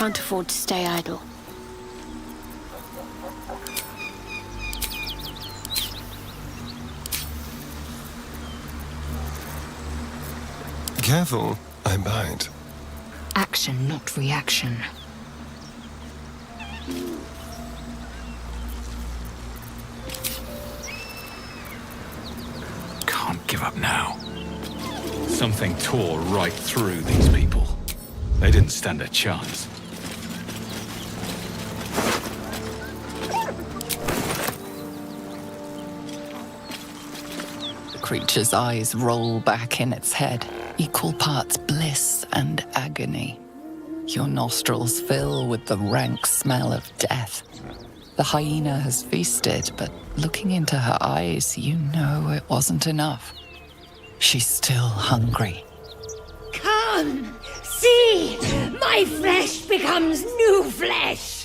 can't afford to stay idle. Careful, I bite. Action, not reaction. Can't give up now. Something tore right through these people. They didn't stand a chance. The creature's eyes roll back in its head, equal parts bliss and agony. Your nostrils fill with the rank smell of death. The hyena has feasted, but looking into her eyes, you know it wasn't enough. She's still hungry. Come! See! My flesh becomes new flesh!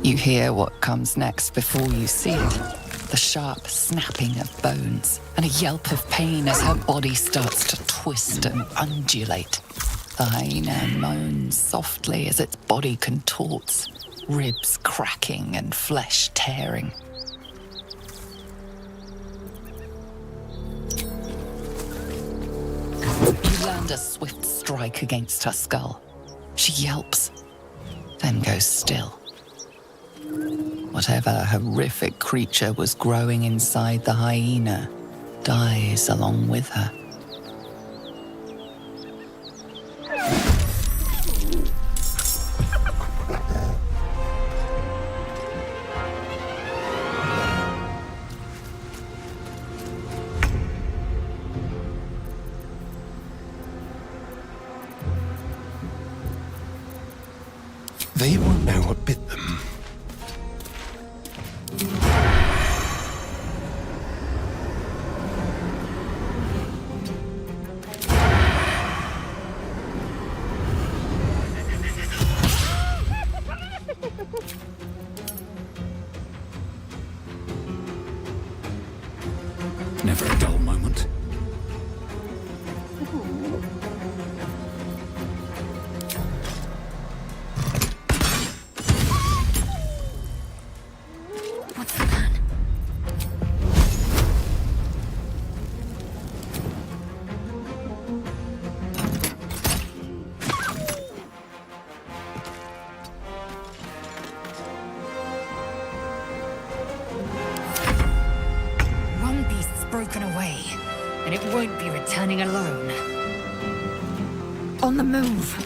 You hear what comes next before you see it. The sharp snapping of bones and a yelp of pain as her body starts to twist and undulate. The hyena moans softly as its body contorts, ribs cracking and flesh tearing. You land a swift strike against her skull. She yelps, then goes still. Whatever horrific creature was growing inside the hyena dies along with her. They won't know what bit them. Never a dull moment. What's the plan? One beast's broken away, and it won't be returning alone. On the move.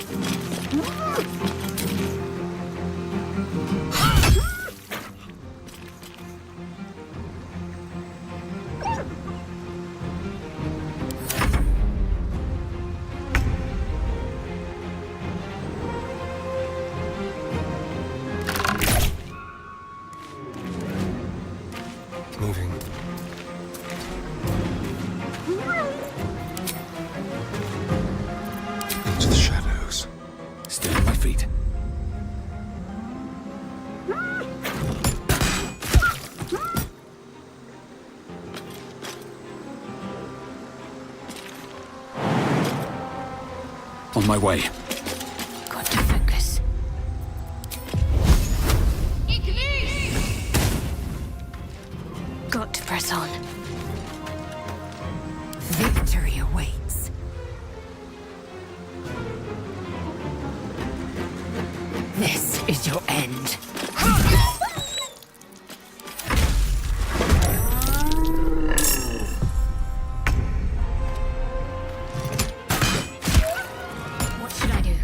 Moving. Into the shadows. Still on my feet. On my way. Got to focus. Got to press on. Victory awaits. This is your end. What should I do?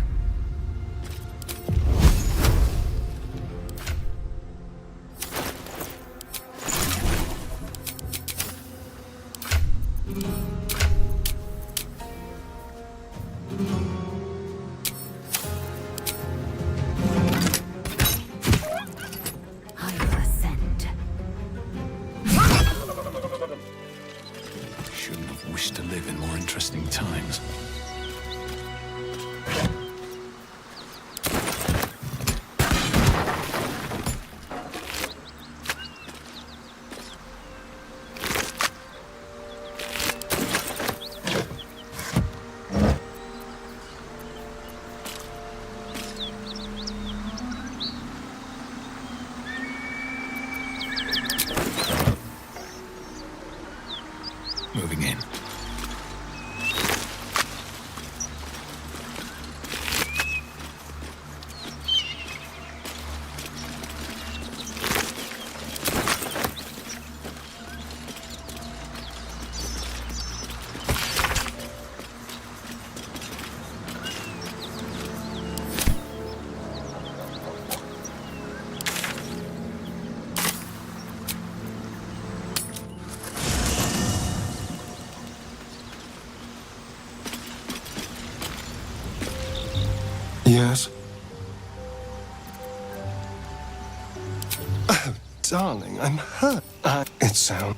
moving in. Yes? Oh, darling, I'm hurt. It sounds...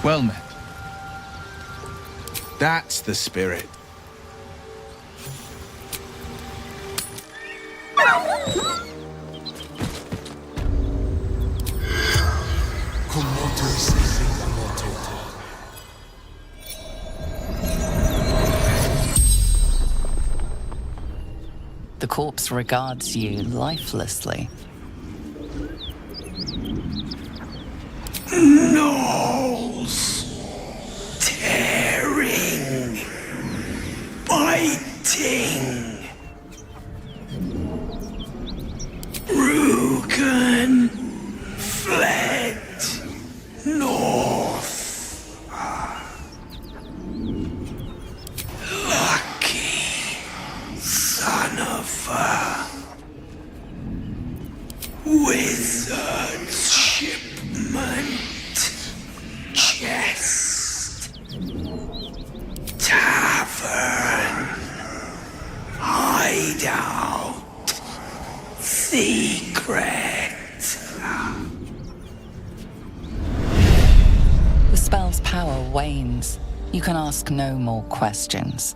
Well met. That's the spirit. The corpse regards you lifelessly. Gnaws, tearing, biting, Rugen fled north. Lucky son of a wizard shipment. Chest, tavern, hideout, secret. The spell's power wanes. You can ask no more questions.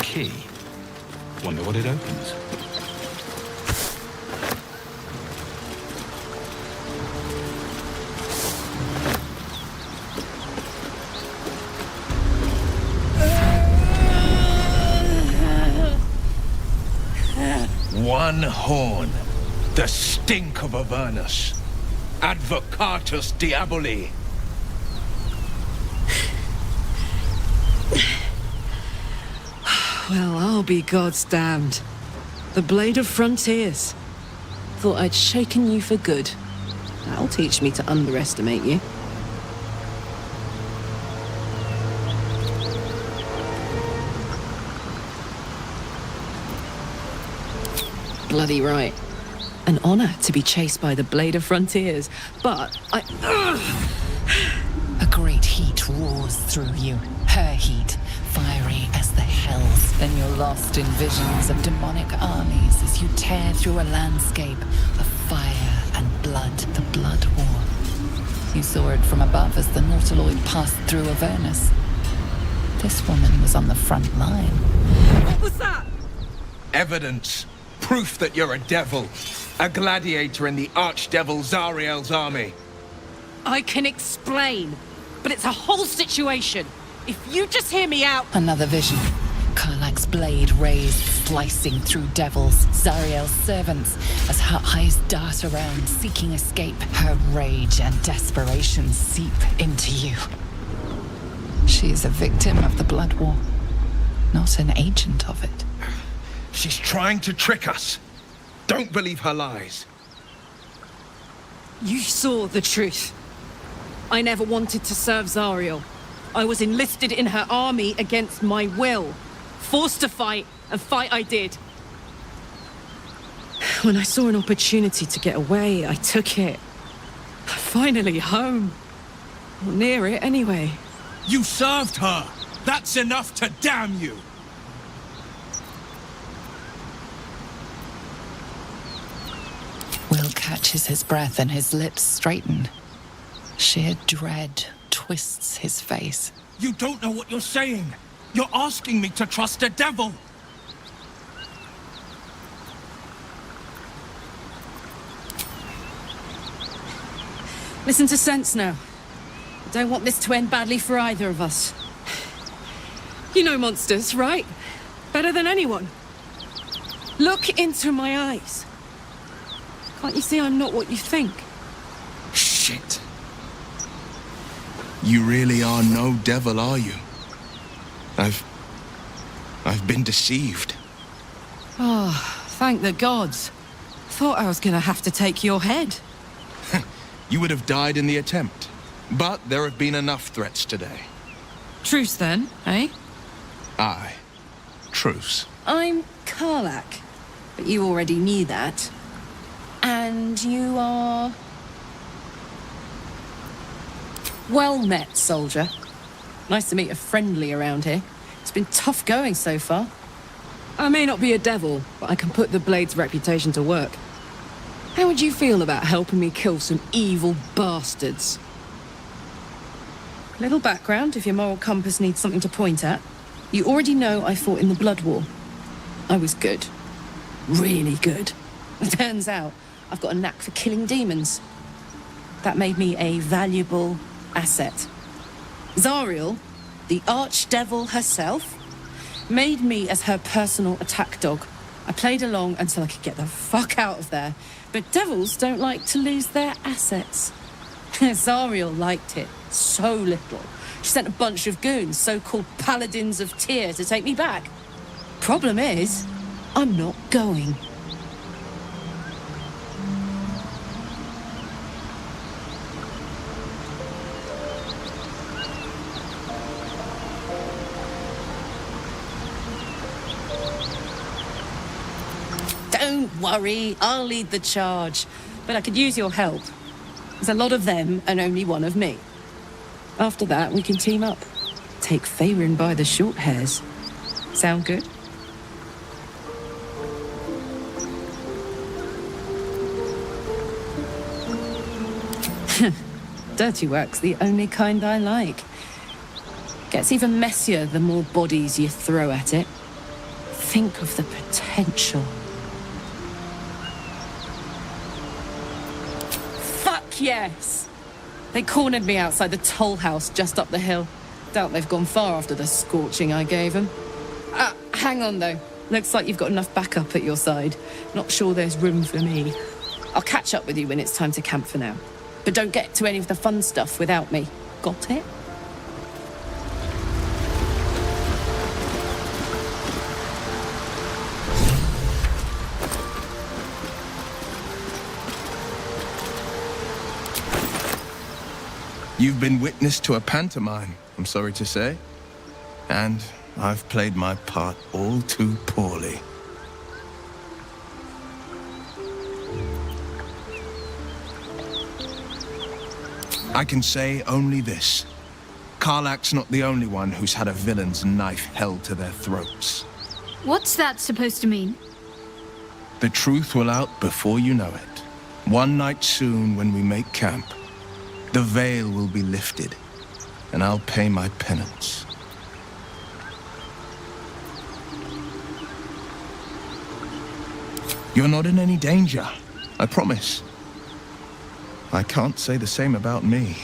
Key. Wonder what it opens. One horn. The stink of Avernus. Advocatus Diaboli. Well, I'll be God's damned. The Blade of Frontiers. Thought I'd shaken you for good. That'll teach me to underestimate you. Bloody right. An honor to be chased by the Blade of Frontiers, but A great heat roars through you, her heat, fiery as the hells. Then you're lost in visions of demonic armies as you tear through a landscape of fire and blood, the Blood War. You saw it from above as the Nautiloid passed through Avernus. This woman was on the front line. What was that? Evidence. Proof that you're a devil. A gladiator in the archdevil Zariel's army. I can explain, but it's a whole situation. If you just hear me out... Another vision. Karlach's blade raised, slicing through devils, Zariel's servants, as her eyes dart around, seeking escape. Her rage and desperation seep into you. She is a victim of the Blood War, not an agent of it. She's trying to trick us. Don't believe her lies. You saw the truth. I never wanted to serve Zariel. I was enlisted in her army against my will. Forced to fight, and fight I did. When I saw an opportunity to get away, I took it. Finally home. Or near it, anyway. You served her. That's enough to damn you. Will catches his breath and his lips straighten. Sheer dread twists his face. You don't know what you're saying. You're asking me to trust a devil. Listen to sense now. I don't want this to end badly for either of us. You know monsters, right? Better than anyone. Look into my eyes. Can't you see I'm not what you think? Shit. You really are no devil, are you? I've been deceived. Oh, thank the gods. Thought I was gonna have to take your head. You would have died in the attempt. But there have been enough threats today. Truce then, eh? Aye. Truce. I'm Karlach, but you already knew that. And you are... Well met, soldier. Nice to meet a friendly around here. It's been tough going so far. I may not be a devil, but I can put the Blade's reputation to work. How would you feel about helping me kill some evil bastards? Little background, if your moral compass needs something to point at. You already know I fought in the Blood War. I was good. Really good. It turns out I've got a knack for killing demons. That made me a valuable asset. Zariel, the archdevil herself, made me as her personal attack dog. I played along until I could get the fuck out of there. But devils don't like to lose their assets. Zariel liked it so little. She sent a bunch of goons, so-called paladins of Tyr, to take me back. Problem is, I'm not going. Don't worry, I'll lead the charge. But I could use your help. There's a lot of them and only one of me. After that, we can team up. Take Faerun by the short hairs. Sound good? Dirty work's the only kind I like. Gets even messier the more bodies you throw at it. Think of the potential. Fuck yes! They cornered me outside the toll house just up the hill. Doubt they've gone far after the scorching I gave them. Hang on though. Looks like you've got enough backup at your side. Not sure there's room for me. I'll catch up with you when it's time to camp for now. But don't get to any of the fun stuff without me. Got it? You've been witness to a pantomime, I'm sorry to say. And I've played my part all too poorly. I can say only this. Karlach's not the only one who's had a villain's knife held to their throats. What's that supposed to mean? The truth will out before you know it. One night soon, when we make camp, the veil will be lifted, and I'll pay my penance. You're not in any danger, I promise. I can't say the same about me.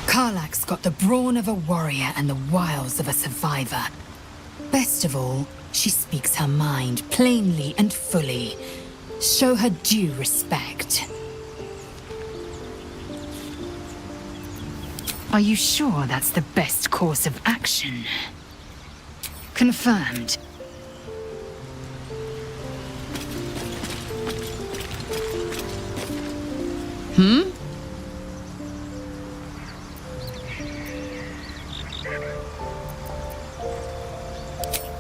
Karlach's got the brawn of a warrior and the wiles of a survivor. Best of all, she speaks her mind plainly and fully. Show her due respect. Are you sure that's the best course of action? Confirmed.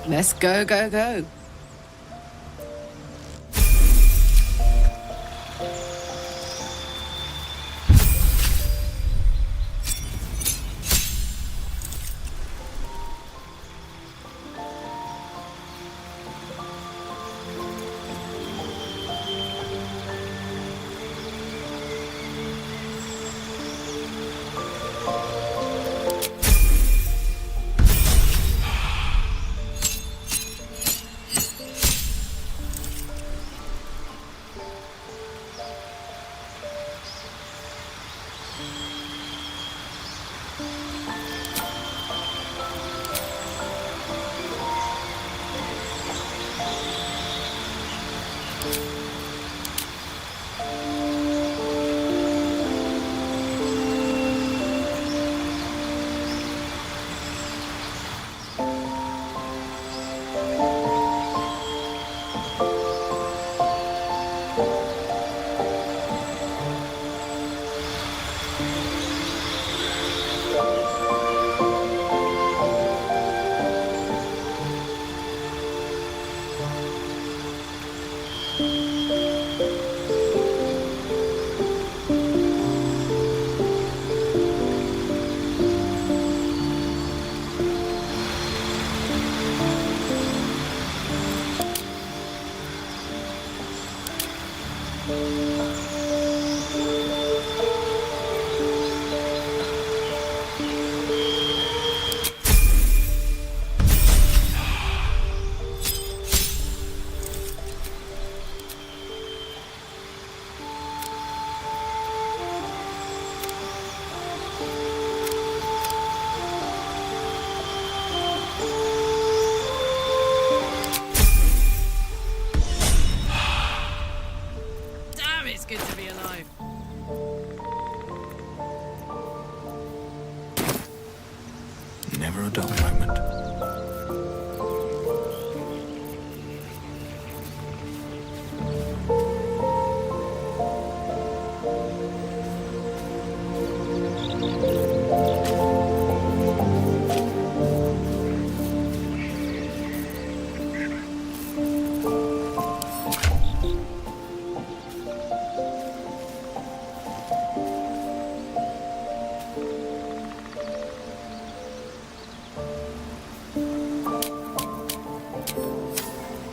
Let's go, go, go. Never a dull moment.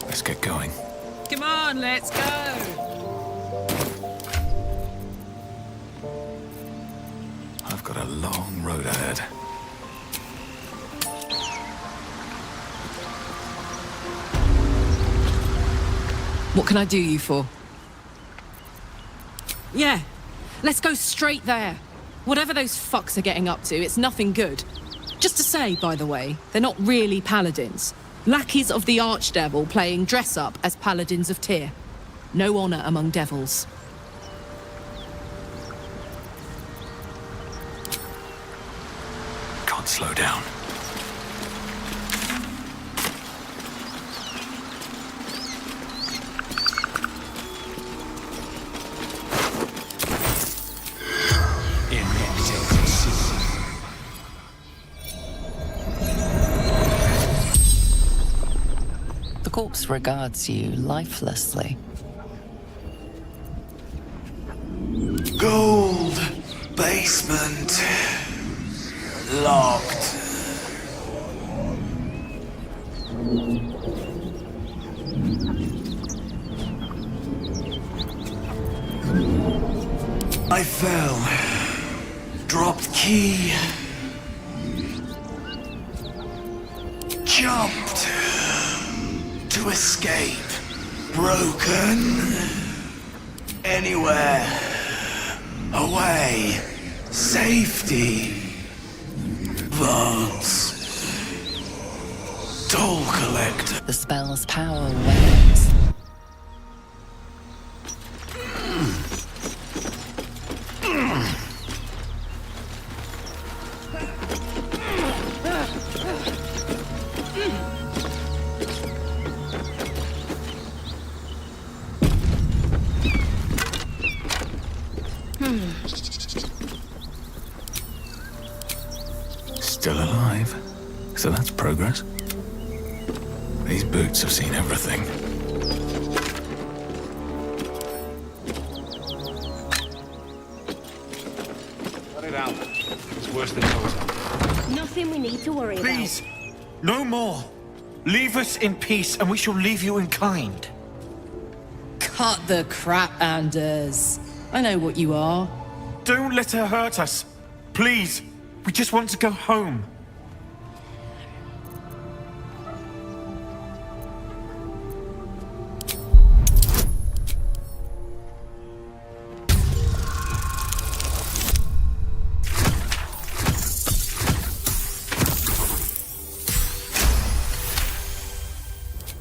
Let's get going. Come on, let's go! I've got a long road ahead. What can I do you for? Yeah, let's go straight there. Whatever those fucks are getting up to, it's nothing good. Just to say, by the way, they're not really paladins. Lackeys of the Archdevil playing dress-up as paladins of Tyr. No honor among devils. corpse regards you lifelessly. Gold basement. Locked. I fell. Dropped key. Jumped. To escape. Broken. Anywhere. Away. Safety. Vaults. Toll collector. The spell's power wanes. Still alive. So that's progress. These boots have seen everything. Cut it out. It's worse than Jose. Nothing we need to worry Please, no more. Leave us in peace and we shall leave you in kind. Cut the crap, Anders. I know what you are. Don't let her hurt us. Please, we just want to go home.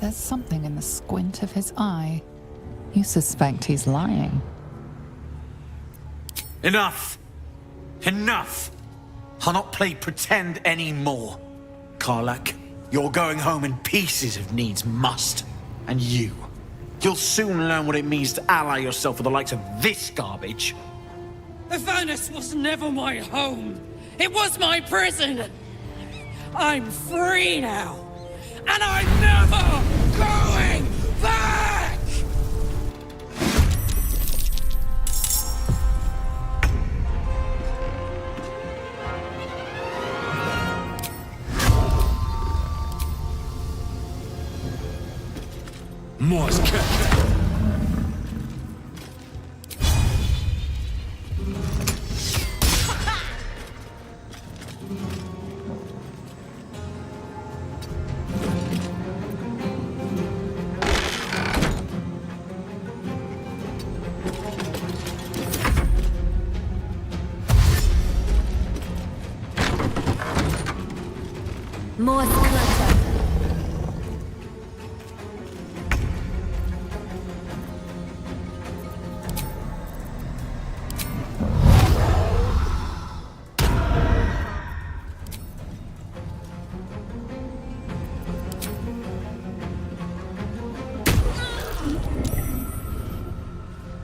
There's something in the squint of his eye. You suspect he's lying. Enough! Enough! I'll not play pretend anymore. Karlach, you're going home in pieces if needs must. And you'll soon learn what it means to ally yourself with the likes of this garbage. The furnace was never my home. It was my prison. I'm free now. And I'm never going back! Morse kept. More clutter.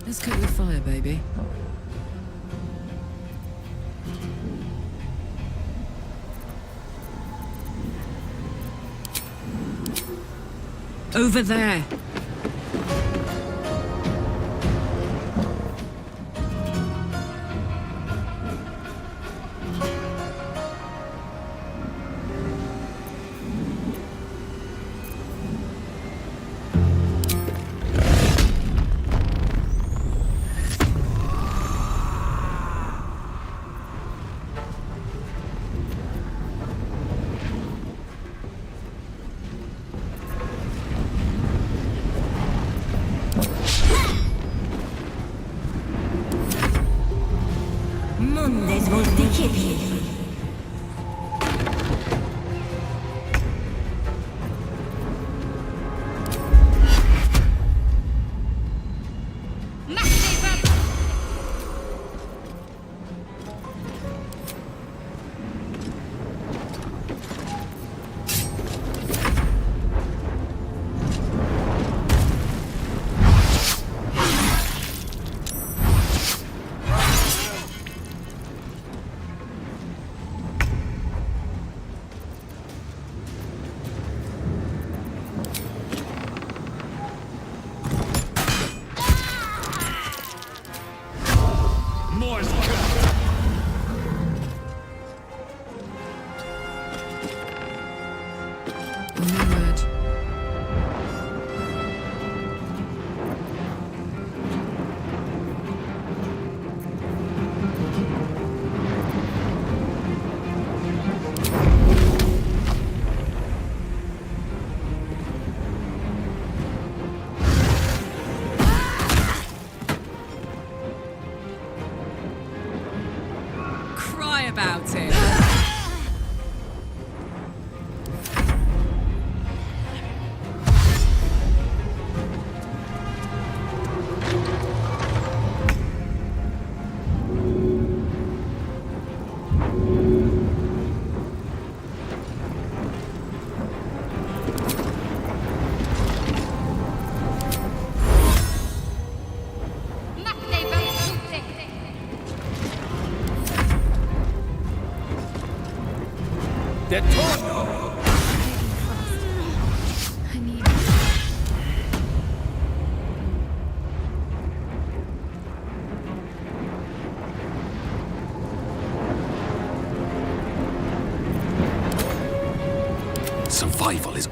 Let's cut your fire, baby. Over there.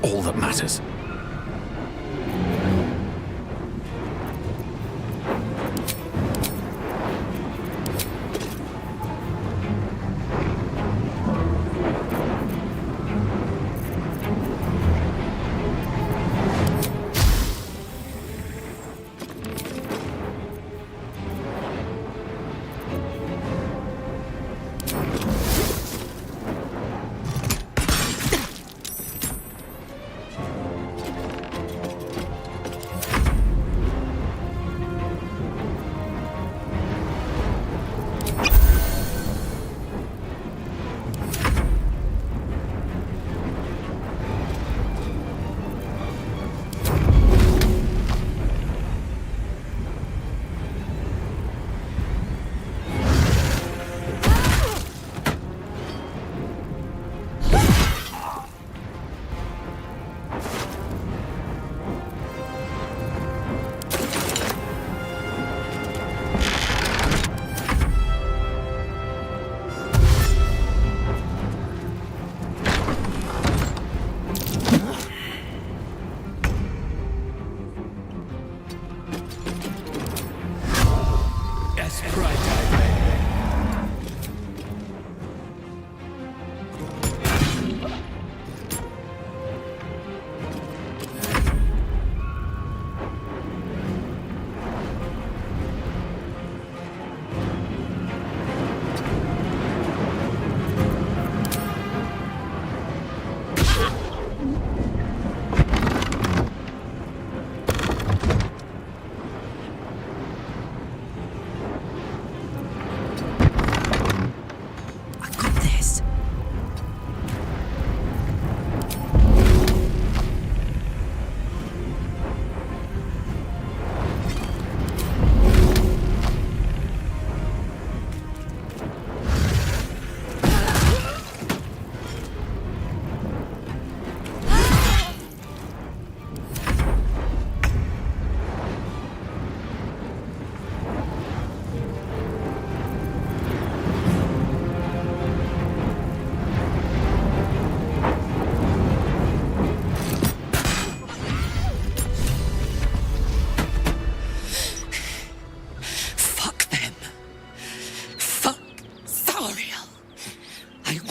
all that matters.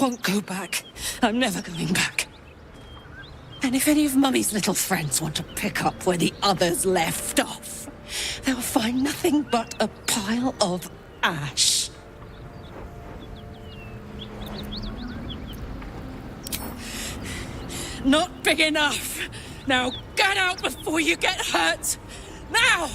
Won't go back. I'm never going back. And if any of Mummy's little friends want to pick up where the others left off, they'll find nothing but a pile of ash. Not big enough. Now get out before you get hurt. Now!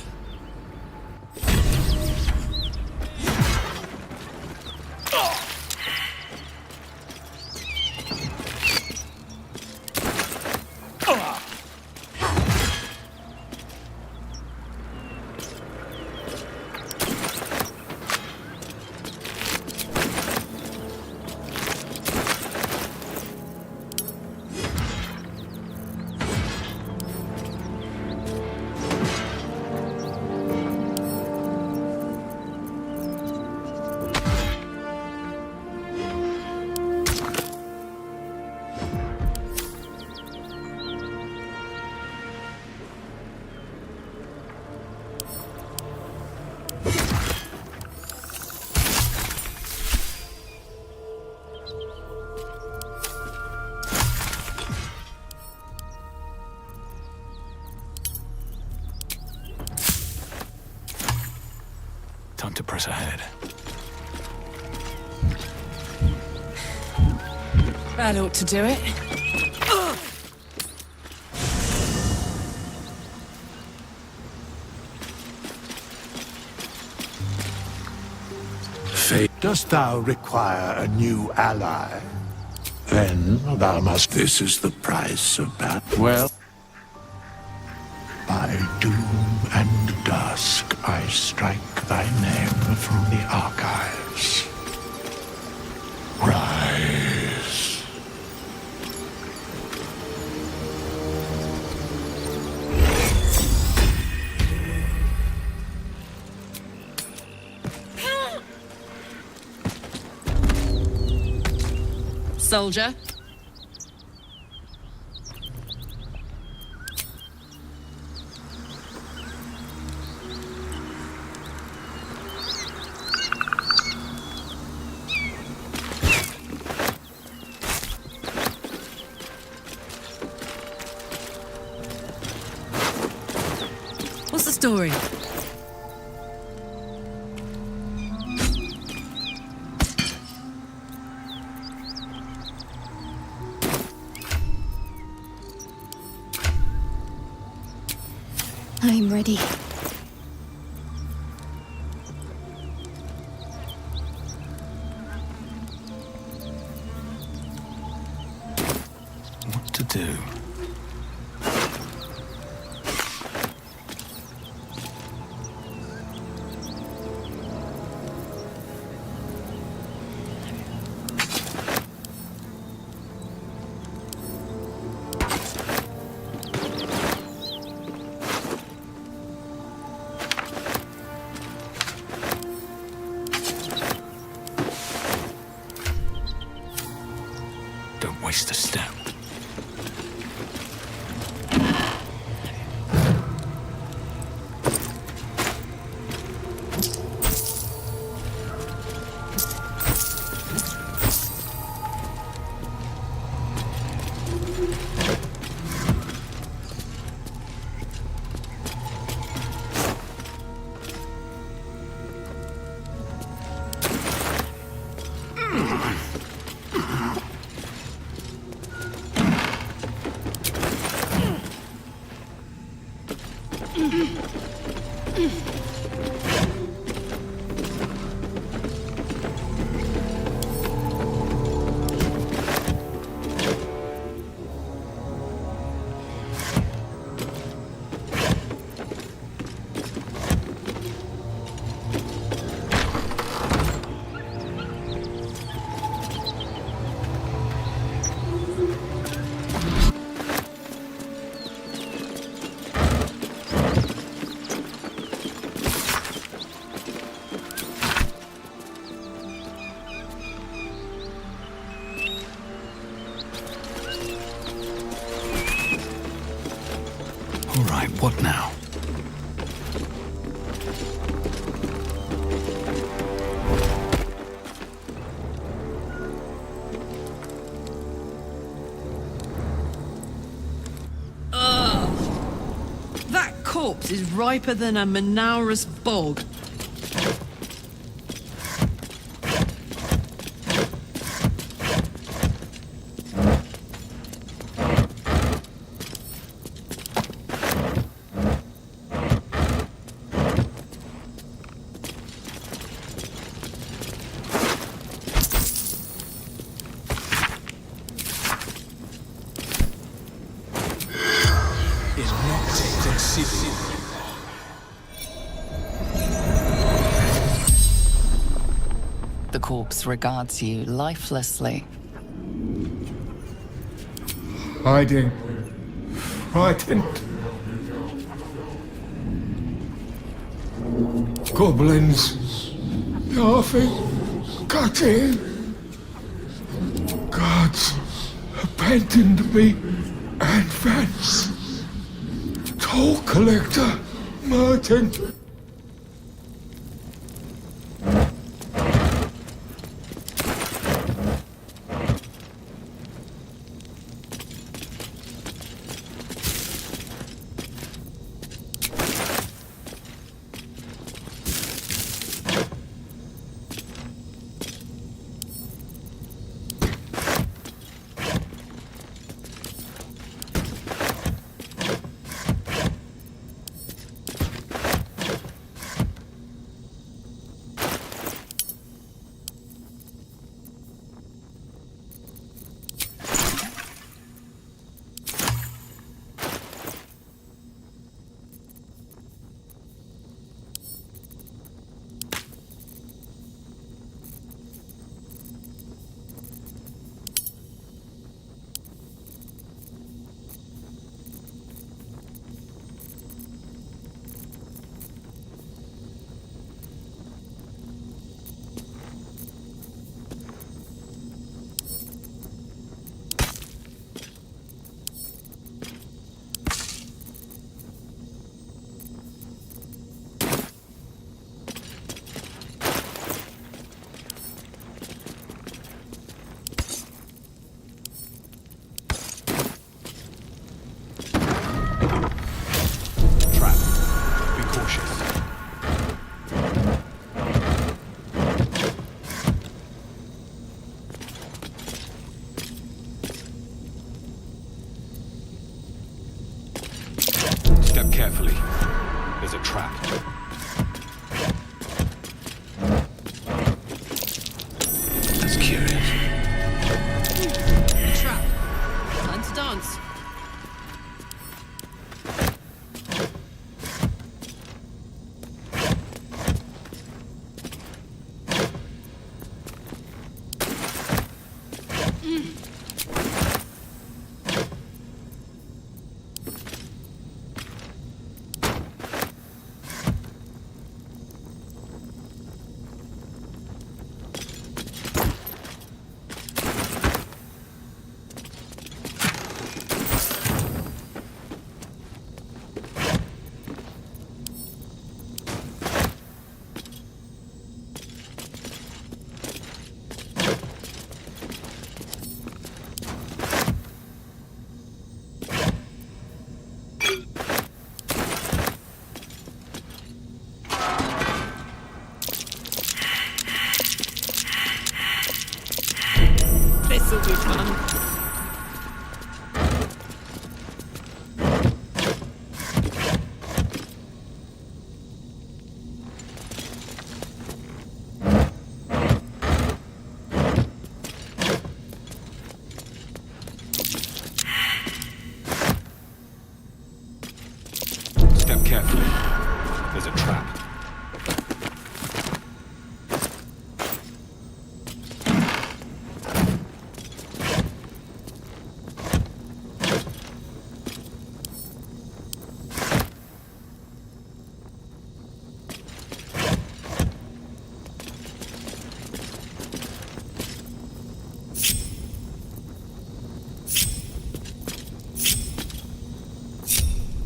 Time to press ahead. That ought to do it. Fate, dost thou require a new ally? Then thou must. This is the price of battle. Well, by doom and dusk, I strike thy name from the archives. Rise. Soldier. story? I'm ready. What to do? Don't waste a step. All right, what now? That corpse is riper than a Manaurus bog. The corpse regards you lifelessly. Hiding. Frightened. Goblins. Laughing. Cutting. Gods abandoned me and Vance. Toll collector. Martin. Step carefully. There's a trap. That's curious. A trap. Time to dance. This'll be fun. Step carefully. There's a trap.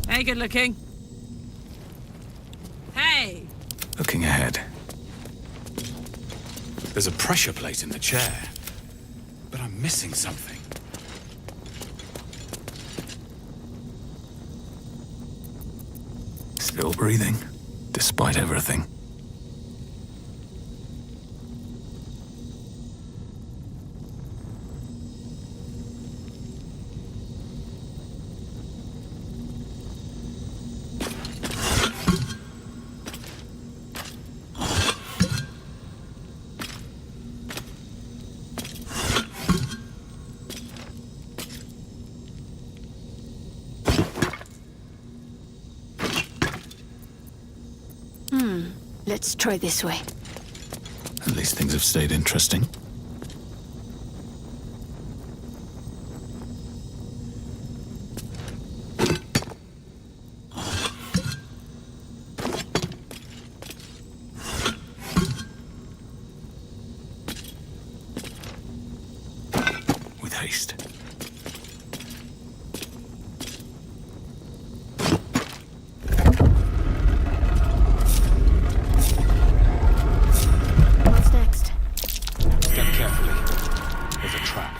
Hey, good looking. Hey! Looking ahead. There's a pressure plate in the chair. But I'm missing something. Still breathing, despite everything. Let's try this way. At least things have stayed interesting. With haste. What's next? Step carefully. There's a trap.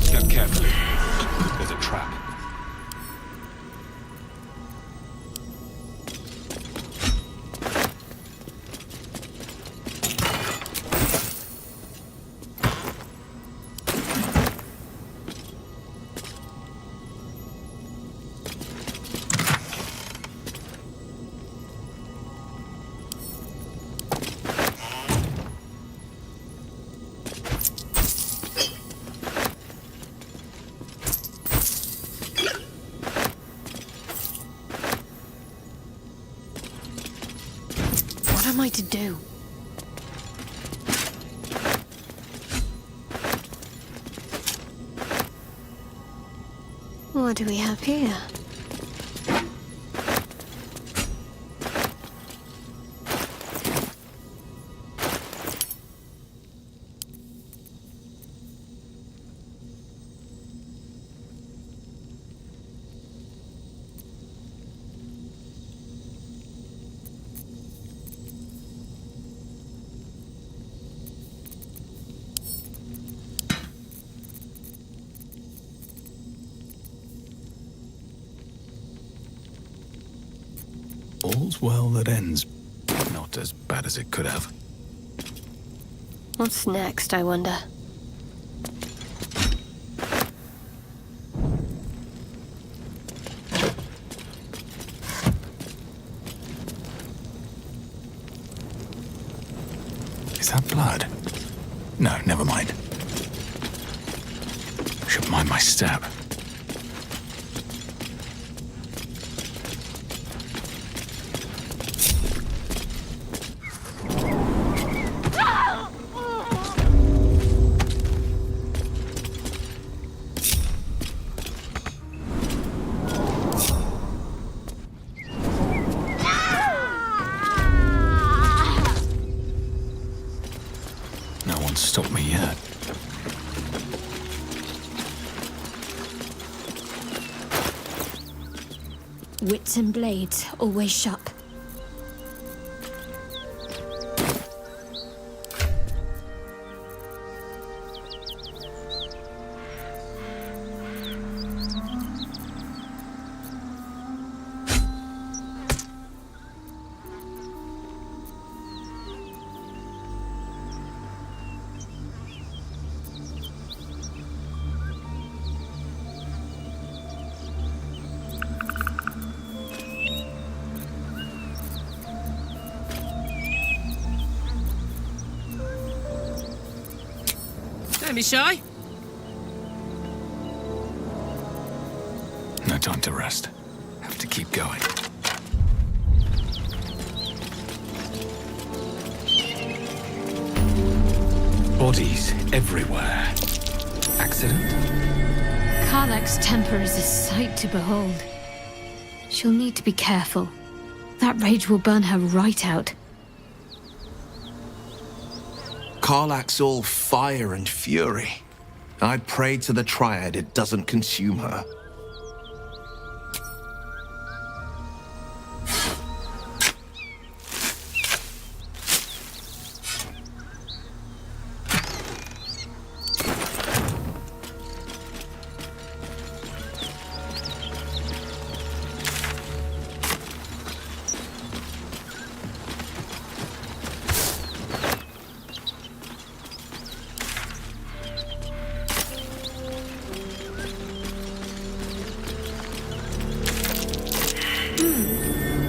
Step carefully. There's a trap. What am I to do? What do we have here? all's well that ends not as bad as it could have. What's next, I wonder? Is that blood? No, never mind. Should mind my step. No one's stopped me yet. Wits and blades, always sharp. Don't be shy. No time to rest. Have to keep going. Bodies everywhere. Accident? Karlach's temper is a sight to behold. She'll need to be careful. That rage will burn her right out. Karlach's all fire and fury. I'd pray to the Triad it doesn't consume her.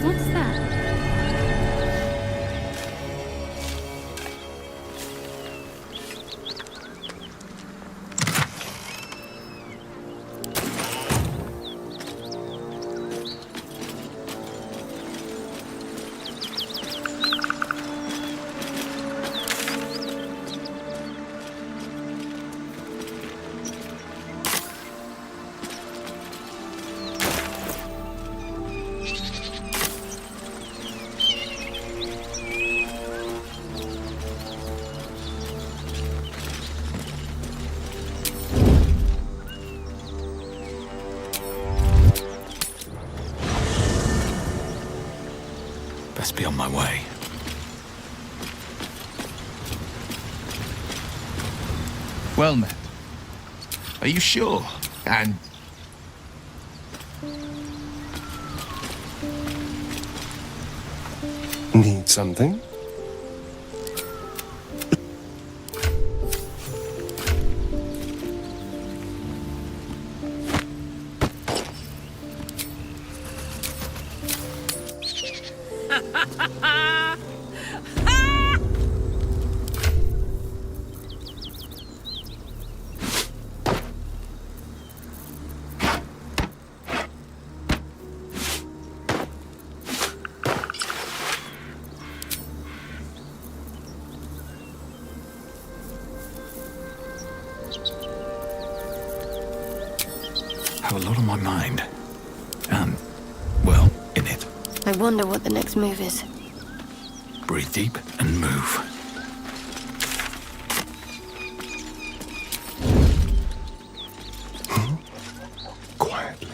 What's that? Best be on my way. Well met. Are you sure? And need something? Have a lot on my mind. And, well, in it. I wonder what the next move is. Breathe deep and move. Quietly.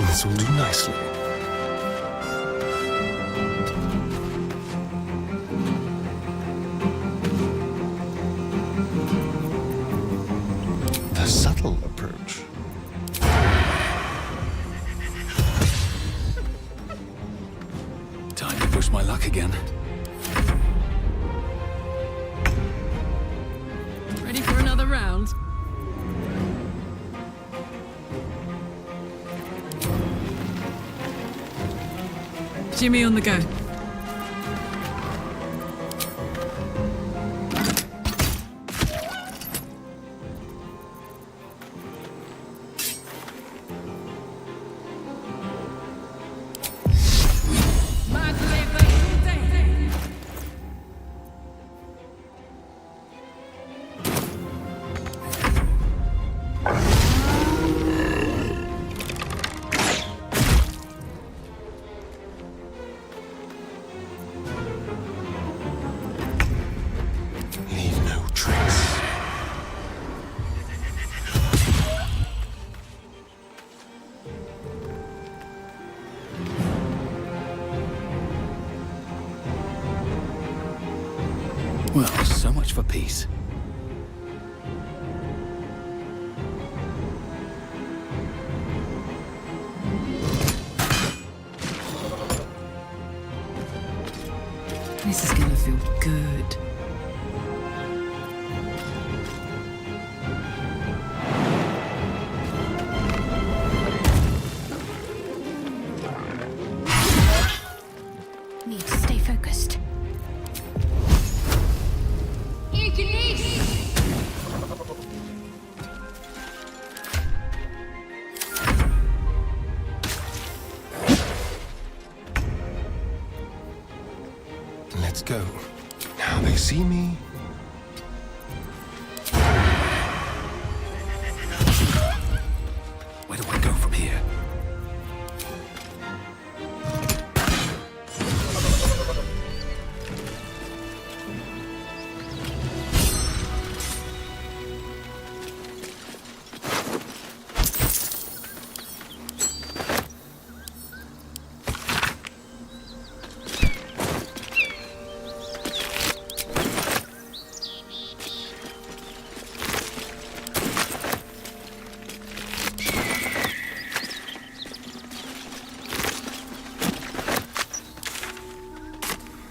This will do nicely. The subtle approach. Time to push my luck again. Ready for another round? Jimmy on the go. Leave no trace. Well, so much for peace. This is gonna feel good. Need to stay focused. Let's go. Now they see me. Where do I go from here?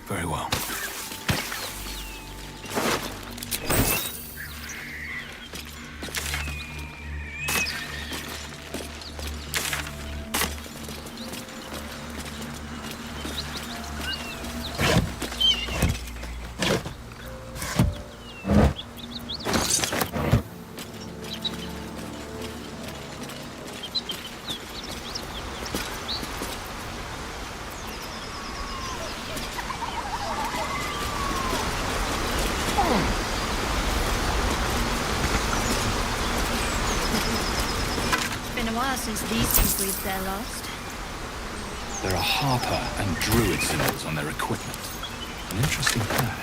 Very well. Been a while since these two breathed their last. There are Harper and Druid symbols on their equipment. An interesting pair.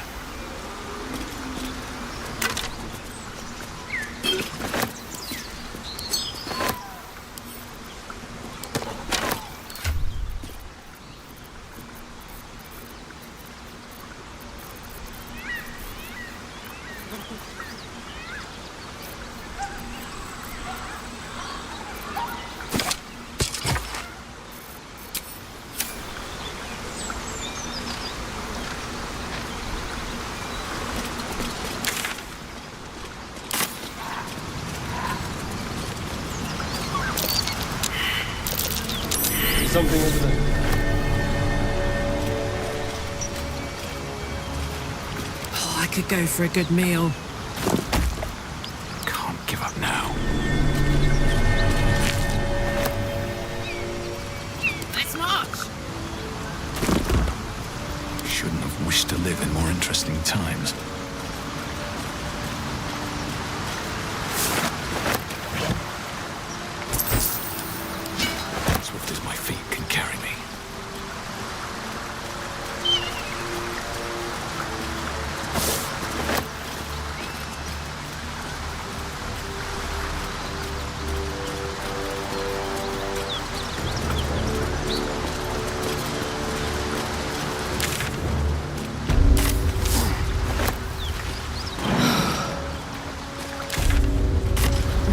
Something over there. Oh, I could go for a good meal. Can't give up now. Let's march! Shouldn't have wished to live in more interesting times. Swift as my feet can carry me.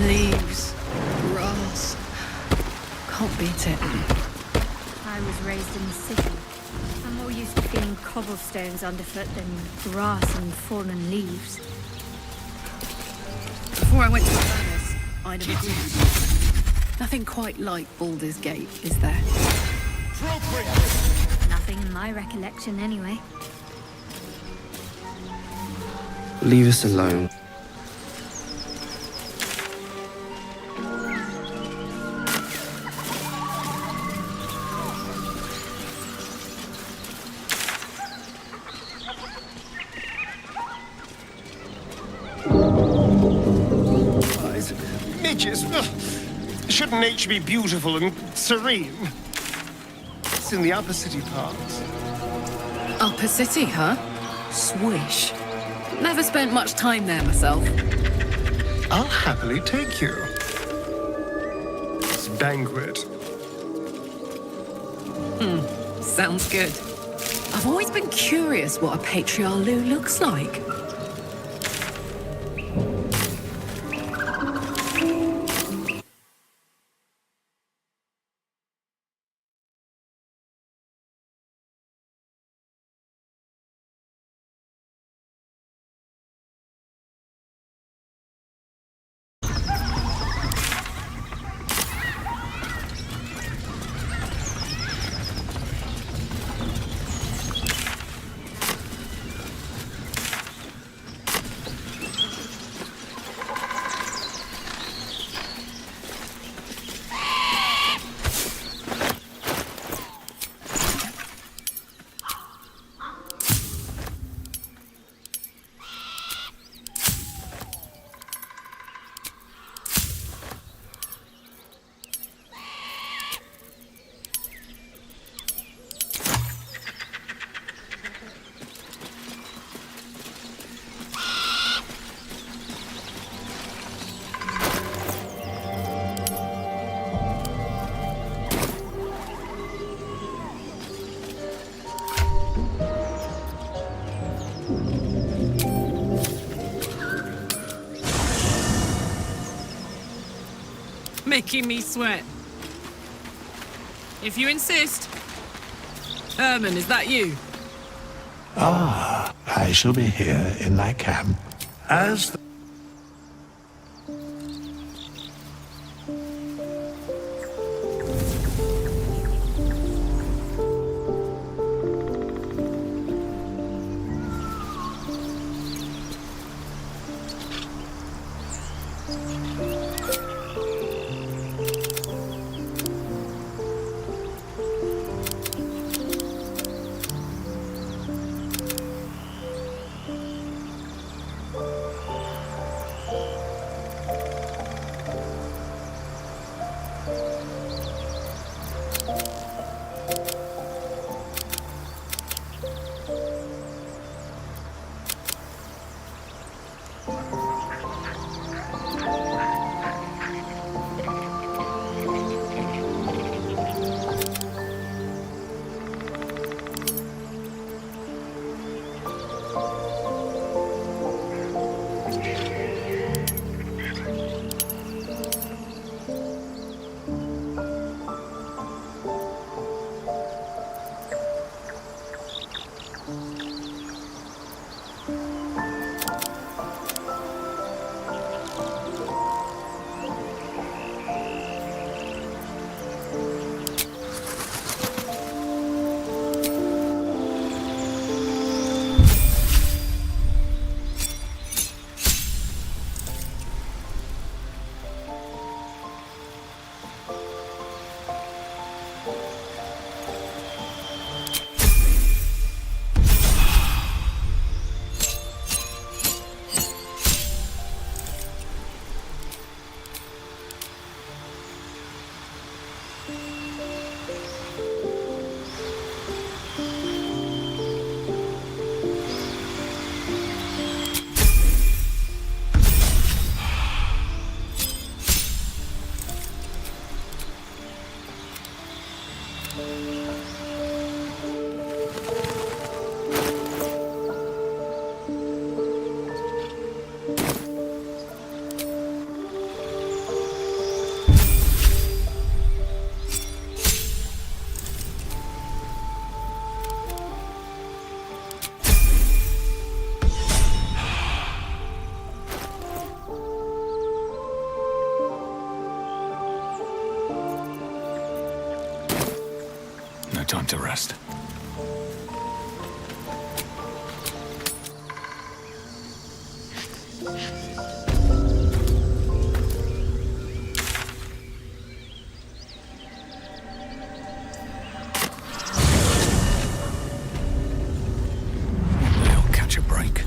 Leaves. Grass. Can't beat it. I was raised in the city. I'm more used to feeling cobblestones underfoot than grass and fallen leaves. Before I went to Atlantis, I'd have agreed. Nothing quite like Baldur's Gate, is there? Nothing in my recollection, anyway. Leave us alone. Midges. Shouldn't nature be beautiful and serene? It's in the upper city parts. Upper City, huh? Swish. Never spent much time there myself. I'll happily take you. It's banquet. Sounds good. I've always been curious what a patriarch looks like. Making me sweat. If you insist. Herman, is that you? Ah, I shall be here in thy camp as the No time to rest. They'll catch a break.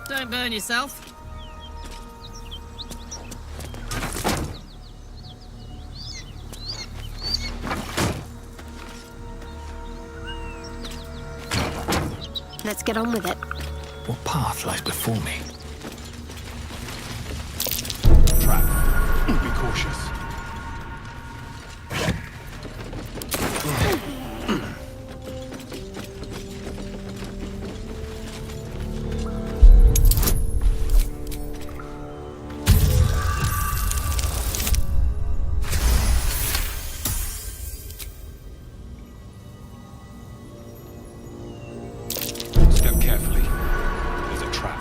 Don't burn yourself. Let's get on with it. What path lies before me? Trap. Be cautious. Step carefully. There's a trap.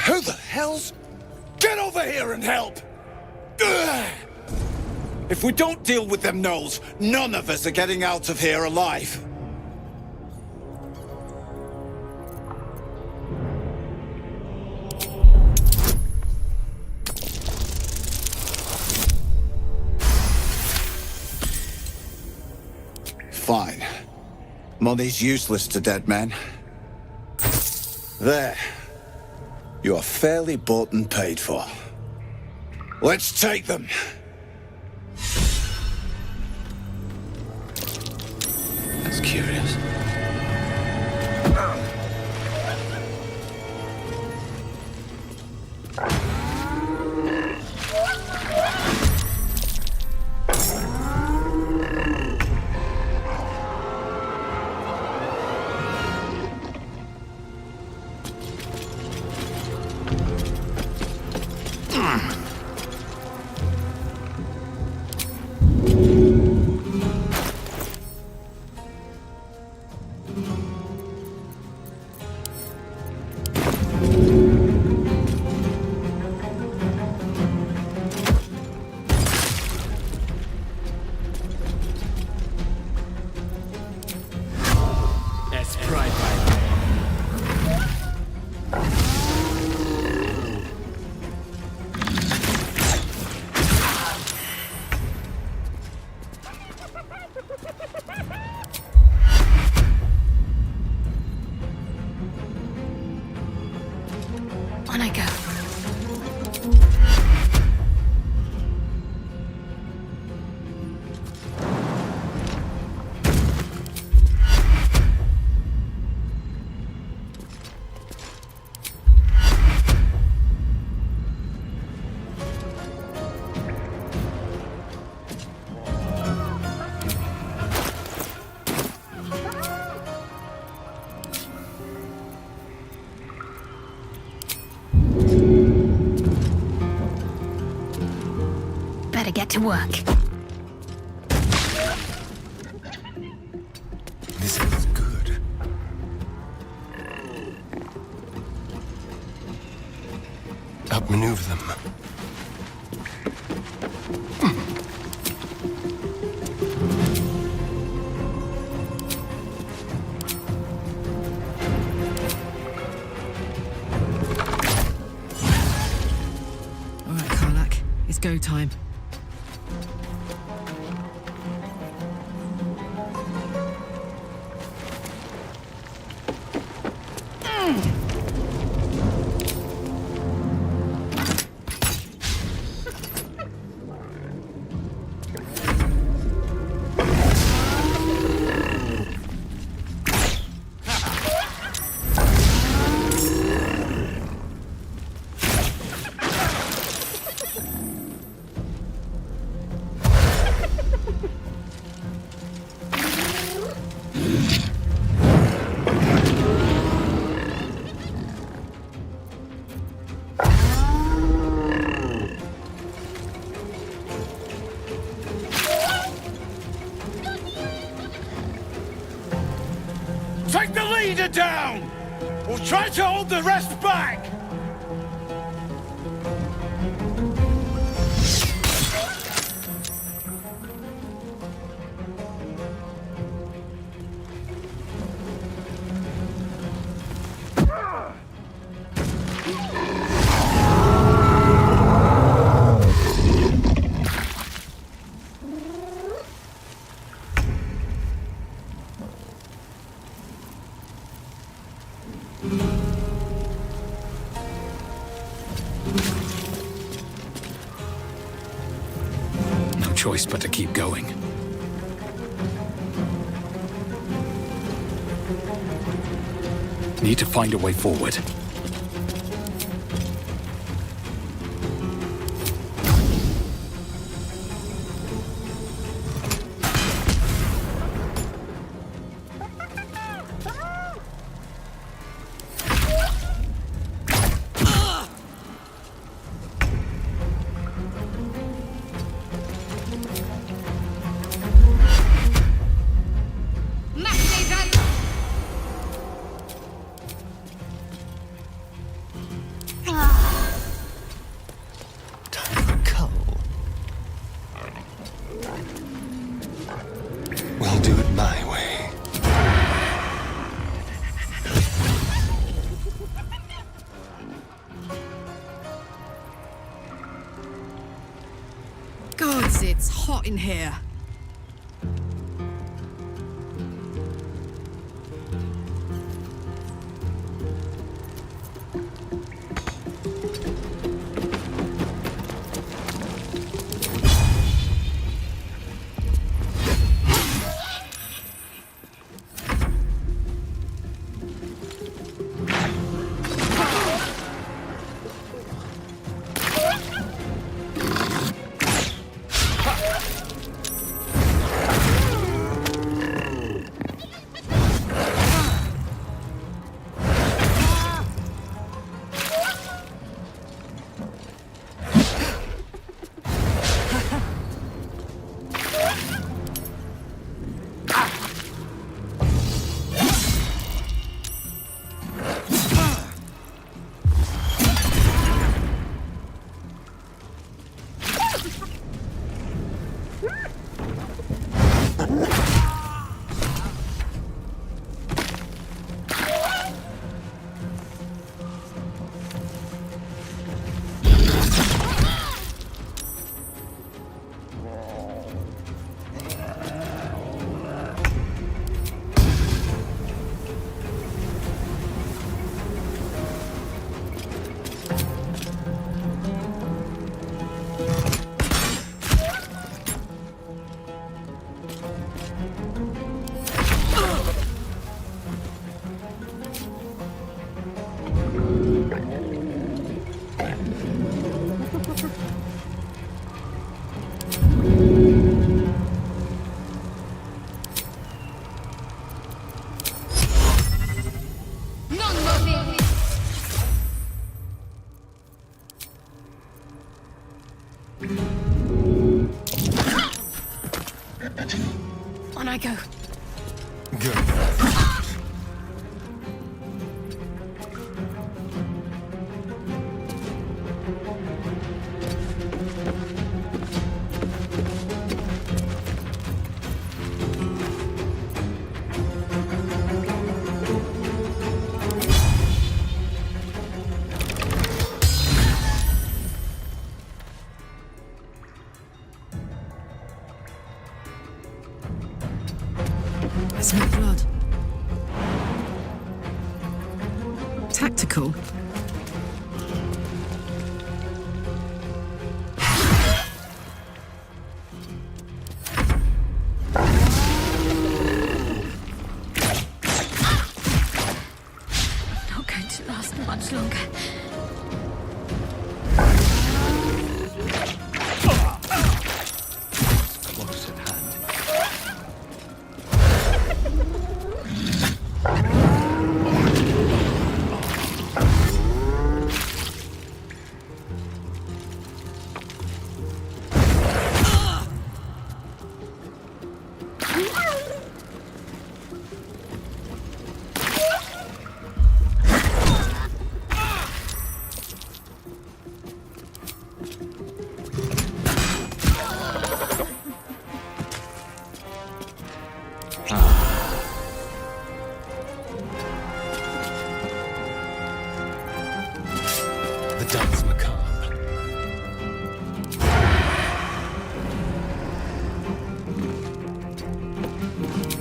Who the hell's... Get over here and help! If we don't deal with them gnolls, none of us are getting out of here alive. Fine. Money's useless to dead men. There. You are fairly bought and paid for. Let's take them! That's curious. get to work. This feels good. Outmaneuver them. All right, Karlak, it's go time. Take the leader down! We'll try to hold the rest back! No choice but to keep going. Need to find a way forward. We'll do it my way. Gods, it's hot in here. I go. Good. I smell blood. Tactical. Not going to last much longer. Close at hand. The dance macabre.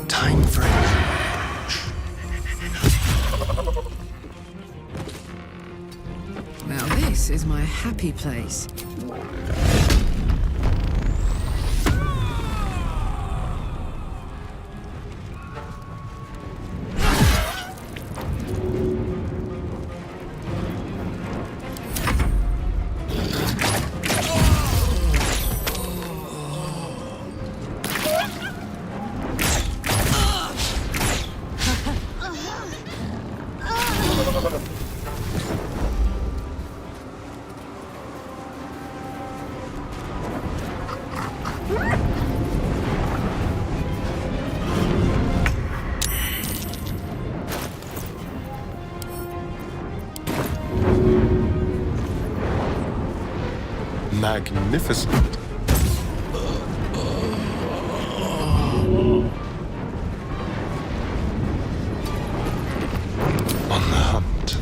Time for it. Now this is my happy place. Magnificent. On the hunt.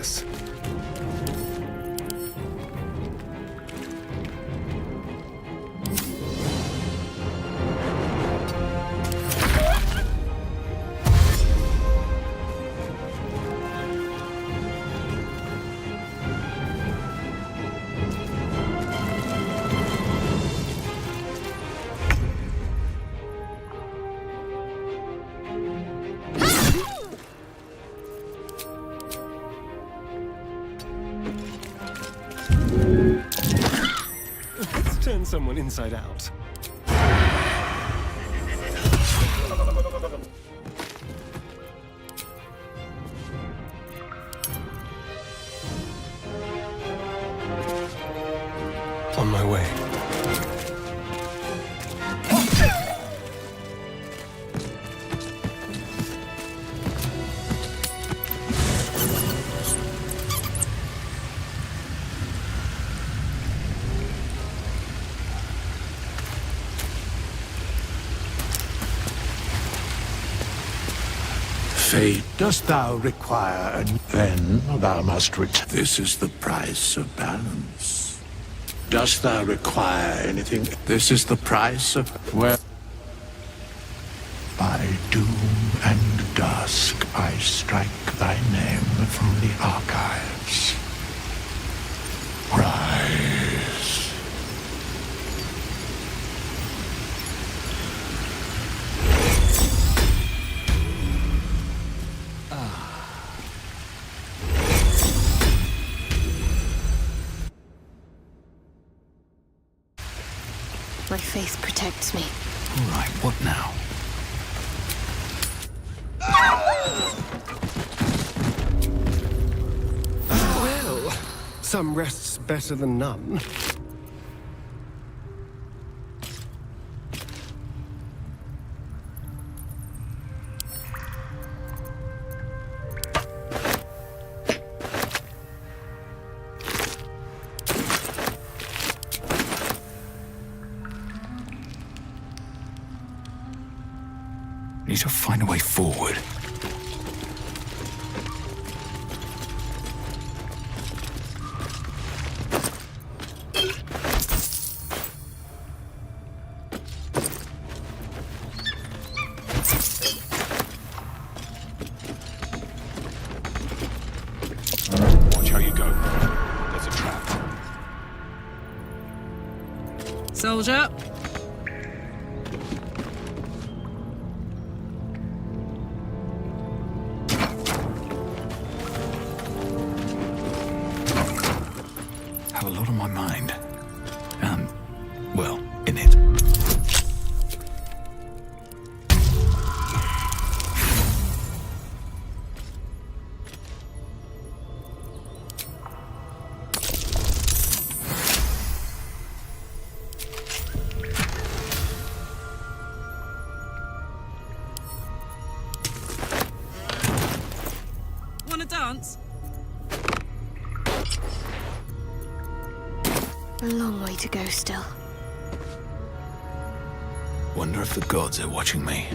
this. Let's turn someone inside out. On my way. Fate, dost thou require a... Then thou must return. This is the price of balance. Dost thou require anything? This is the price of... Well... By doom and dusk I strike thy name from the archives. Rise. My faith protects me. All right, what now? Well, some rest's better than none. Need to find a way forward. Watch how you go. There's a trap. Soldier. Have a lot on my mind. Well, in it. Wanna dance? A long way to go still. Wonder if the gods are watching me.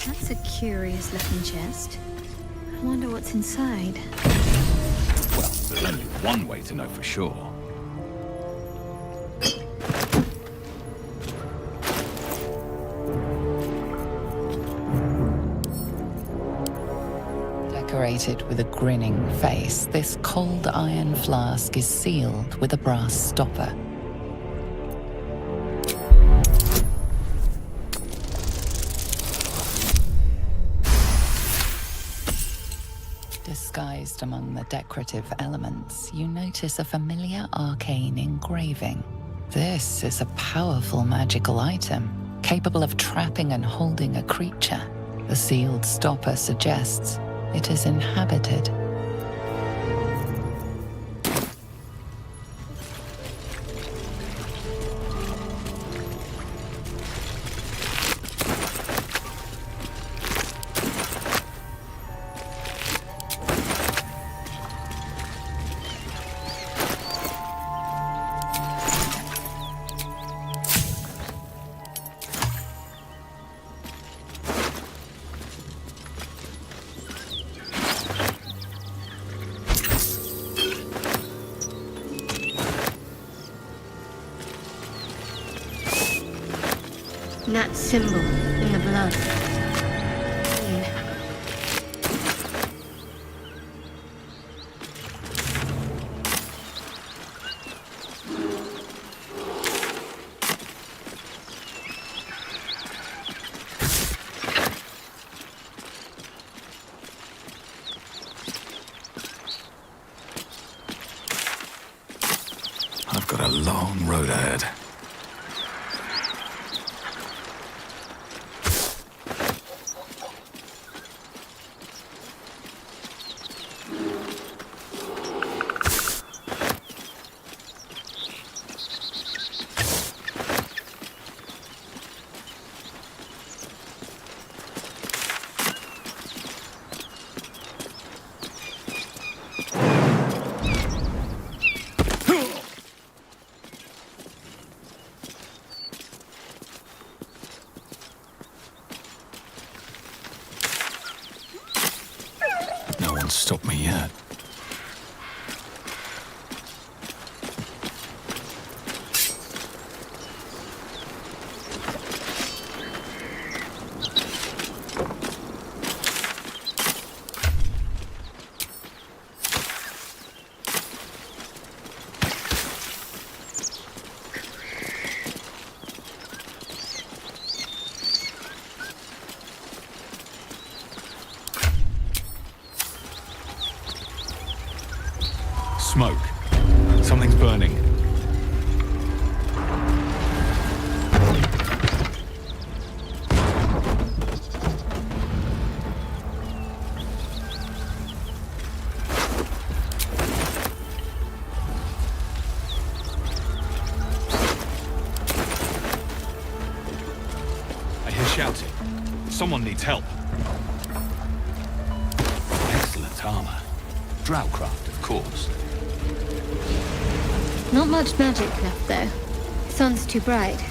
That's a curious looking chest. I wonder what's inside. Well, there's only one way to know for sure. Decorated with a grinning face, this cold iron flask is sealed with a brass stopper. Disguised among the decorative elements, you notice a familiar arcane engraving. This is a powerful magical item, capable of trapping and holding a creature. The sealed stopper suggests it is inhabited. That symbol in the blood. I've got a long road ahead. Stop me yet. Smoke. Something's burning. I hear shouting. Someone needs help. Excellent armor. Drowcraft, of course. Not much magic left, though. Sun's too bright.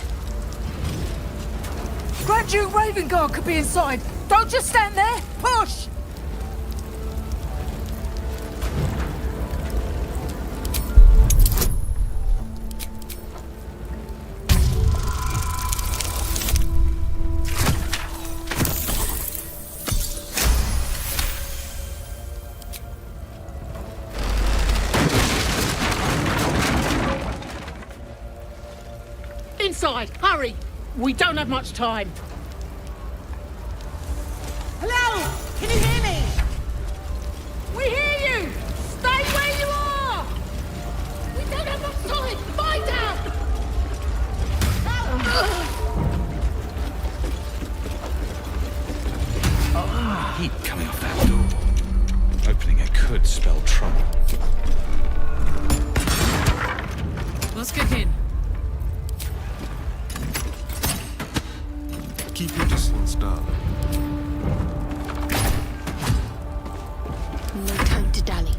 Grand Duke Ravengard could be inside. Don't just stand there. Push! Inside! Hurry! We don't have much time. Hello! Can you hear me? We hear you! Stay where you are! We don't have much time! Find out! Heat coming off that door. Opening it could spell trouble. Let's kick in. Keep your distance, darling. No time to dally.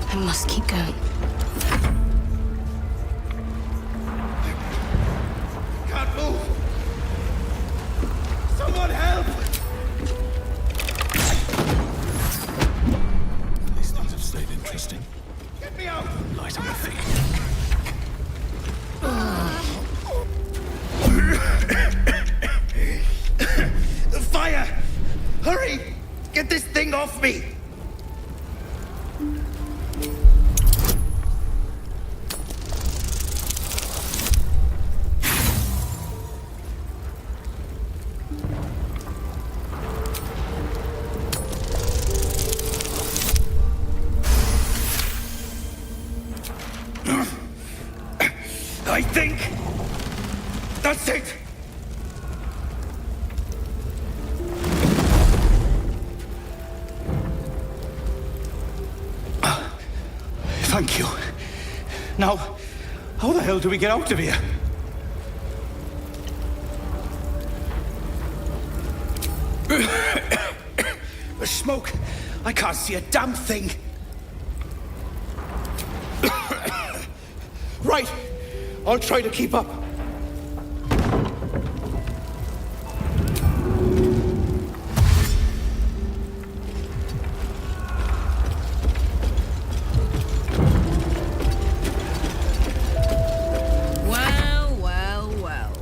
I must keep going. Can't move. Hurry! Get this thing off me! I think that's it. Thank you. Now, how the hell do we get out of here? The smoke. I can't see a damn thing. Right. I'll try to keep up. Well, well, well.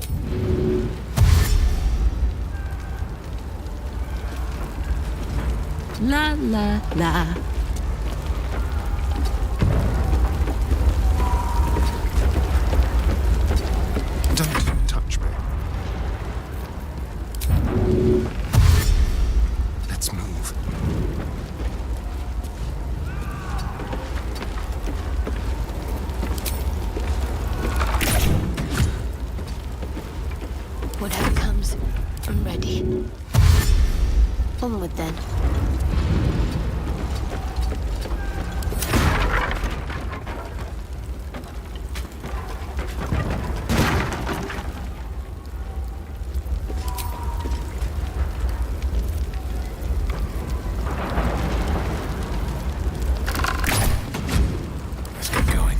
La la la. Don't touch me. Let's move. Whatever comes, I'm ready. Onward then. Let's get going.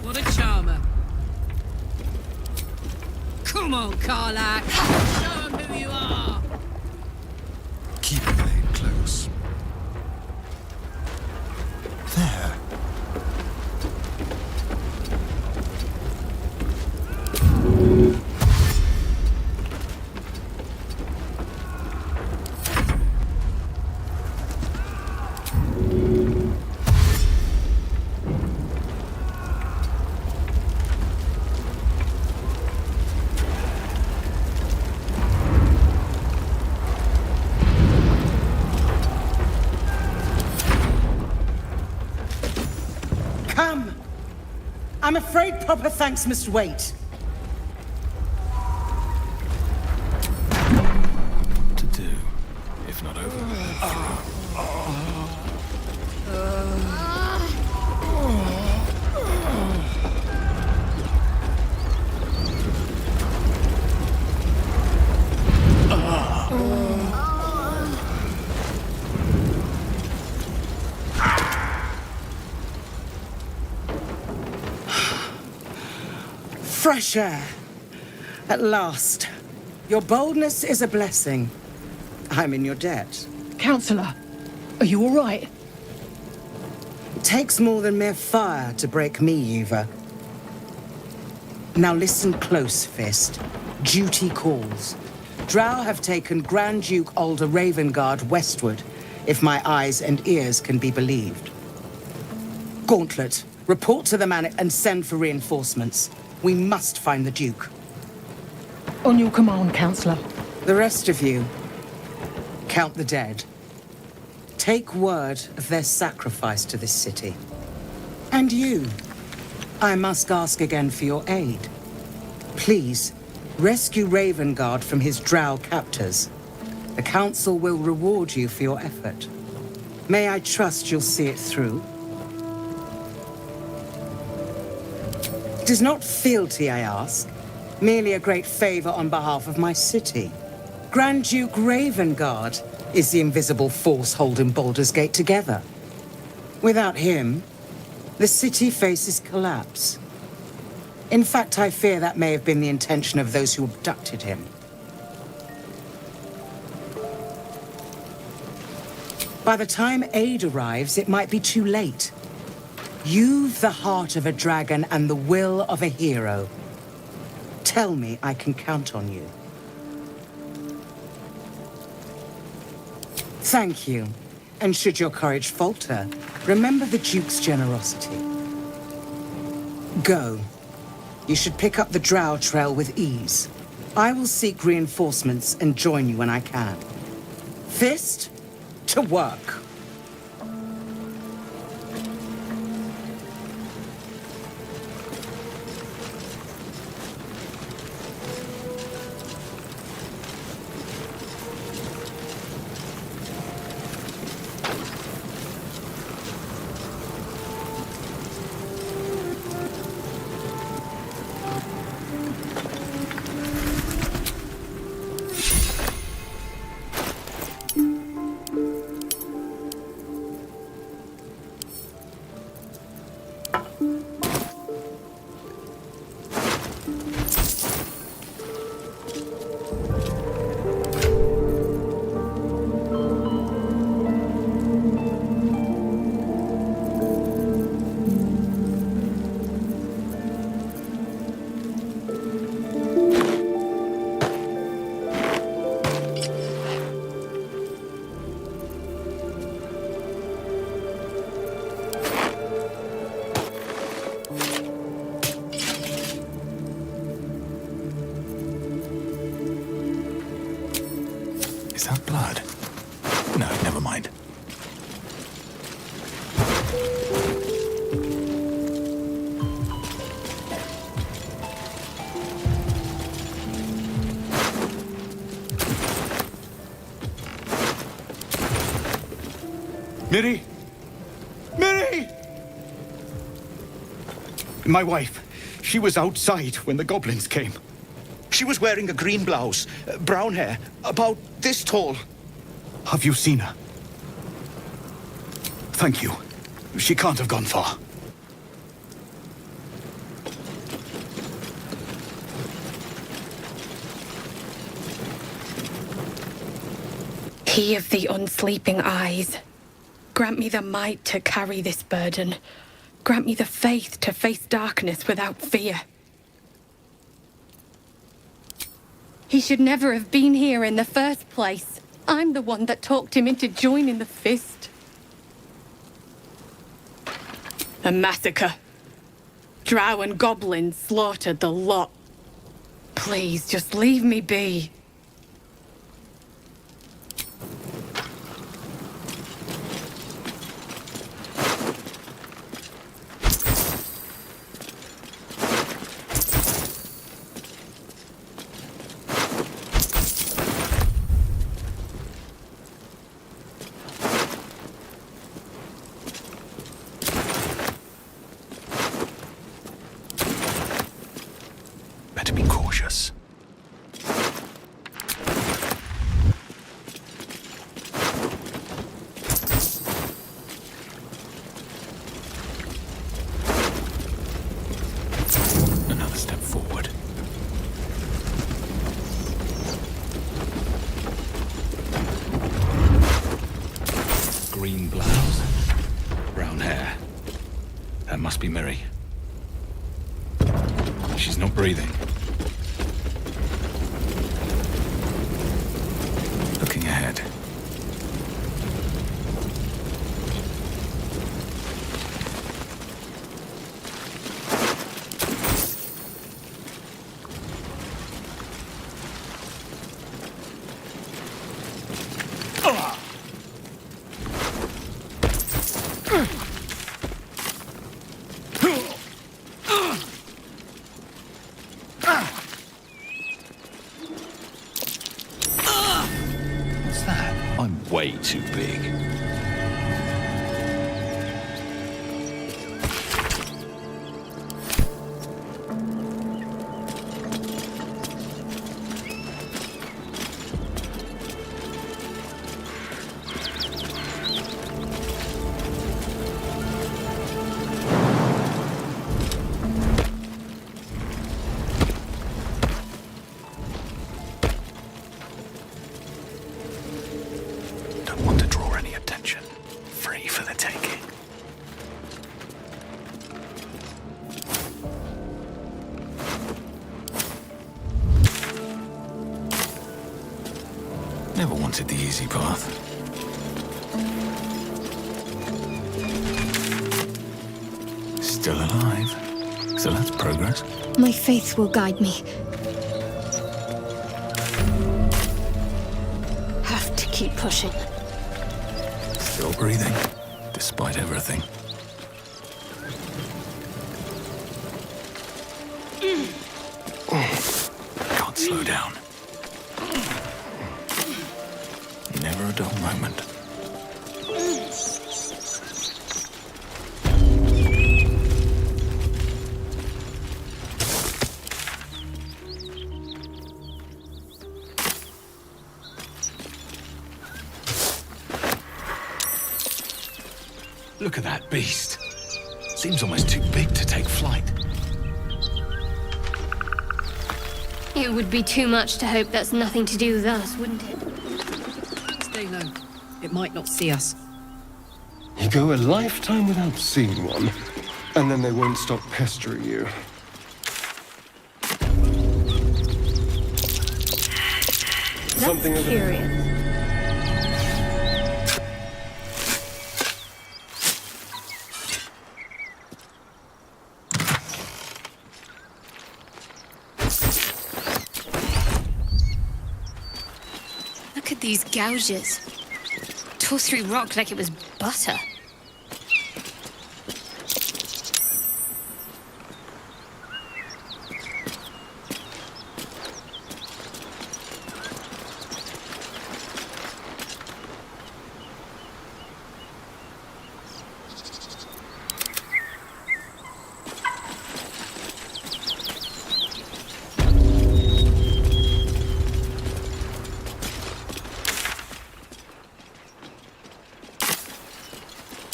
What a charmer. Come on, Karlak. Show 'em who you are. Keep the blade close. There. Come! I'm afraid proper thanks must wait. To do, if not over. Fresh air. At last. Your boldness is a blessing. I'm in your debt. Counselor, are you all right? It takes more than mere fire to break me, Yuva. Now listen close, Fist. Duty calls. Drow have taken Grand Duke Alder Ravengard westward, if my eyes and ears can be believed. Gauntlet, report to the man and send for reinforcements. We must find the Duke. On your command, Counselor. The rest of you, count the dead. Take word of their sacrifice to this city. And you, I must ask again for your aid. Please, rescue Ravengard from his drow captors. The Council will reward you for your effort. May I trust you'll see it through? It is not fealty, I ask. Merely a great favor on behalf of my city. Grand Duke Ravengard is the invisible force holding Baldur's Gate together. Without him, the city faces collapse. In fact, I fear that may have been the intention of those who abducted him. By the time aid arrives, it might be too late. You've the heart of a dragon and the will of a hero. tell me I can count on you. Thank you. And should your courage falter, remember the Duke's generosity. Go. You should pick up the Drow trail with ease. I will seek reinforcements and join you when I can. Fist to work. Is that blood? No, never mind. Miri! Miri! My wife. She was outside when the goblins came. She was wearing a green blouse, brown hair, about this tall. Have you seen her? Thank you. She can't have gone far. He of the unsleeping eyes, grant me the might to carry this burden. Grant me the faith to face darkness without fear. He should never have been here in the first place. I'm the one that talked him into joining the Fist. A massacre. Drow and goblins slaughtered the lot. Please, just leave me be. Better be cautious. Another step forward. Green blouse, brown hair. That must be Miri. She's not breathing. Looking ahead. What's that? I'm way too big. Don't want to draw any attention. Never wanted the easy path. Still alive. So that's progress. My faith will guide me. Have to keep pushing. Still breathing, despite everything. Can't slow down. Never a dull moment. Look at that beast. Seems almost too big to take flight. It would be too much to hope that's nothing to do with us, wouldn't it? Stay low. It might not see us. You go a lifetime without seeing one, and then they won't stop pestering you. Something over there. Curious. Look at these gouges. Tore through rock like it was butter.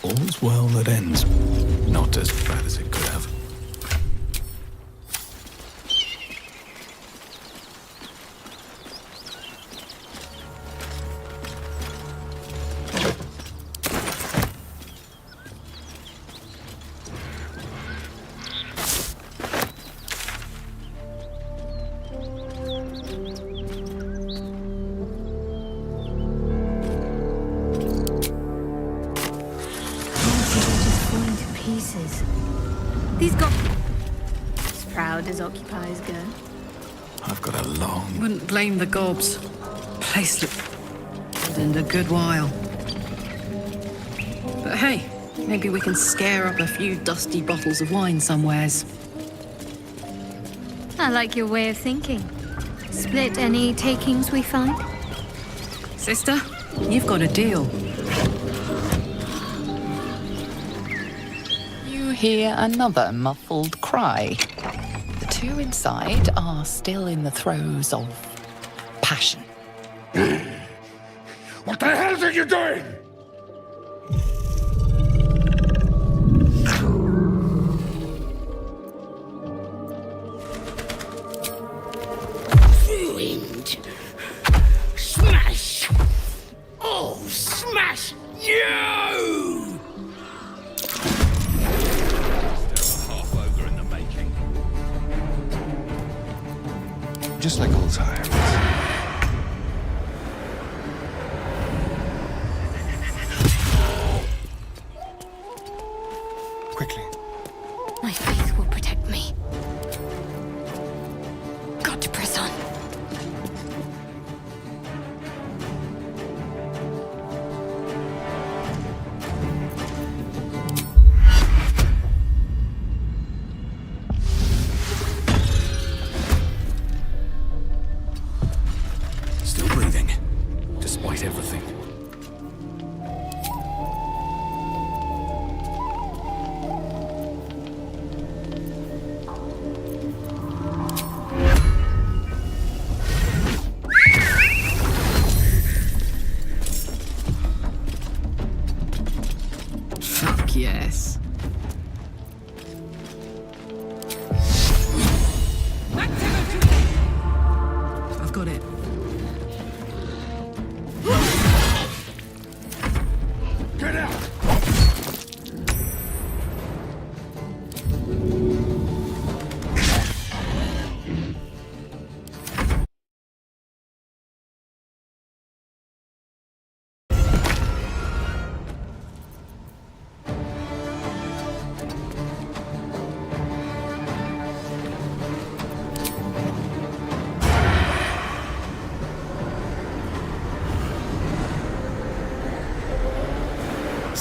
All's well that ends. Not as bad as it could have. These as proud as occupiers go. I've got a long... Wouldn't blame the gobs. Place looked in a good while. But hey, maybe we can scare up a few dusty bottles of wine somewheres. I like your way of thinking. Split any takings we find? Sister, you've got a deal. You hear another muffled cry. The two inside are still in the throes of passion. What the hell are you doing? Ruined. Smash! Oh, smash you! Half-ogre in the making. Just like old times. Quickly. My faith will protect me. Got to press on. Still breathing, despite everything.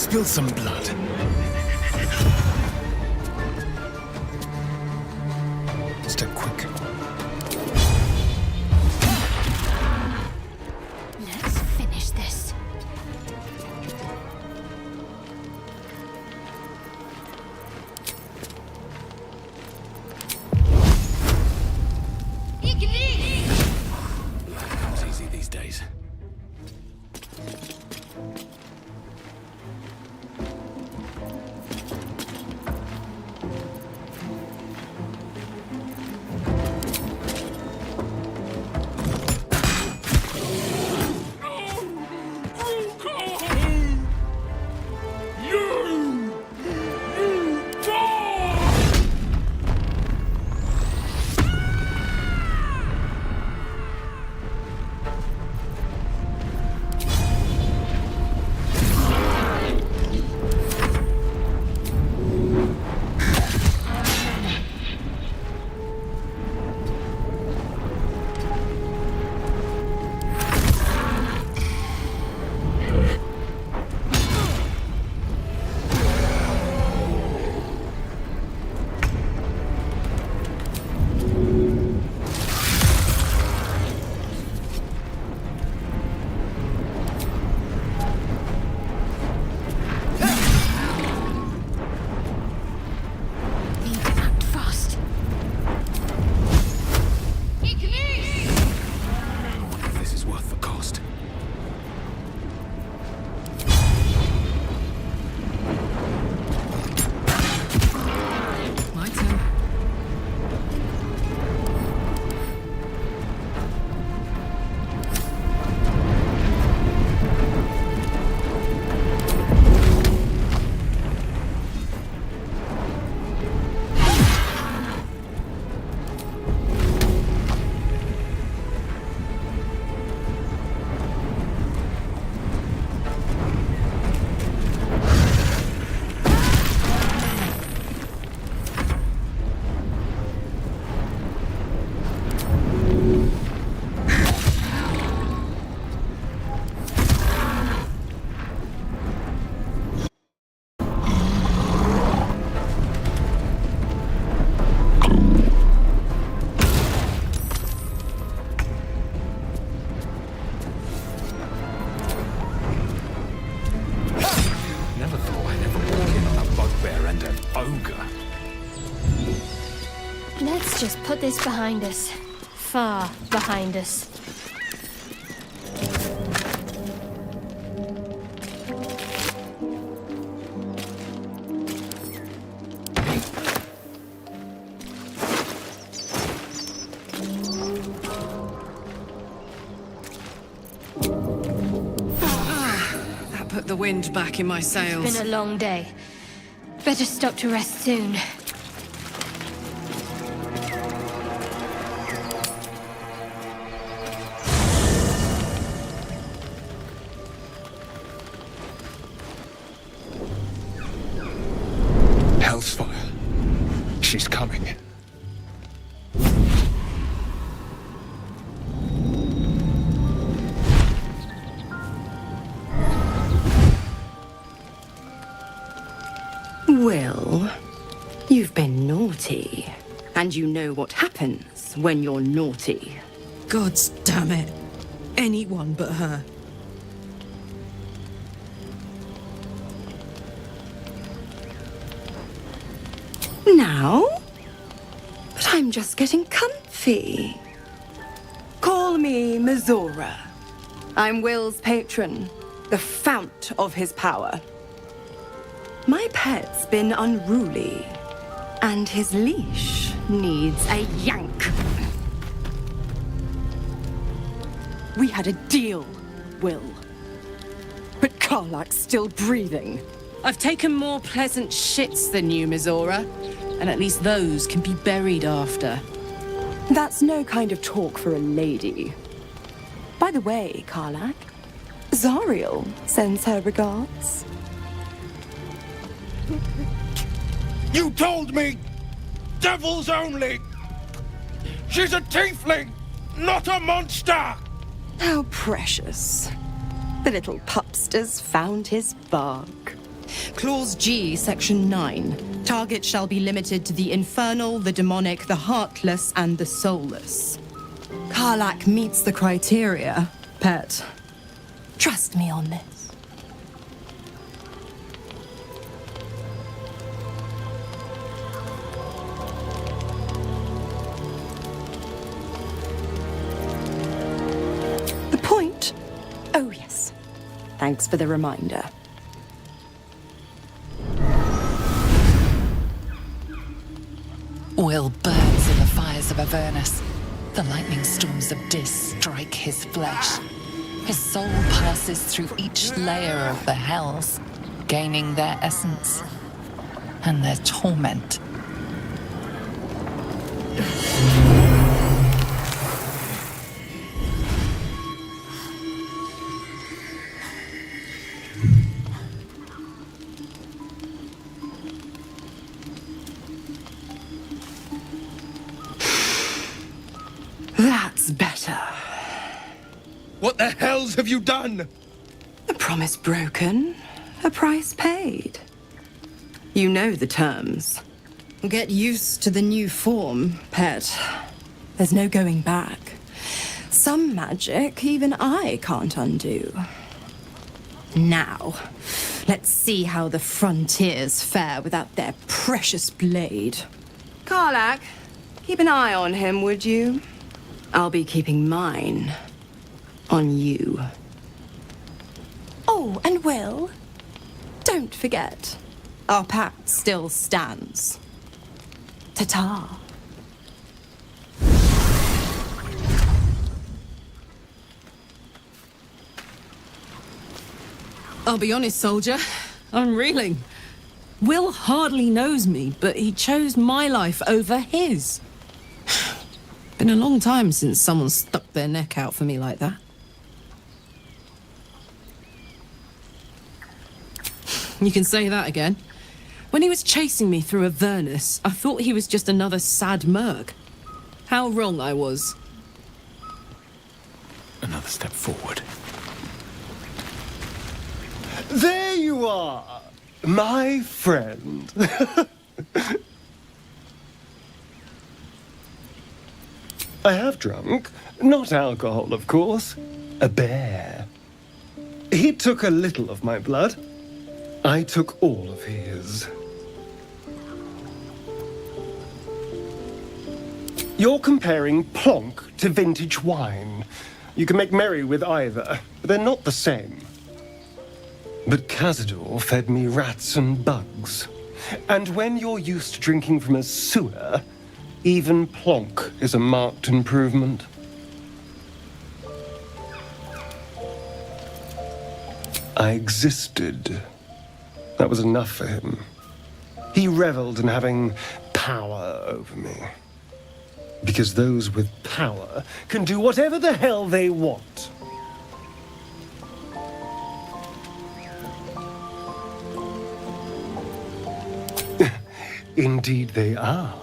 Spill some blood. Step quick. Let's finish this. Blood comes easy these days. Let's just put this behind us. Far behind us. That put the wind back in my sails. It's been a long day. Better stop to rest soon. Hellsfire. She's coming. Well, you've been naughty. And you know what happens when you're naughty. Gods damn it. Anyone but her. Now? But I'm just getting comfy. Call me Mizora. I'm Will's patron, the fount of his power. My pet's been unruly, and his leash needs a yank. We had a deal, Will. But Karlak's still breathing. I've taken more pleasant shits than you, Mizora. And at least those can be buried after. That's no kind of talk for a lady. By the way, Karlak, Zariel sends her regards. You told me! Devils only! She's a tiefling, not a monster! How precious. The little pupster's found his bark. Clause G, Section 9. Target shall be limited to the infernal, the demonic, the heartless, and the soulless. Karlach meets the criteria, pet. Trust me on this. The point? Oh, yes. Thanks for the reminder. Will burns in the fires of Avernus. The lightning storms of Dis strike his flesh. His soul passes through each layer of the hells, gaining their essence and their torment. That's better. What the hells have you done? A promise broken, a price paid. You know the terms. Get used to the new form, pet. There's no going back. Some magic even I can't undo. Now, let's see how the frontiers fare without their precious blade. Karlach, keep an eye on him, would you? I'll be keeping mine on you. Oh, and Will, don't forget, our pact still stands. Ta-ta. I'll be honest, soldier. I'm reeling. Will hardly knows me, but he chose my life over his. Been a long time since someone stuck their neck out for me like that. You can say that again. When he was chasing me through Avernus, I thought he was just another sad merc. How wrong I was. Another step forward. There you are, my friend. I have drunk. Not alcohol, of course. A bear. He took a little of my blood. I took all of his. You're comparing plonk to vintage wine. You can make merry with either, but they're not the same. But Cazador fed me rats and bugs. And when you're used to drinking from a sewer, even plonk is a marked improvement. I existed. That was enough for him. He reveled in having power over me. Because those with power can do whatever the hell they want. Indeed they are.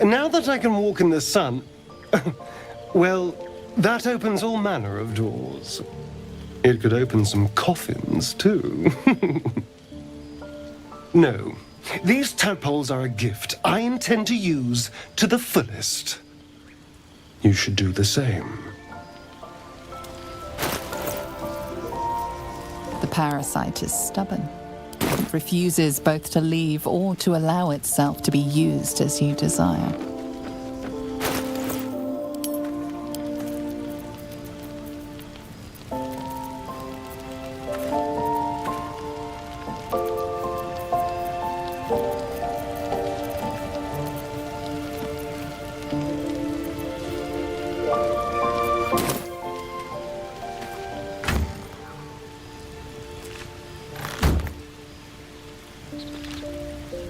Now that I can walk in the sun, well, that opens all manner of doors. It could open some coffins, too. No, these tadpoles are a gift I intend to use to the fullest. You should do the same. The parasite is stubborn. It refuses both to leave or to allow itself to be used as you desire.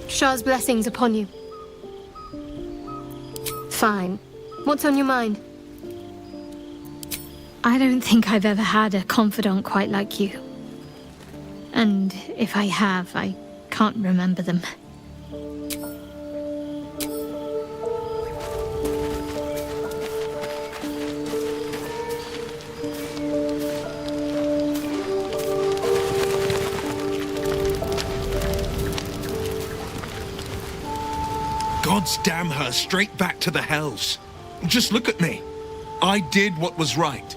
Shah's blessings upon you. Fine. What's on your mind? I don't think I've ever had a confidant quite like you. And if I have, I can't remember them. Gods damn her straight back to the hells. Just look at me. I did what was right,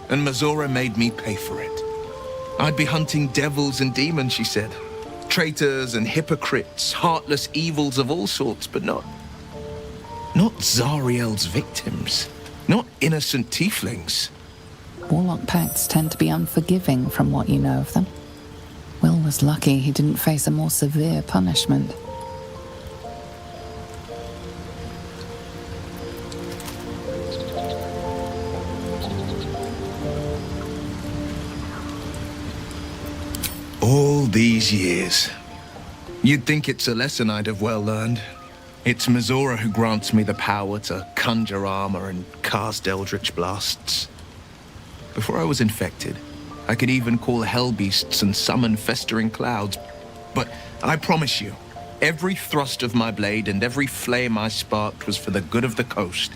and Mazora made me pay for it. I'd be hunting devils and demons, she said. Traitors and hypocrites, heartless evils of all sorts, but not Zariel's victims. Not innocent tieflings. Warlock pacts tend to be unforgiving from what you know of them. Will was lucky he didn't face a more severe punishment. All these years. You'd think it's a lesson I'd have well learned. It's Mazora who grants me the power to conjure armor and cast eldritch blasts. Before I was infected, I could even call hell beasts and summon festering clouds. But I promise you, every thrust of my blade and every flame I sparked was for the good of the coast.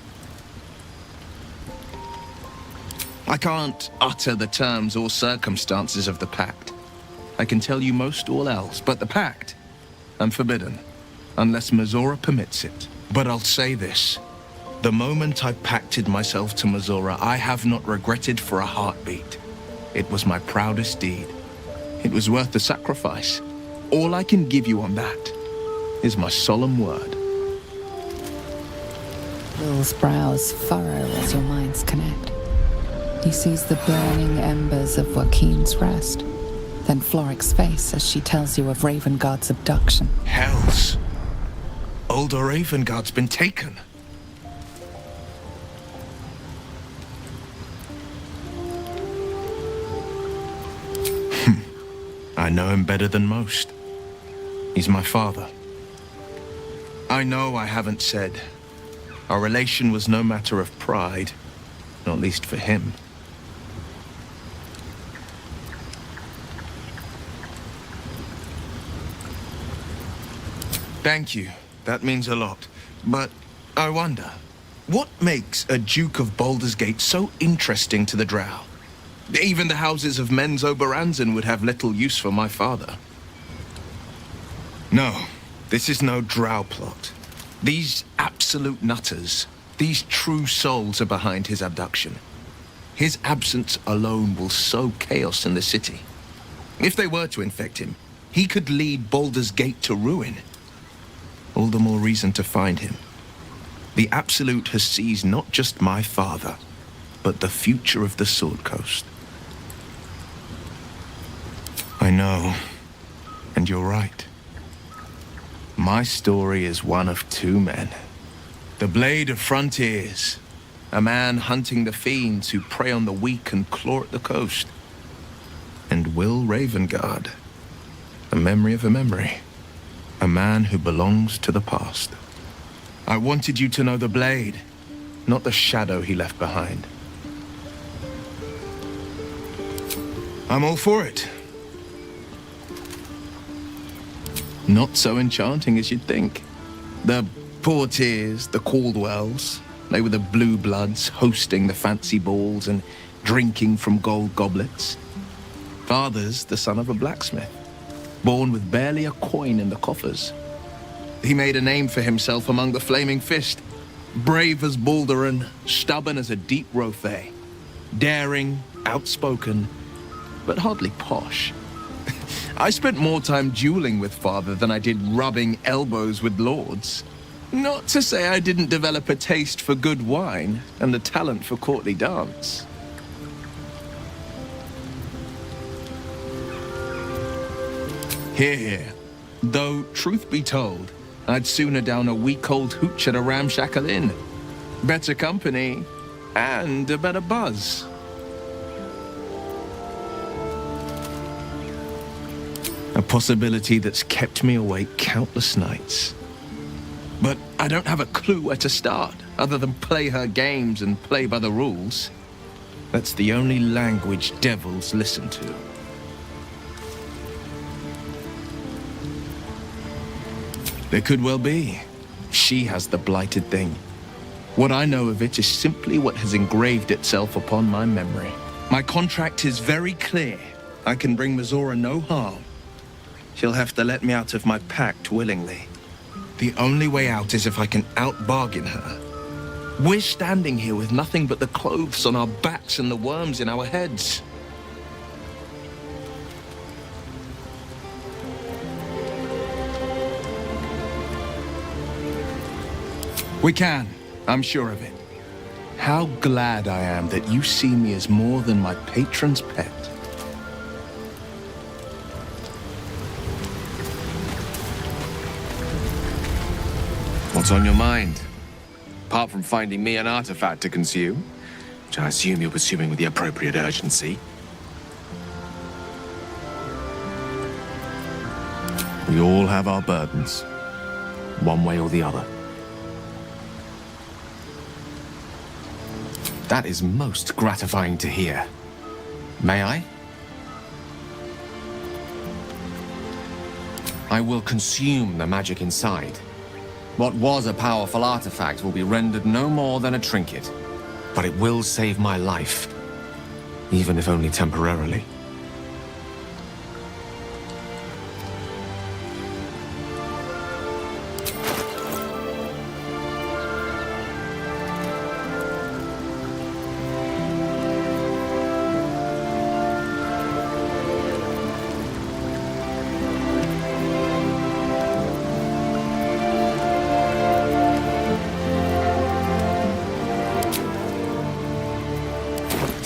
I can't utter the terms or circumstances of the pact. I can tell you most all else, but the pact, I'm forbidden, unless Mazora permits it. But I'll say this. The moment I pacted myself to Mazora, I have not regretted for a heartbeat. It was my proudest deed. It was worth the sacrifice. All I can give you on that is my solemn word. Will's brows furrow as your minds connect. He sees the burning embers of Joaquin's rest, then Floric's face as she tells you of Ravengard's abduction. Hells! Older Ravengard's been taken. I know him better than most. He's my father. I know I haven't said. Our relation was no matter of pride, not least for him. Thank you. That means a lot. But I wonder, what makes a Duke of Baldur's Gate so interesting to the Drow? Even the houses of Men's Oberanzen would have little use for my father. No, this is no Drow plot. These absolute nutters, these true souls are behind his abduction. His absence alone will sow chaos in the city. If they were to infect him, he could lead Baldur's Gate to ruin. All the more reason to find him. The Absolute has seized not just my father, but the future of the Sword Coast. I know, and you're right. My story is one of two men. The Blade of Frontiers, a man hunting the fiends who prey on the weak and claw at the coast. And Will Ravengard, the memory of a memory. A man who belongs to the past. I wanted you to know the Blade, not the shadow he left behind. I'm all for it. Not so enchanting as you'd think. The Portiers, the Caldwells, they were the blue bloods hosting the fancy balls and drinking from gold goblets. Father's the son of a blacksmith, born with barely a coin in the coffers. He made a name for himself among the Flaming Fist, brave as Baldur and stubborn as a deep Rothay, daring, outspoken, but hardly posh. I spent more time dueling with Father than I did rubbing elbows with lords. Not to say I didn't develop a taste for good wine and the talent for courtly dance. Hear, hear. Though, truth be told, I'd sooner down a week-old hooch at a ramshackle inn. Better company, and a better buzz. A possibility that's kept me awake countless nights. But I don't have a clue where to start, other than play her games and play by the rules. That's the only language devils listen to. There could well be. She has the blighted thing. What I know of it is simply what has engraved itself upon my memory. My contract is very clear. I can bring Mazora no harm. She'll have to let me out of my pact willingly. The only way out is if I can out-bargain her. We're standing here with nothing but the clothes on our backs and the worms in our heads. We can. I'm sure of it. How glad I am that you see me as more than my patron's pet. What's on your mind? Apart from finding me an artifact to consume, which I assume you're pursuing with the appropriate urgency. We all have our burdens, one way or the other. That is most gratifying to hear. May I? I will consume the magic inside. What was a powerful artifact will be rendered no more than a trinket, but it will save my life, even if only temporarily.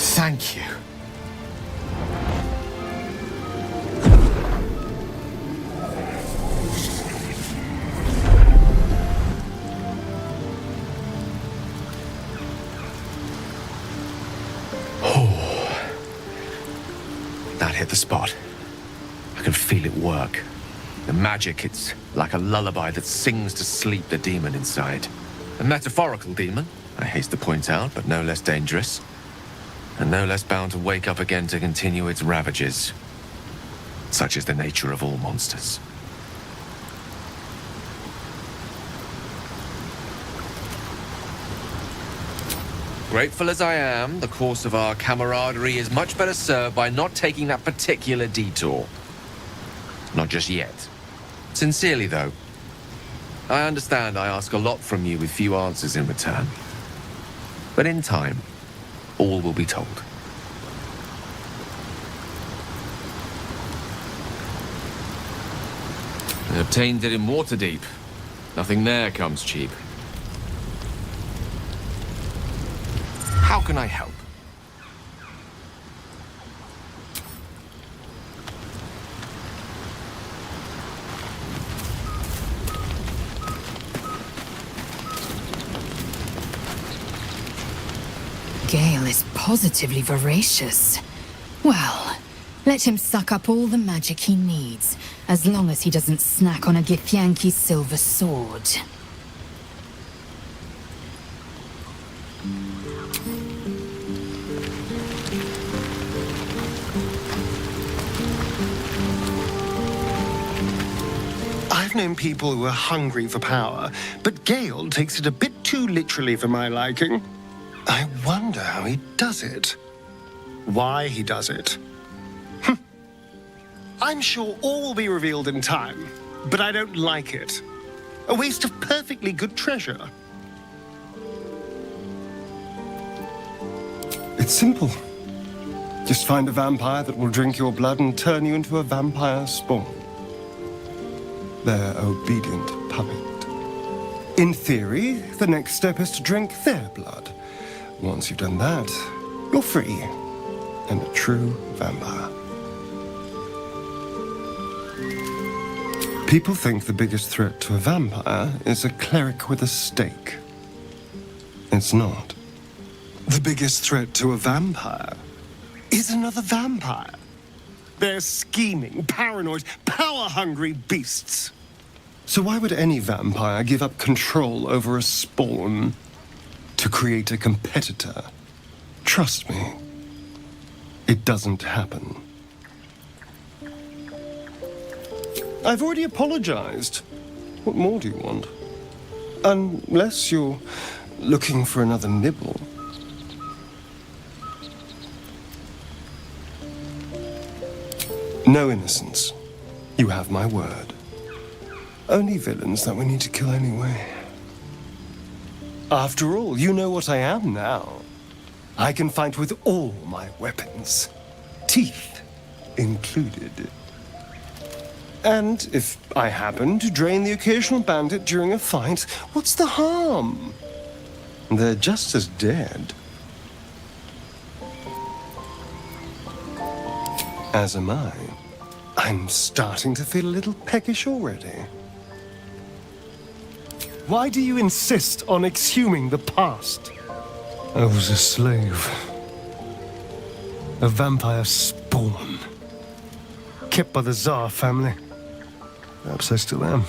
Thank you. Oh, that hit the spot. I can feel it work. The magic, it's like a lullaby that sings to sleep the demon inside. A metaphorical demon, I haste to point out, but no less dangerous. And no less bound to wake up again to continue its ravages. Such is the nature of all monsters. Grateful as I am, the course of our camaraderie is much better served by not taking that particular detour. Not just yet. Sincerely, though. I understand I ask a lot from you with few answers in return. But in time, all will be told. I obtained it in Waterdeep. Nothing there comes cheap. How can I help? Gale is positively voracious. Well, let him suck up all the magic he needs, as long as he doesn't snack on a Githyanki's silver sword. I've known people who are hungry for power, but Gale takes it a bit too literally for my liking. I wonder how he does it. Why he does it. I'm sure all will be revealed in time, but I don't like it. A waste of perfectly good treasure. It's simple. Just find a vampire that will drink your blood and turn you into a vampire spawn. Their obedient puppet. In theory, the next step is to drink their blood. Once you've done that, you're free and a true vampire. People think the biggest threat to a vampire is a cleric with a stake. It's not. The biggest threat to a vampire is another vampire. They're scheming, paranoid, power-hungry beasts. So why would any vampire give up control over a spawn to create a competitor? Trust me, it doesn't happen. I've already apologized. What more do you want? Unless you're looking for another nibble. No innocence. You have my word. Only villains that we need to kill anyway. After all, you know what I am now. I can fight with all my weapons, teeth included. And if I happen to drain the occasional bandit during a fight, what's the harm? They're just as dead. As am I. I'm starting to feel a little peckish already. Why do you insist on exhuming the past? I was a slave. A vampire spawn. Kept by the Tsar family. Perhaps I still am.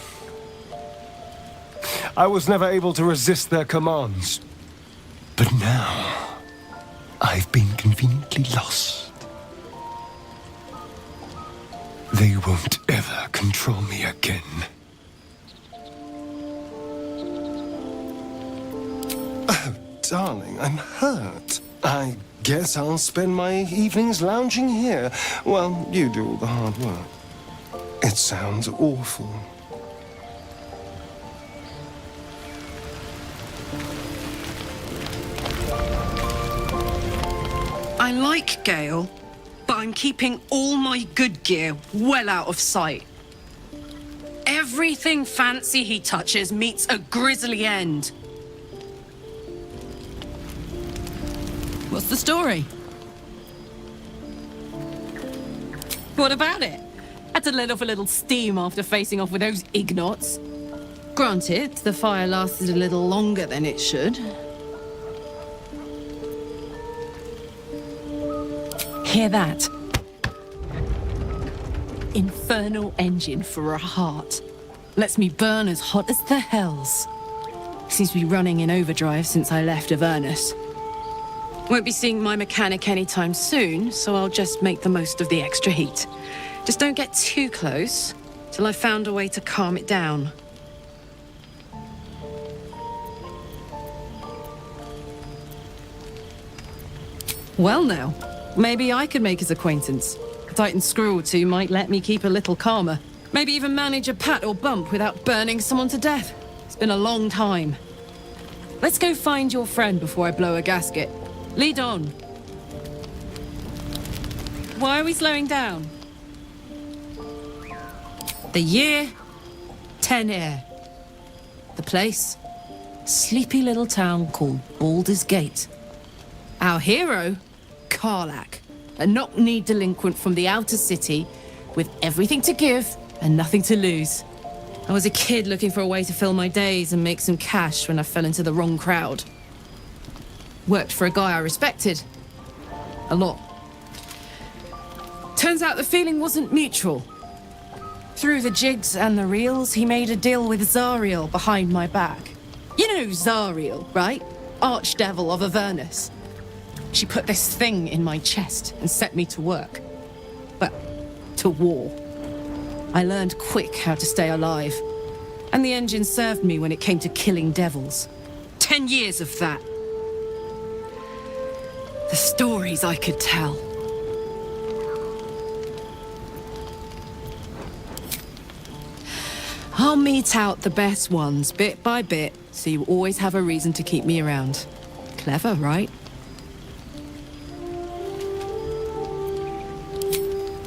I was never able to resist their commands. But now, I've been conveniently lost. They won't ever control me again. Oh, darling, I'm hurt. I guess I'll spend my evenings lounging here while you do all the hard work. It sounds awful. I like Gale, but I'm keeping all my good gear well out of sight. Everything fancy he touches meets a grisly end. What's the story? What about it? Had to let off a little steam after facing off with those ignots. Granted, the fire lasted a little longer than it should. Hear that? Infernal engine for a heart. Lets me burn as hot as the hells. Seems to be running in overdrive since I left Avernus. Won't be seeing my mechanic anytime soon, so I'll just make the most of the extra heat. Just don't get too close till I've found a way to calm it down. Well now, maybe I could make his acquaintance. A Titan screw or two might let me keep a little calmer. Maybe even manage a pat or bump without burning someone to death. It's been a long time. Let's go find your friend before I blow a gasket. Lead on. Why are we slowing down? The year, 10 air. The place, sleepy little town called Baldur's Gate. Our hero, Karlach, a knock-kneed delinquent from the outer city with everything to give and nothing to lose. I was a kid looking for a way to fill my days and make some cash when I fell into the wrong crowd. Worked for a guy I respected. A lot. Turns out the feeling wasn't mutual. Through the jigs and the reels, he made a deal with Zariel behind my back. You know Zariel, right? Archdevil of Avernus. She put this thing in my chest and set me to work. Well, to war. I learned quick how to stay alive. And the engine served me when it came to killing devils. 10 years of that. The stories I could tell. I'll mete out the best ones bit by bit, so you always have a reason to keep me around. Clever, right?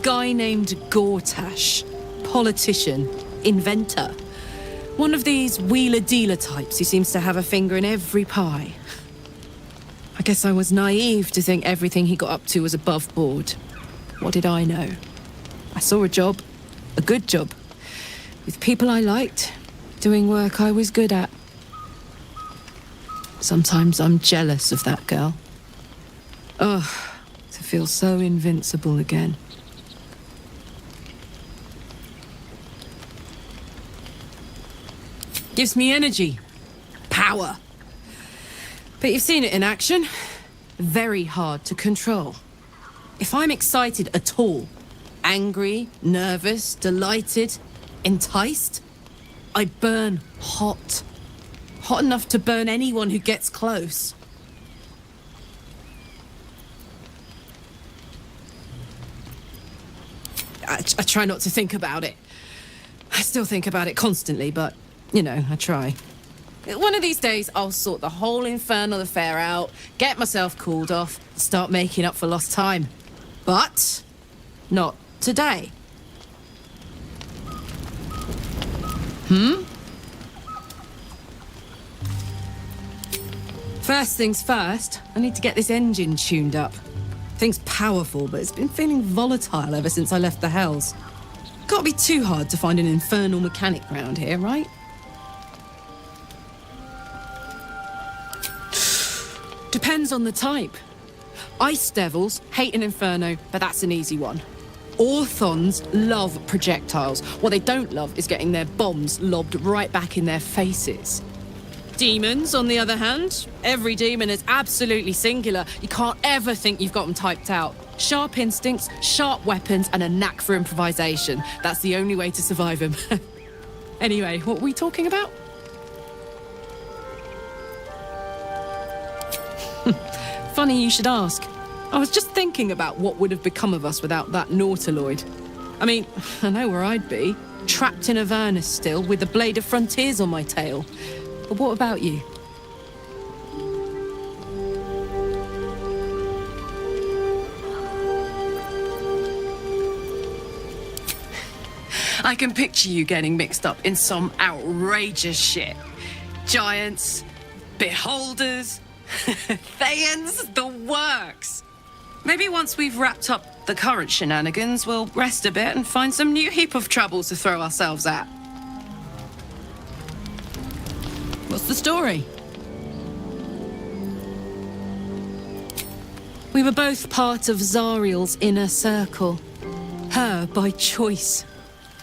Guy named Gortash. Politician. Inventor. One of these wheeler-dealer types who seems to have a finger in every pie. I guess I was naive to think everything he got up to was above board. What did I know? I saw a job. A good job. With people I liked. Doing work I was good at. Sometimes I'm jealous of that girl. Ugh, to feel so invincible again. Gives me energy. Power. But you've seen it in action. Very hard to control. If I'm excited at all, angry, nervous, delighted, enticed, I burn hot. Hot enough to burn anyone who gets close. I try not to think about it. I still think about it constantly, but, you know, I try. One of these days, I'll sort the whole infernal affair out, get myself cooled off, start making up for lost time. But not today. First things first, I need to get this engine tuned up. Thing's powerful, but it's been feeling volatile ever since I left the Hells. Can't be too hard to find an infernal mechanic round here, right? Depends on the type. Ice Devils hate an inferno, but that's an easy one. Orthons love projectiles. What they don't love is getting their bombs lobbed right back in their faces. Demons, on the other hand, every demon is absolutely singular. You can't ever think you've got them typed out. Sharp instincts, sharp weapons, and a knack for improvisation. That's the only way to survive them. Anyway, what were we talking about? Funny you should ask. I was just thinking about what would have become of us without that Nautiloid. I mean, I know where I'd be. Trapped in Avernus still, with the Blade of Frontiers on my tail. But what about you? I can picture you getting mixed up in some outrageous shit. Giants, beholders, Thayans, the works. Maybe once we've wrapped up the current shenanigans, we'll rest a bit and find some new heap of trouble to throw ourselves at. What's the story? We were both part of Zariel's inner circle. Her by choice,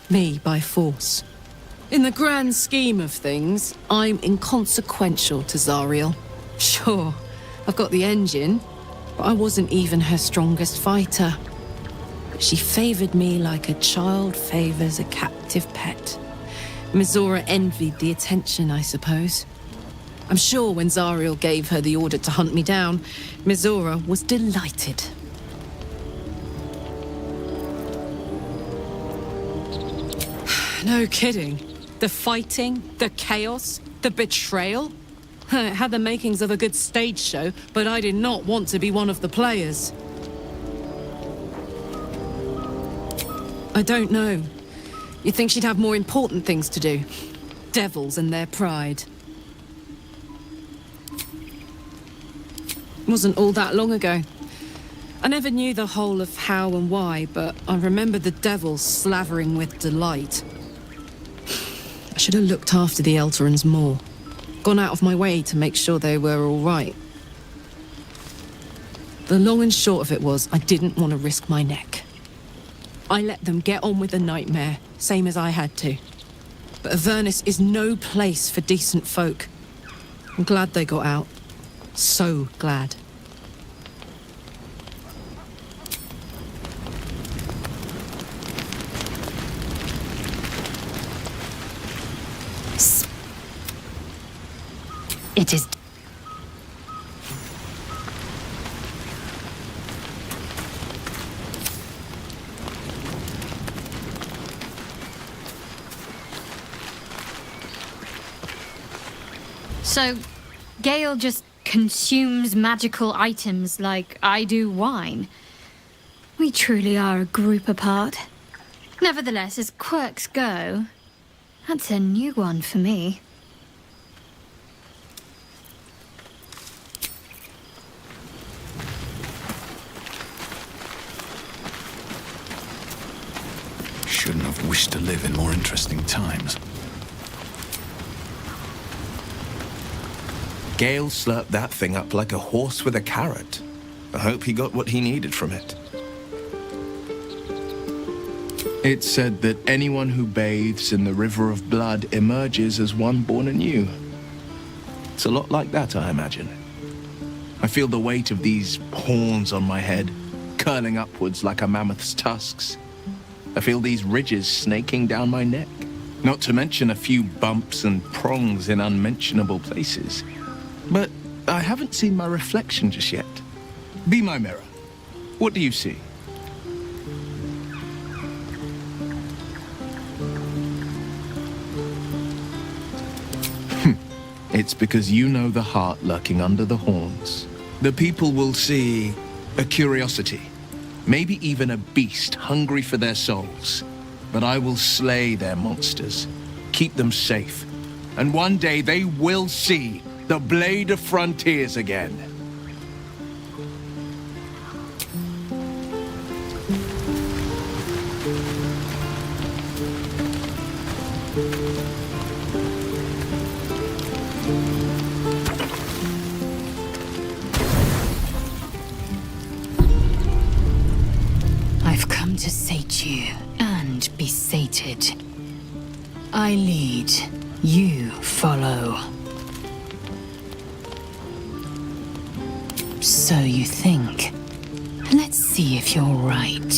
me by force. In the grand scheme of things, I'm inconsequential to Zariel. Sure, I've got the engine, but I wasn't even her strongest fighter. But she favored me like a child favors a captive pet. Mizora envied the attention, I suppose. I'm sure when Zariel gave her the order to hunt me down, Mizora was delighted. No kidding. The fighting, the chaos, the betrayal. It had the makings of a good stage show, but I did not want to be one of the players. I don't know. You'd think she'd have more important things to do. Devils and their pride. It wasn't all that long ago. I never knew the whole of how and why, but I remember the devils slavering with delight. I should have looked after the Elterans more. Gone out of my way to make sure they were all right. The long and short of it was, I didn't want to risk my neck. I let them get on with the nightmare, same as I had to. But Avernus is no place for decent folk. I'm glad they got out. So glad. It is. So, Gale just consumes magical items like I do wine. We truly are a group apart. Nevertheless, as quirks go, that's a new one for me. Shouldn't have wished to live in more interesting times. Gale slurped that thing up like a horse with a carrot. I hope he got what he needed from it. It's said that anyone who bathes in the river of blood emerges as one born anew. It's a lot like that, I imagine. I feel the weight of these horns on my head, curling upwards like a mammoth's tusks. I feel these ridges snaking down my neck, not to mention a few bumps and prongs in unmentionable places. But I haven't seen my reflection just yet. Be my mirror. What do you see? It's because you know the heart lurking under the horns. The people will see a curiosity, maybe even a beast hungry for their souls. But I will slay their monsters, keep them safe, and one day they will see the Blade of Frontiers again. I've come to sate you and be sated. I lead, you follow. So you think. Let's see if you're right.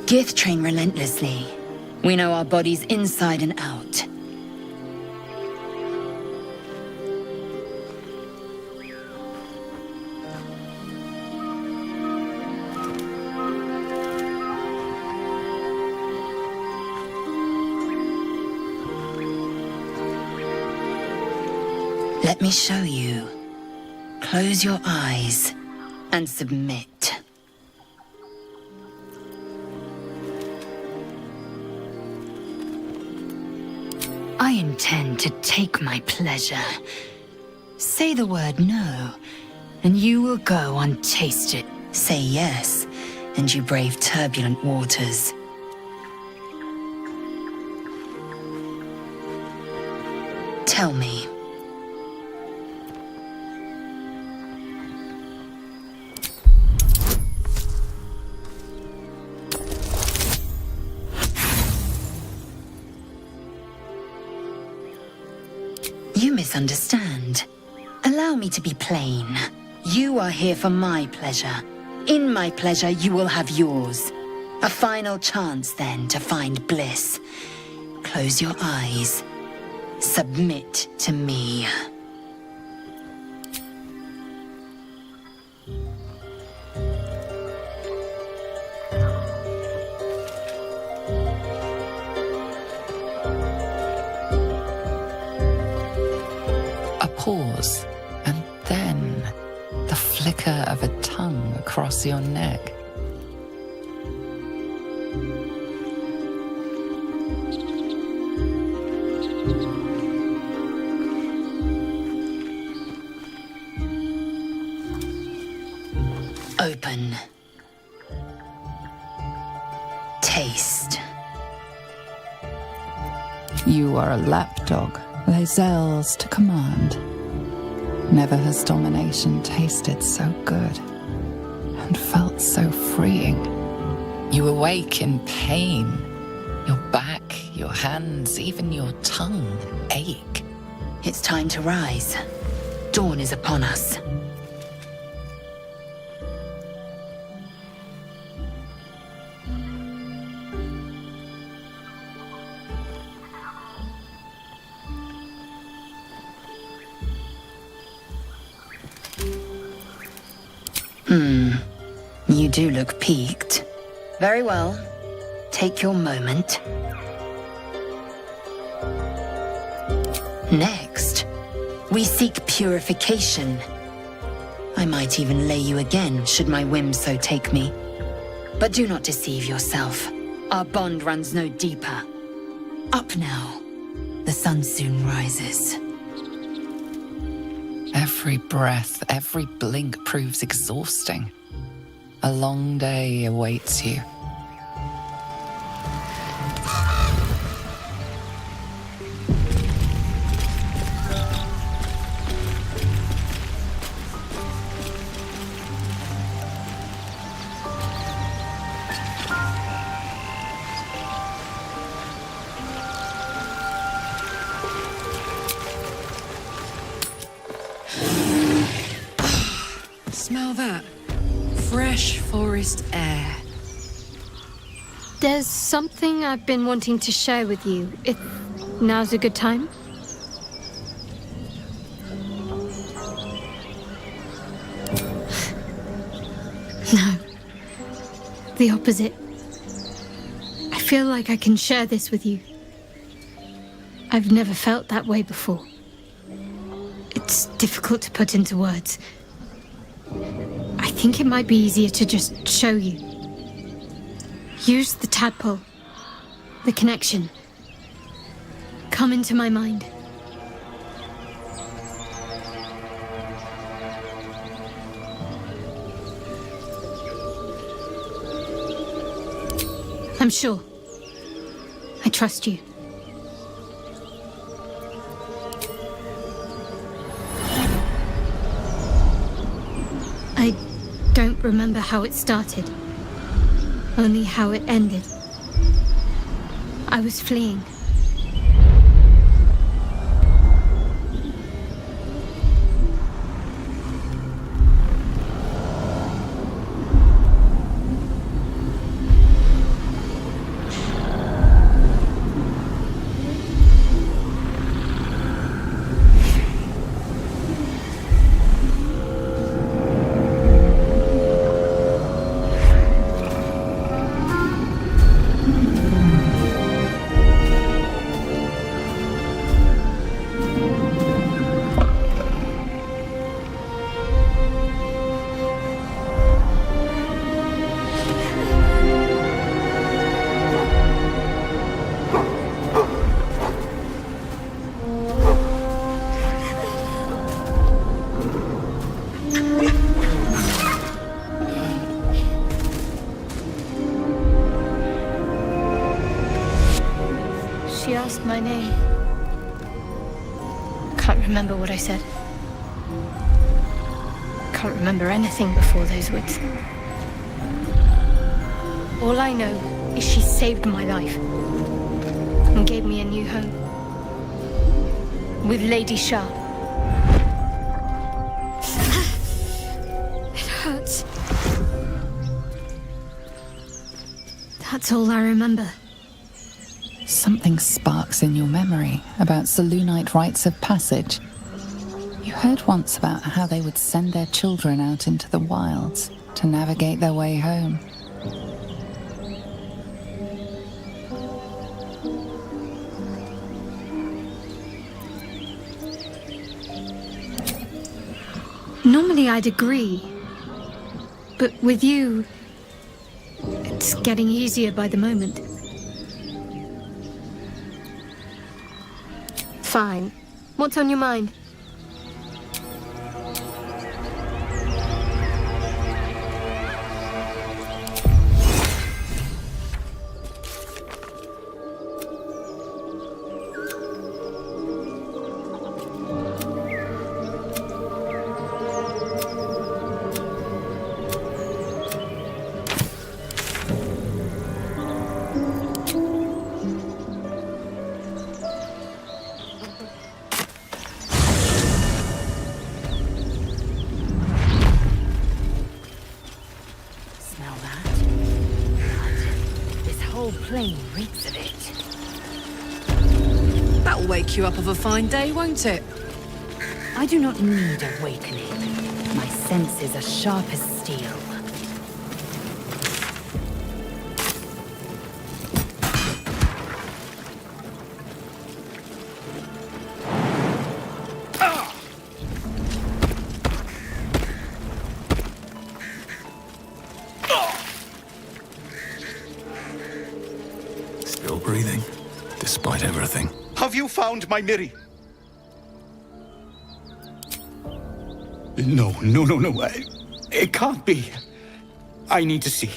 Gith train relentlessly. We know our bodies inside and out. Let me show you. Close your eyes and submit. I intend to take my pleasure. Say the word no, and you will go untasted. Say yes, and you brave turbulent waters. Tell me. You misunderstand. Allow me to be plain. You are here for my pleasure. In my pleasure, you will have yours. A final chance, then, to find bliss. Close your eyes. Submit to me. Pause, and then the flicker of a tongue across your neck. Open. Taste. You are a lapdog, Lae'zel's to command. Never has domination tasted so good and felt so freeing. You awake in pain. Your back, your hands, even your tongue ache. It's time to rise. Dawn is upon us. You do look peaked. Very well. Take your moment. Next, we seek purification. I might even lay you again, should my whim so take me. But do not deceive yourself. Our bond runs no deeper. Up now. The sun soon rises. Every breath, every blink proves exhausting. A long day awaits you. Smell that? Fresh forest air. There's something I've been wanting to share with you, if now's a good time. No. The opposite. feel like I can share this with you. I've never felt that way before. It's difficult to put into words. I think it might be easier to just show you. Use the tadpole, the connection. Come into my mind. I'm sure. I trust you. I don't remember how it started, only how it ended. I was fleeing. She asked my name. Can't remember what I said. Can't remember anything before those words. All I know is she saved my life and gave me a new home with Lady Sharp. It hurts. That's all I remember. Something sparks in your memory about Selûnite rites of passage. You heard once about how they would send their children out into the wilds to navigate their way home. Normally I'd agree, but with you, it's getting easier by the moment. Fine. What's on your mind? Plain reeks of it. That'll wake you up of a fine day, won't it? I do not need awakening. My senses are sharp as steel. Still breathing, despite everything. Have you found my Miri? No. It can't be. I need to see.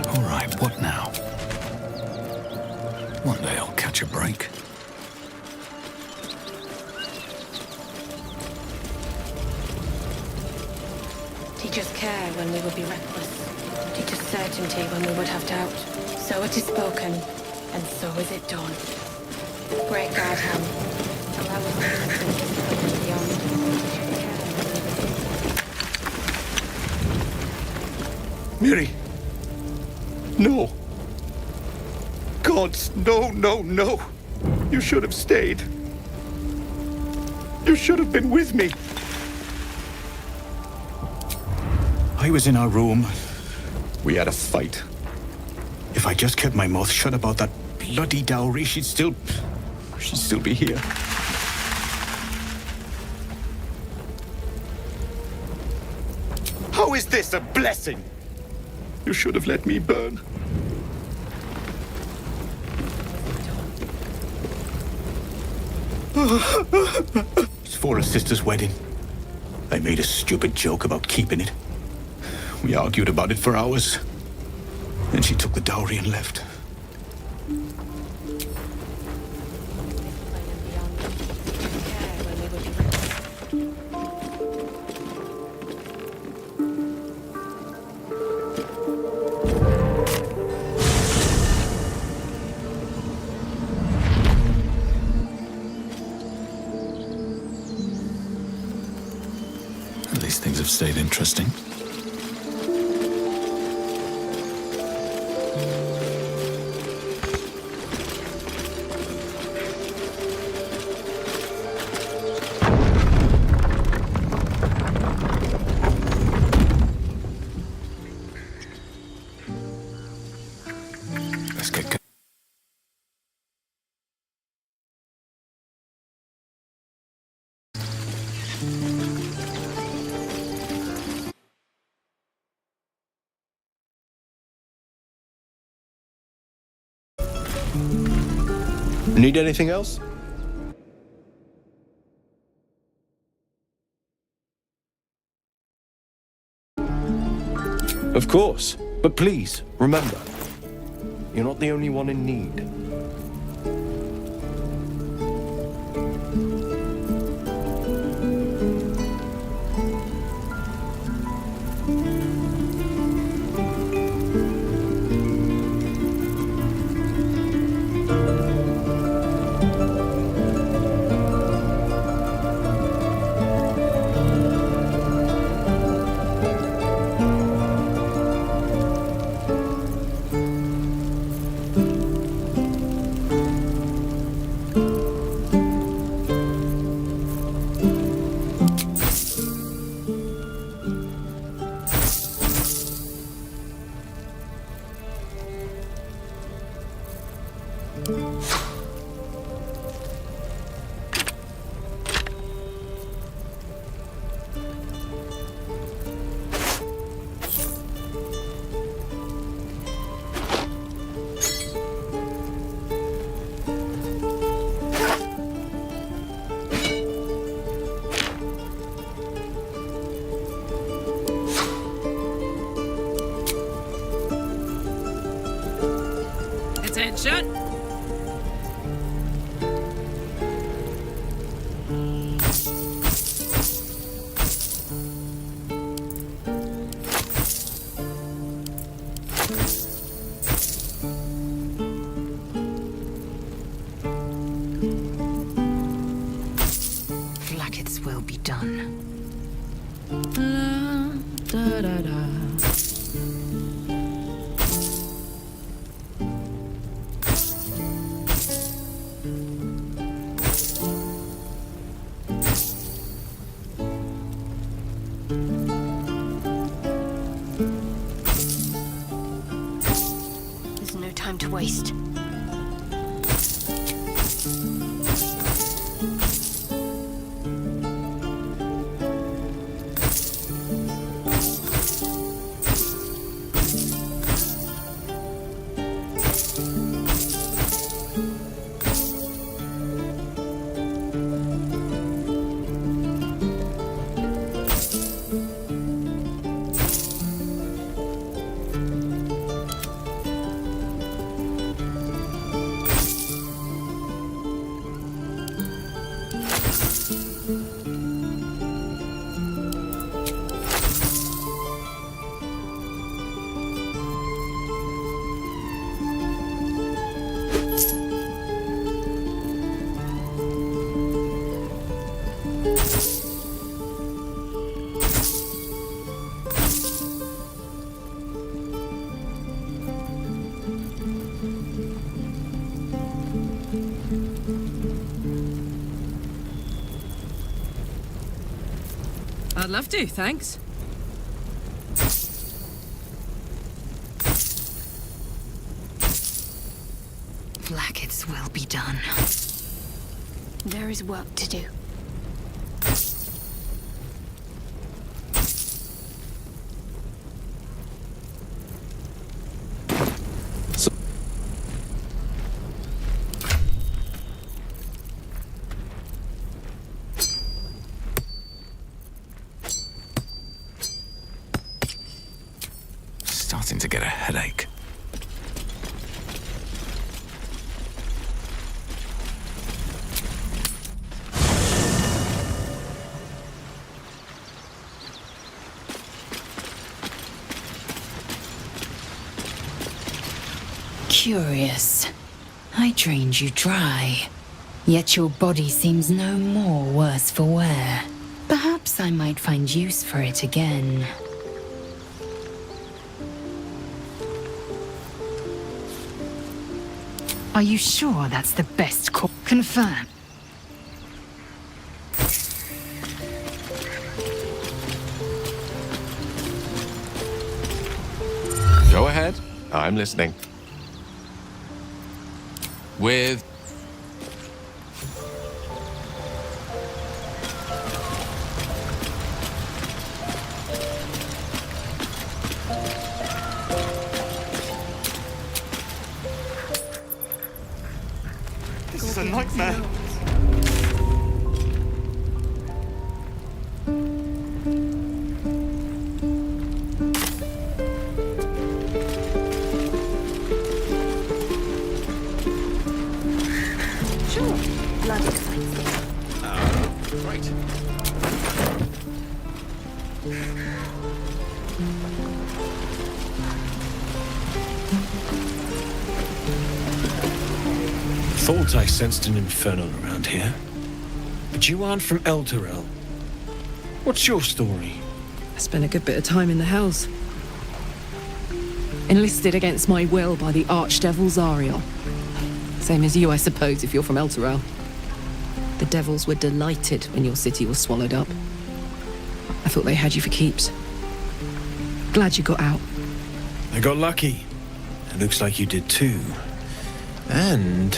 All right, what now? One day I'll catch a break. Teach us care when we would be reckless. Teach us certainty when we would have doubt. So it is spoken, and so is it done. Great guard hand, allow us to enter this place beyond. Miri! No. Gods, no, no, no. You should have stayed. You should have been with me. I was in our room. We had a fight. If I just kept my mouth shut about that bloody dowry, she'd still be here. How is this a blessing? You should have let me burn. It's for her sister's wedding. I made a stupid joke about keeping it. We argued about it for hours. Then she took the dowry and left. At least things have stayed interesting. Let's get going. Need anything else? Of course, but please, remember, you're not the only one in need. Attention! Blackets will be done. Da, da, da. There's no time to waste. I'd love to, thanks. Blackets will be done. There is work to do. Starting to get a headache. Curious. I drained you dry, yet your body seems no more worse for wear. Perhaps I might find use for it again. Are you sure that's the best call? Confirm. Go ahead. I'm listening. With... This is a nightmare. Great. Thought I sensed an infernal around here. But you aren't from Elturel. What's your story? I spent a good bit of time in the Hells. Enlisted against my will by the Archdevil Zariel. Same as you, I suppose, if you're from Elturel. The devils were delighted when your city was swallowed up. I thought they had you for keeps. Glad you got out. I got lucky. It looks like you did too. And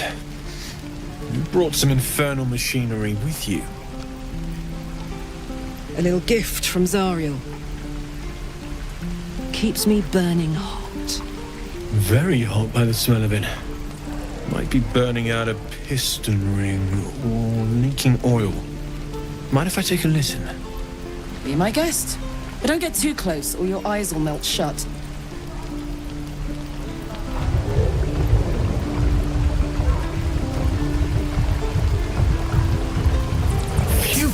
you brought some infernal machinery with you. A little gift from Zariel. Keeps me burning hot. Very hot by the smell of it. Might be burning out a piston ring or leaking oil. Mind if I take a listen? Be my guest. But don't get too close or your eyes will melt shut. Phew!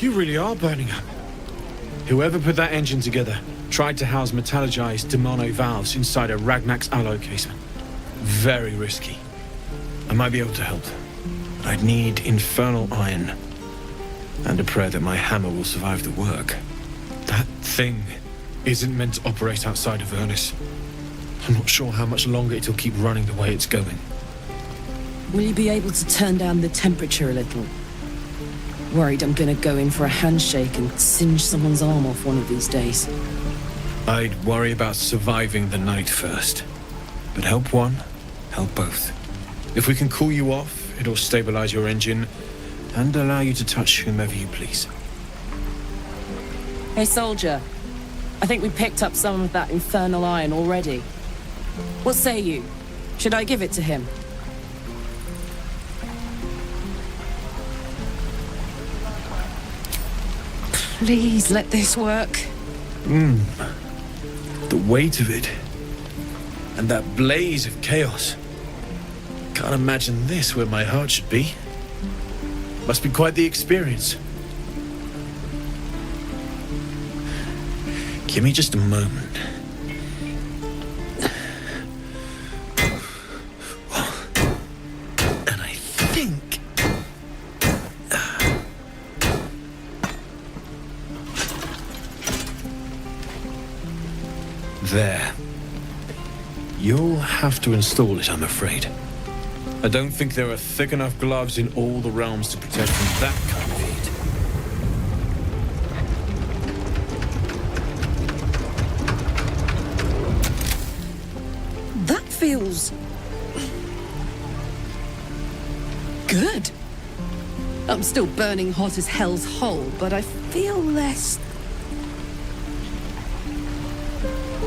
You really are burning up. Whoever put that engine together tried to house metallurgized Demono valves inside a Ragnak's alloy casement. Very risky. I might be able to help, but I'd need infernal iron and a prayer that my hammer will survive the work. That thing isn't meant to operate outside of Ernest. I'm not sure how much longer it'll keep running the way it's going. Will you be able to turn down the temperature a little? Worried I'm gonna go in for a handshake and singe someone's arm off one of these days. I'd worry about surviving the night first. But help one, help both. If we can cool you off, it'll stabilize your engine and allow you to touch whomever you please. Hey, soldier. I think we picked up some of that infernal iron already. What say you? Should I give it to him? Please let this work. The weight of it. And that blaze of chaos. Can't imagine this where my heart should be. Must be quite the experience. Give me just a moment. And I think... There. You'll have to install it, I'm afraid. I don't think there are thick enough gloves in all the realms to protect from that kind of heat. feels good. I'm still burning hot as hell's hole, but I feel less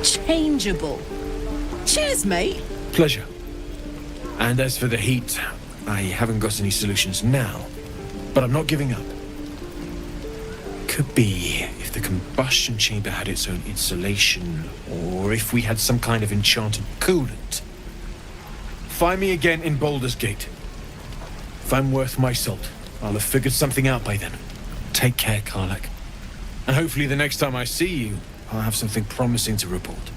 changeable. Cheers, mate. Pleasure. And as for the heat, I haven't got any solutions now, but I'm not giving up. Could be if the combustion chamber had its own insulation, or if we had some kind of enchanted coolant. Find me again in Baldur's Gate. If I'm worth my salt, I'll have figured something out by then. Take care, Karlach. And hopefully the next time I see you, I'll have something promising to report.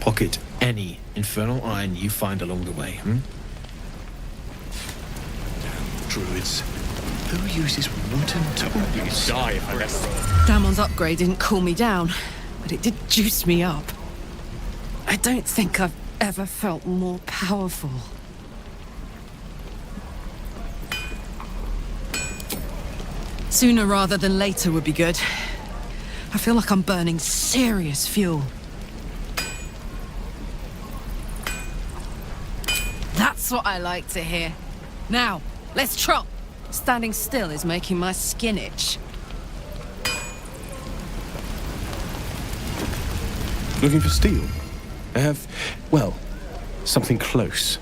Pocket any infernal iron you find along the way, Druids. Who uses wooden tools? You'd die if I left. Damon's upgrade didn't cool me down, but it did juice me up. I don't think I've ever felt more powerful. Sooner rather than later would be good. I feel like I'm burning serious fuel. That's what I like to hear. Now, let's trot. Standing still is making my skin itch. Looking for steel? I have, well, something close.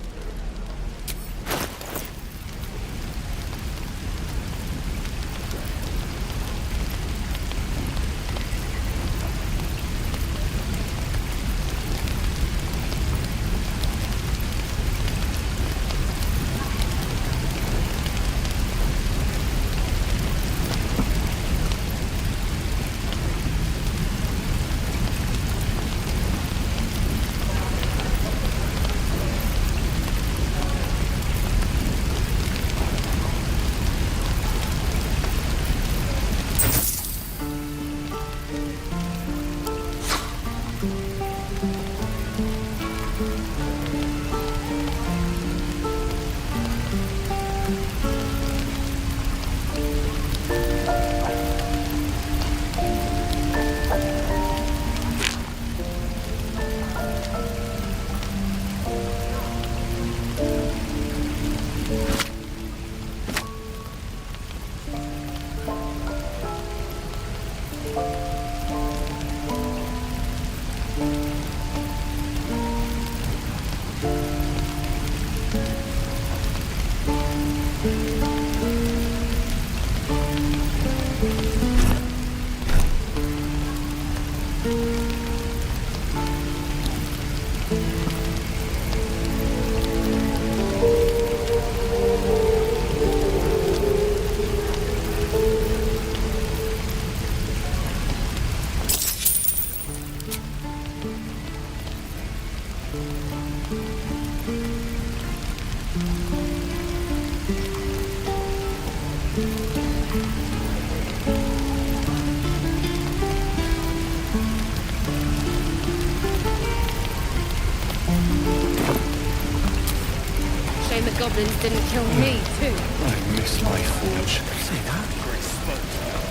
Shame the goblins didn't kill me, too. I miss my forge.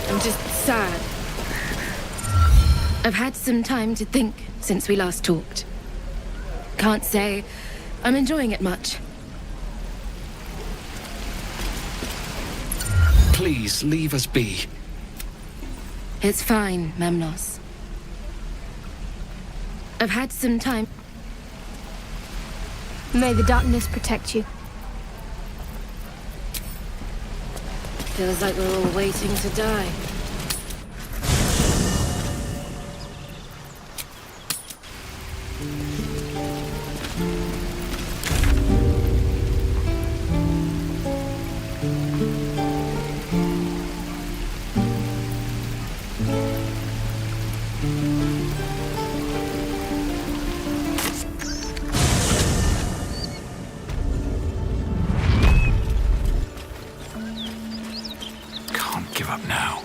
I'm just sad. I've had some time to think since we last talked. Can't say I'm enjoying it much. Please, leave us be. It's fine, Memnos. I've had some time. May the darkness protect you. Feels like we're all waiting to die. Can't give up now.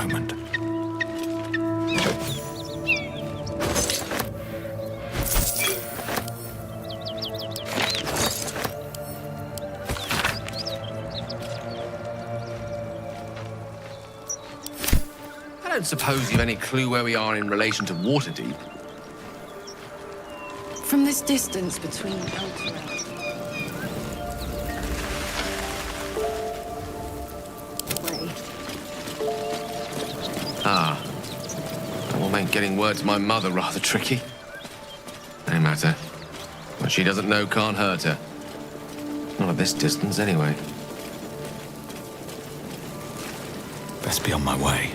moment. I don't suppose you've any clue where we are in relation to Waterdeep. From this distance between Alter. Ah. That will make getting word to my mother rather tricky. No matter. What she doesn't know can't hurt her. Not at this distance, anyway. Best be on my way.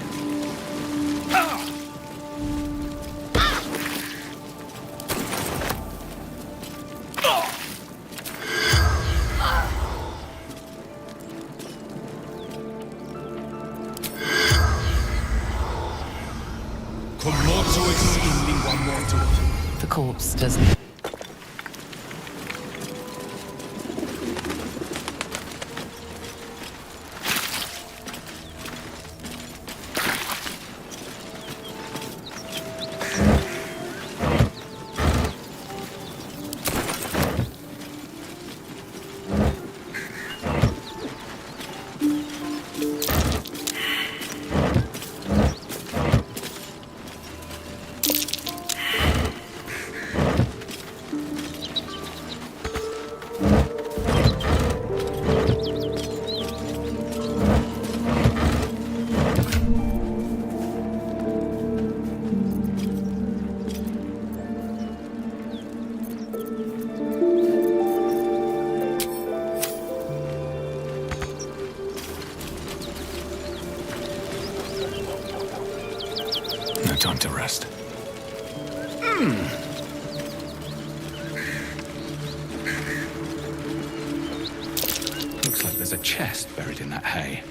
The corpse doesn't. No time to rest. Looks like there's a chest buried in that hay.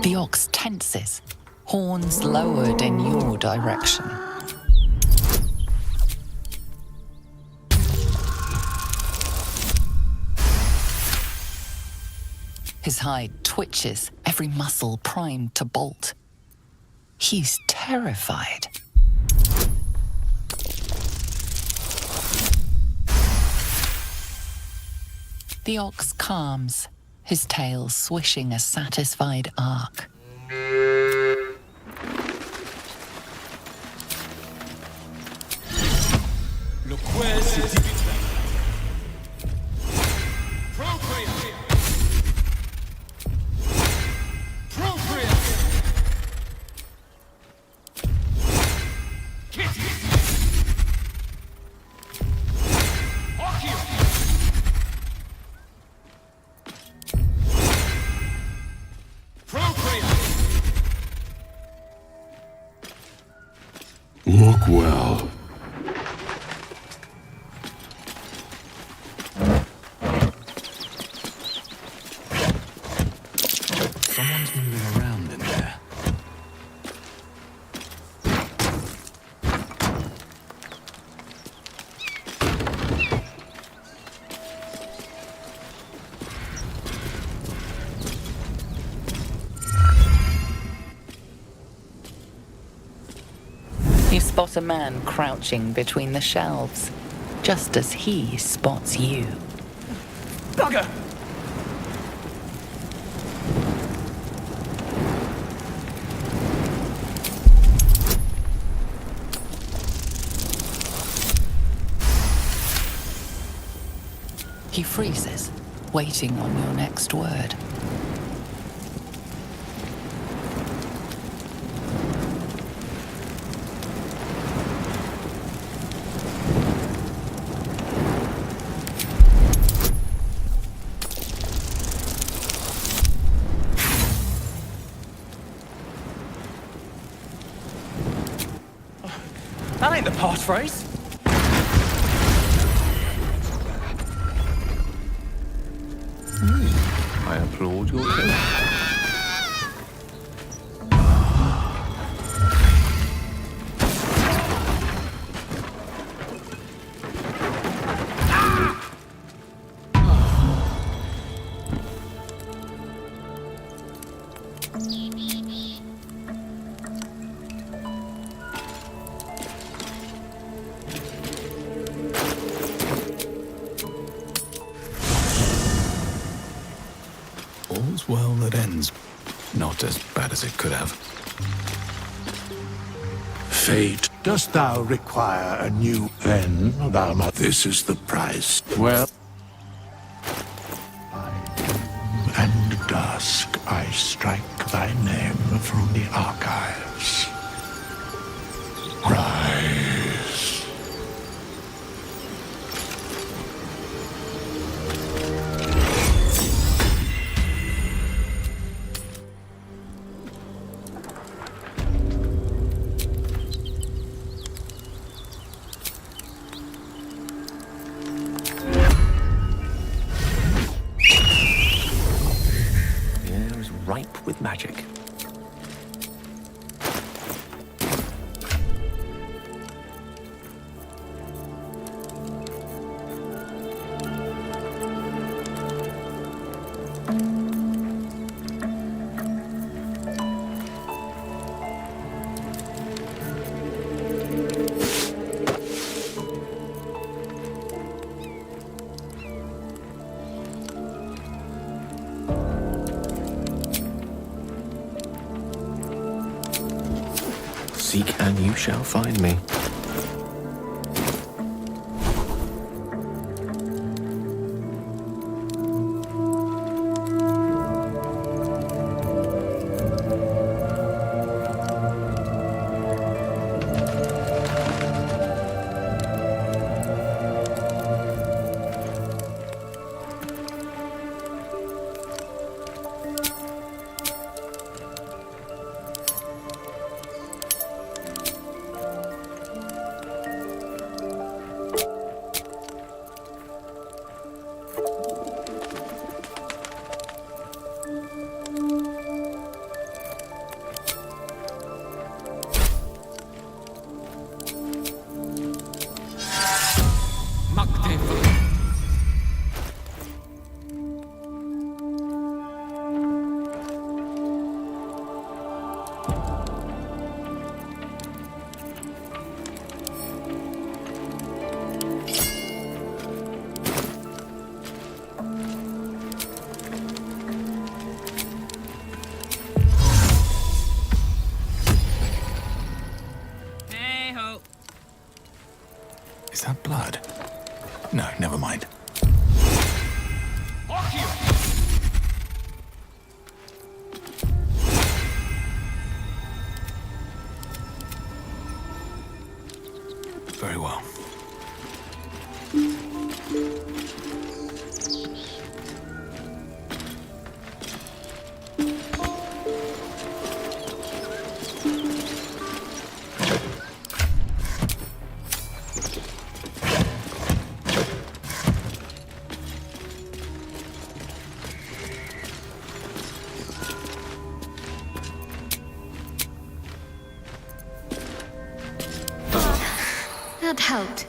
The ox tenses, horns lowered in your direction. His hide twitches, every muscle primed to bolt. He's terrified. The ox calms, his tail swishing a satisfied arc. Look well. Someone's moving around in there. You spot a man crouching between the shelves, just as he spots you. Bugger! He freezes, waiting on your next word. That ain't the passphrase. I applaud your courage. All's well that ends. Not as bad as it could have. Fate, dost thou require a new pen, thou must? This is the price. Well, and dusk I strike thy name from the archives. Rise. The air is ripe with magic. Seek and you shall find me. Is that blood? No, never mind. Very well. That helped.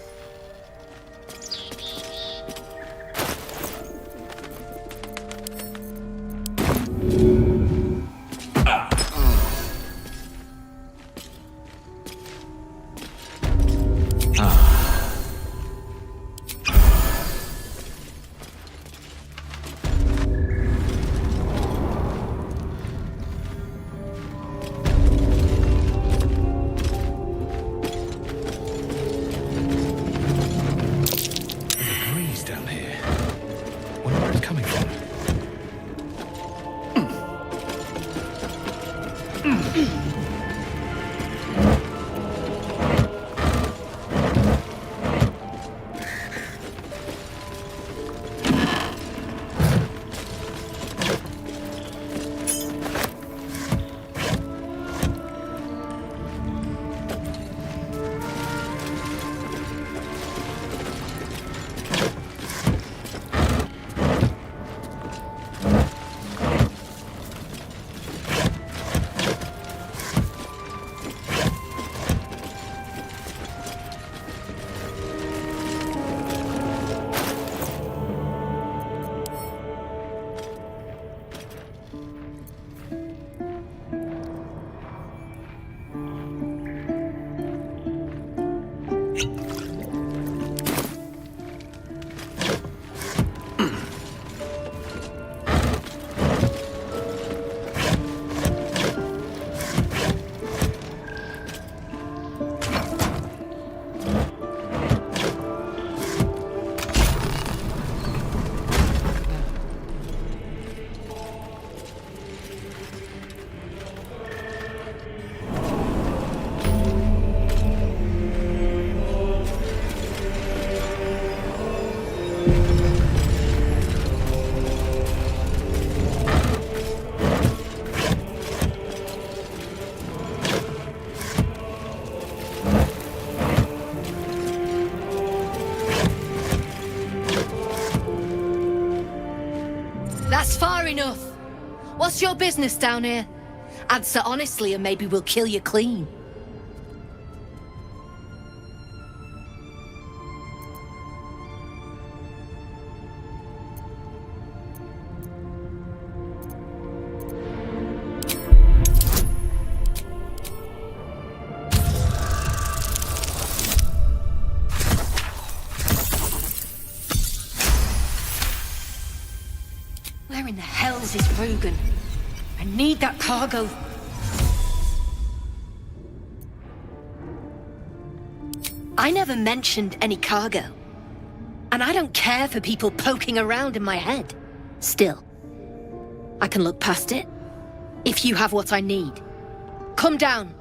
That's far enough. What's your business down here? Answer honestly and maybe we'll kill you clean. Where in the hell's is Rugen? I need that cargo. I never mentioned any cargo. And I don't care for people poking around in my head. Still, I can look past it if you have what I need. Come down.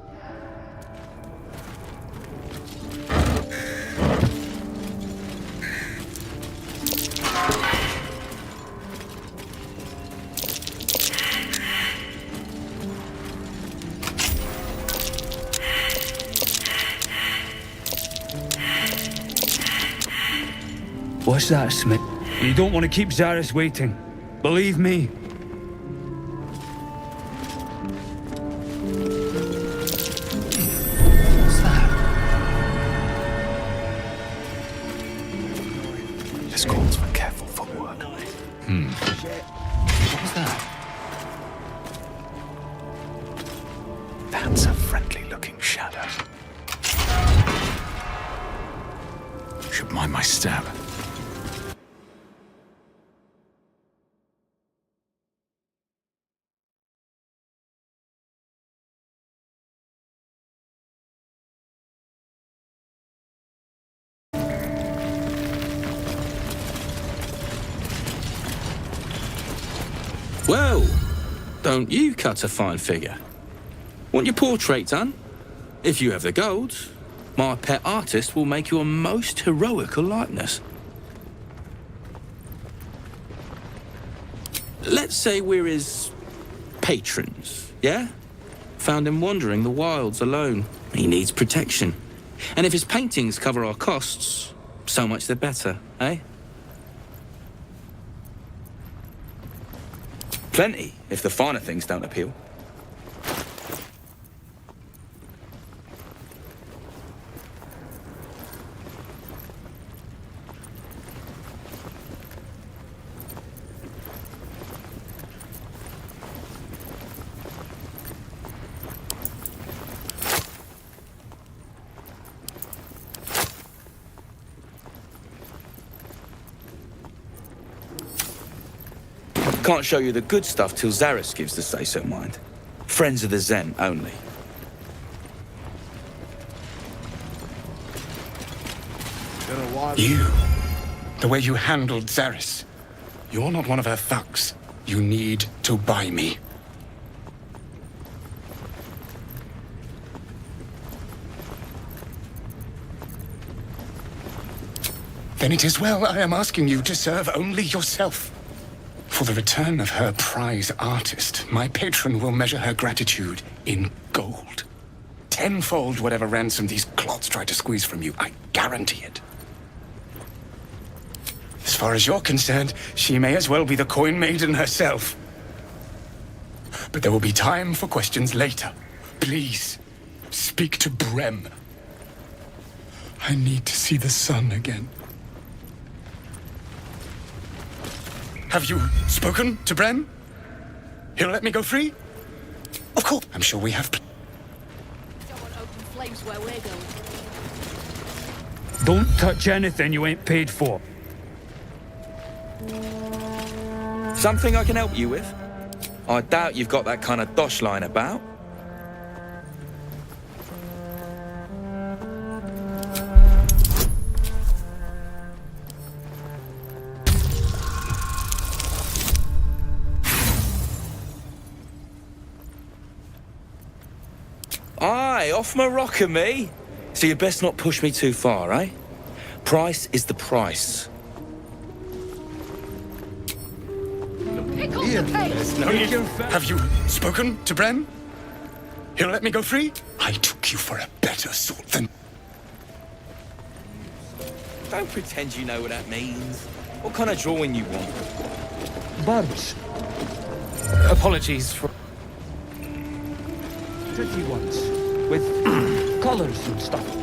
What's that, Smith? You don't want to keep Zaris waiting. Believe me. What's that? This calls for careful footwork. What was that? That's a friendly-looking shadow. Should mind my step. Well, don't you cut a fine figure? Want your portrait done? If you have the gold, my pet artist will make you a most heroical likeness. Let's say we're his patrons, yeah? Found him wandering the wilds alone. He needs protection. And if his paintings cover our costs, so much the better, eh? Plenty, if the finer things don't appeal. Can't show you the good stuff till Zaris gives the say-so, mind. Friends of the Zen only. You, the way you handled Zaris. You're not one of her thugs. You need to buy me. Then it is well I am asking you to serve only yourself. For the return of her prize artist, my patron will measure her gratitude in gold. Tenfold whatever ransom these clots try to squeeze from you, I guarantee it. As far as you're concerned, she may as well be the coin maiden herself. But there will be time for questions later. Please, speak to Brem. I need to see the sun again. Have you spoken to Brem? He'll let me go free? Of course. I'm sure we have... Don't want open flames where we're going. Don't touch anything you ain't paid for. Something I can help you with? I doubt you've got that kind of dosh line about. Aye, off my rocker, me. So you best not push me too far, eh? Price is the price. Pick up the pace! Have you spoken to Brem? He'll let me go free? I took you for a better sort than... Don't pretend you know what that means. What kind of drawing you want? barge. Apologies for... Pretty ones, with colors and stuff.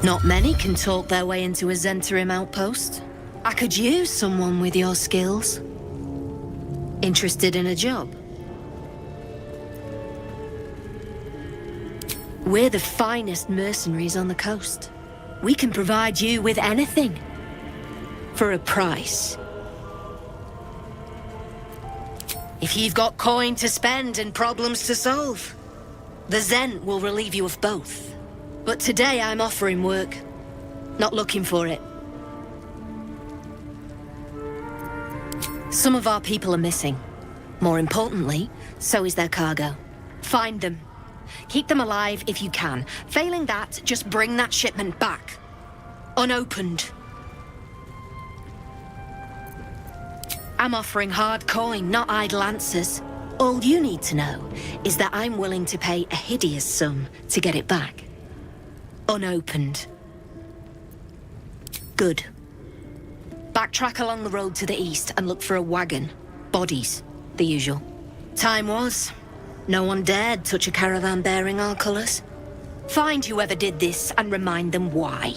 Not many can talk their way into a Zentarim outpost. I could use someone with your skills. Interested in a job? We're the finest mercenaries on the coast. We can provide you with anything. For a price. If you've got coin to spend and problems to solve, the Zent will relieve you of both. But today I'm offering work, not looking for it. Some of our people are missing. More importantly, so is their cargo. Find them. Keep them alive if you can. Failing that, just bring that shipment back. Unopened. I'm offering hard coin, not idle answers. All you need to know is that I'm willing to pay a hideous sum to get it back. Unopened. Good. Backtrack along the road to the east and look for a wagon. Bodies, the usual. Time was. No one dared touch a caravan bearing our colours. Find whoever did this and remind them why.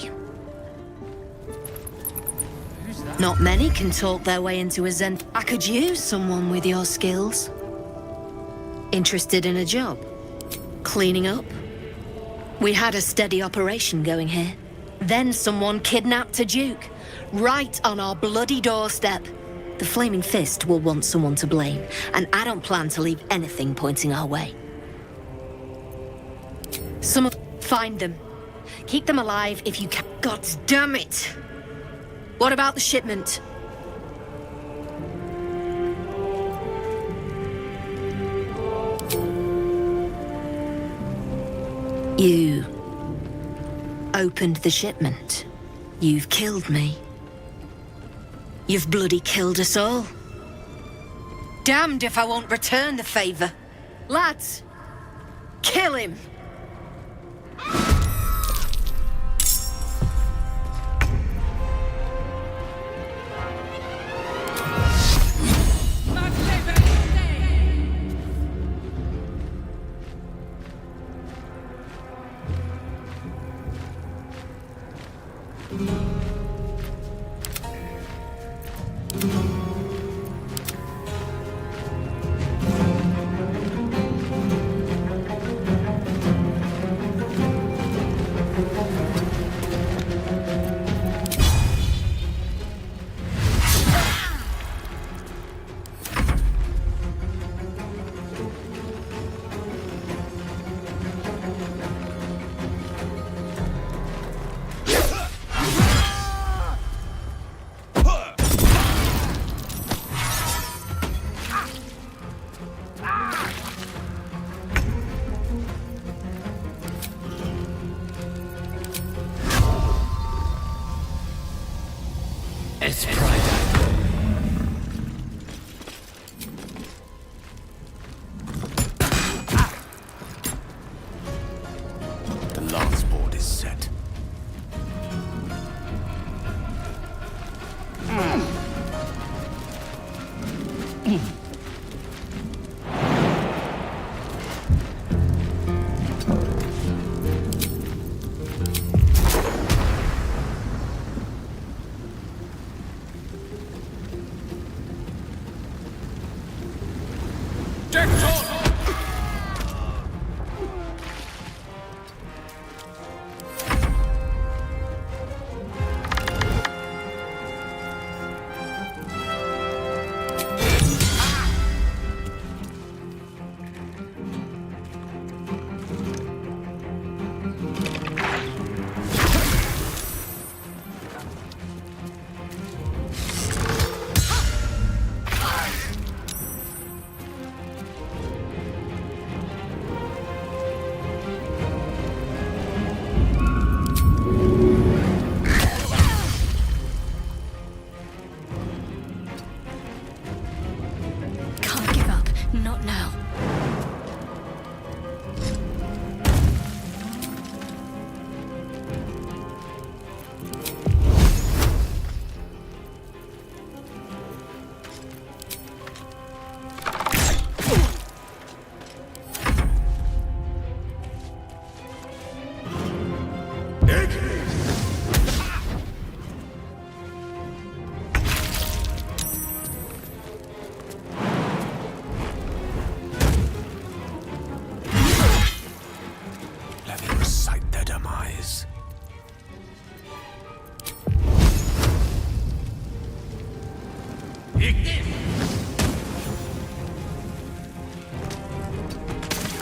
Not many can talk their way into a Zent. I could use someone with your skills. Interested in a job? Cleaning up? We had a steady operation going here. Then someone kidnapped a Duke. Right on our bloody doorstep. The Flaming Fist will want someone to blame, and I don't plan to leave anything pointing our way. Find them. Keep them alive if you can. God damn it! What about the shipment? You opened the shipment. You've killed me. You've bloody killed us all. Damned if I won't return the favor. Lads, kill him!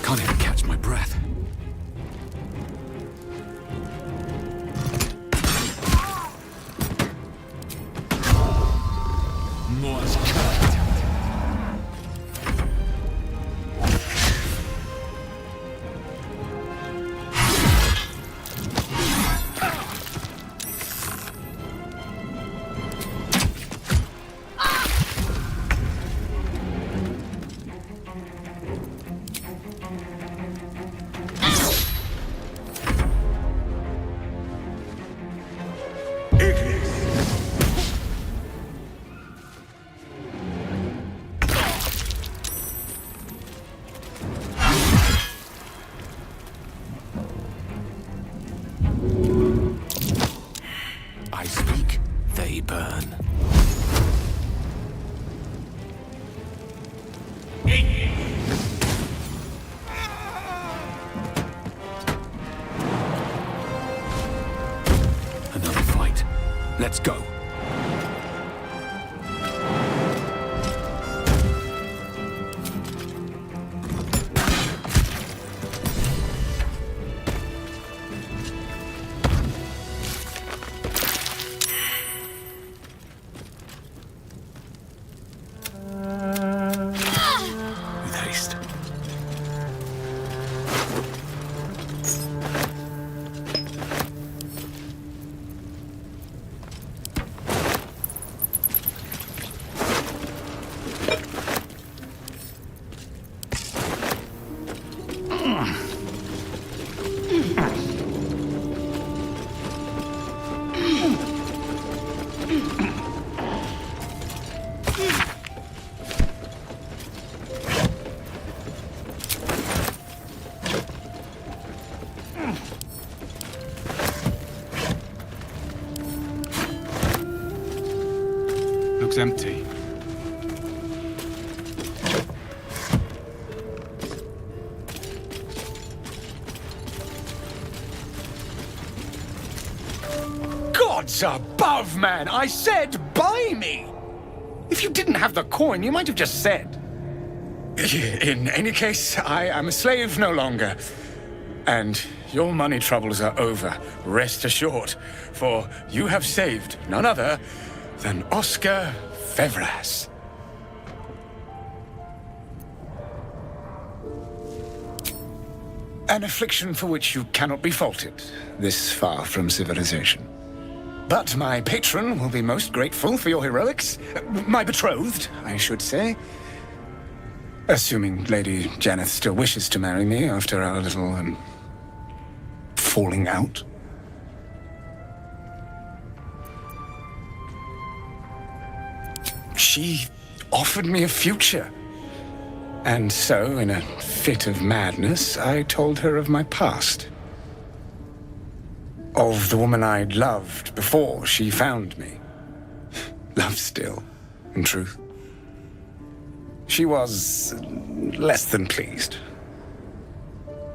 can't even catch my breath. More's cut. I speak, they burn. Another fight. Let's go. With haste. Looks empty. Gods above, man! I said buy me! If you didn't have the coin, you might have just said. In any case, I am a slave no longer. And your money troubles are over, rest assured. For you have saved none other than Oscar Fevras. An affliction for which you cannot be faulted, this far from civilization. But my patron will be most grateful for your heroics. My betrothed, I should say. Assuming Lady Janeth still wishes to marry me after our little, falling out. She offered me a future. And so, in a fit of madness, I told her of my past. Of the woman I'd loved before she found me. Love still, in truth. She was less than pleased.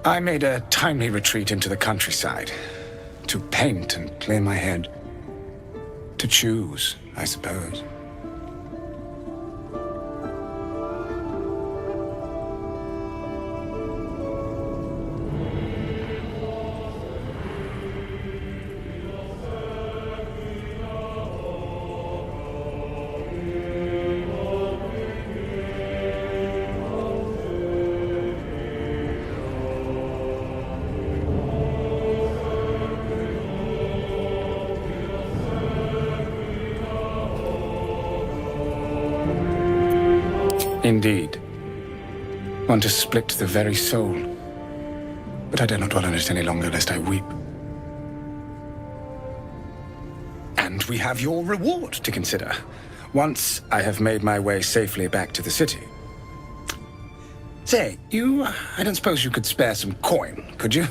I made a timely retreat into the countryside. To paint and clear my head. To choose, I suppose. Indeed. One to split the very soul. But I dare not dwell on it any longer, lest I weep. And we have your reward to consider. Once I have made my way safely back to the city. Say, I don't suppose you could spare some coin, could you?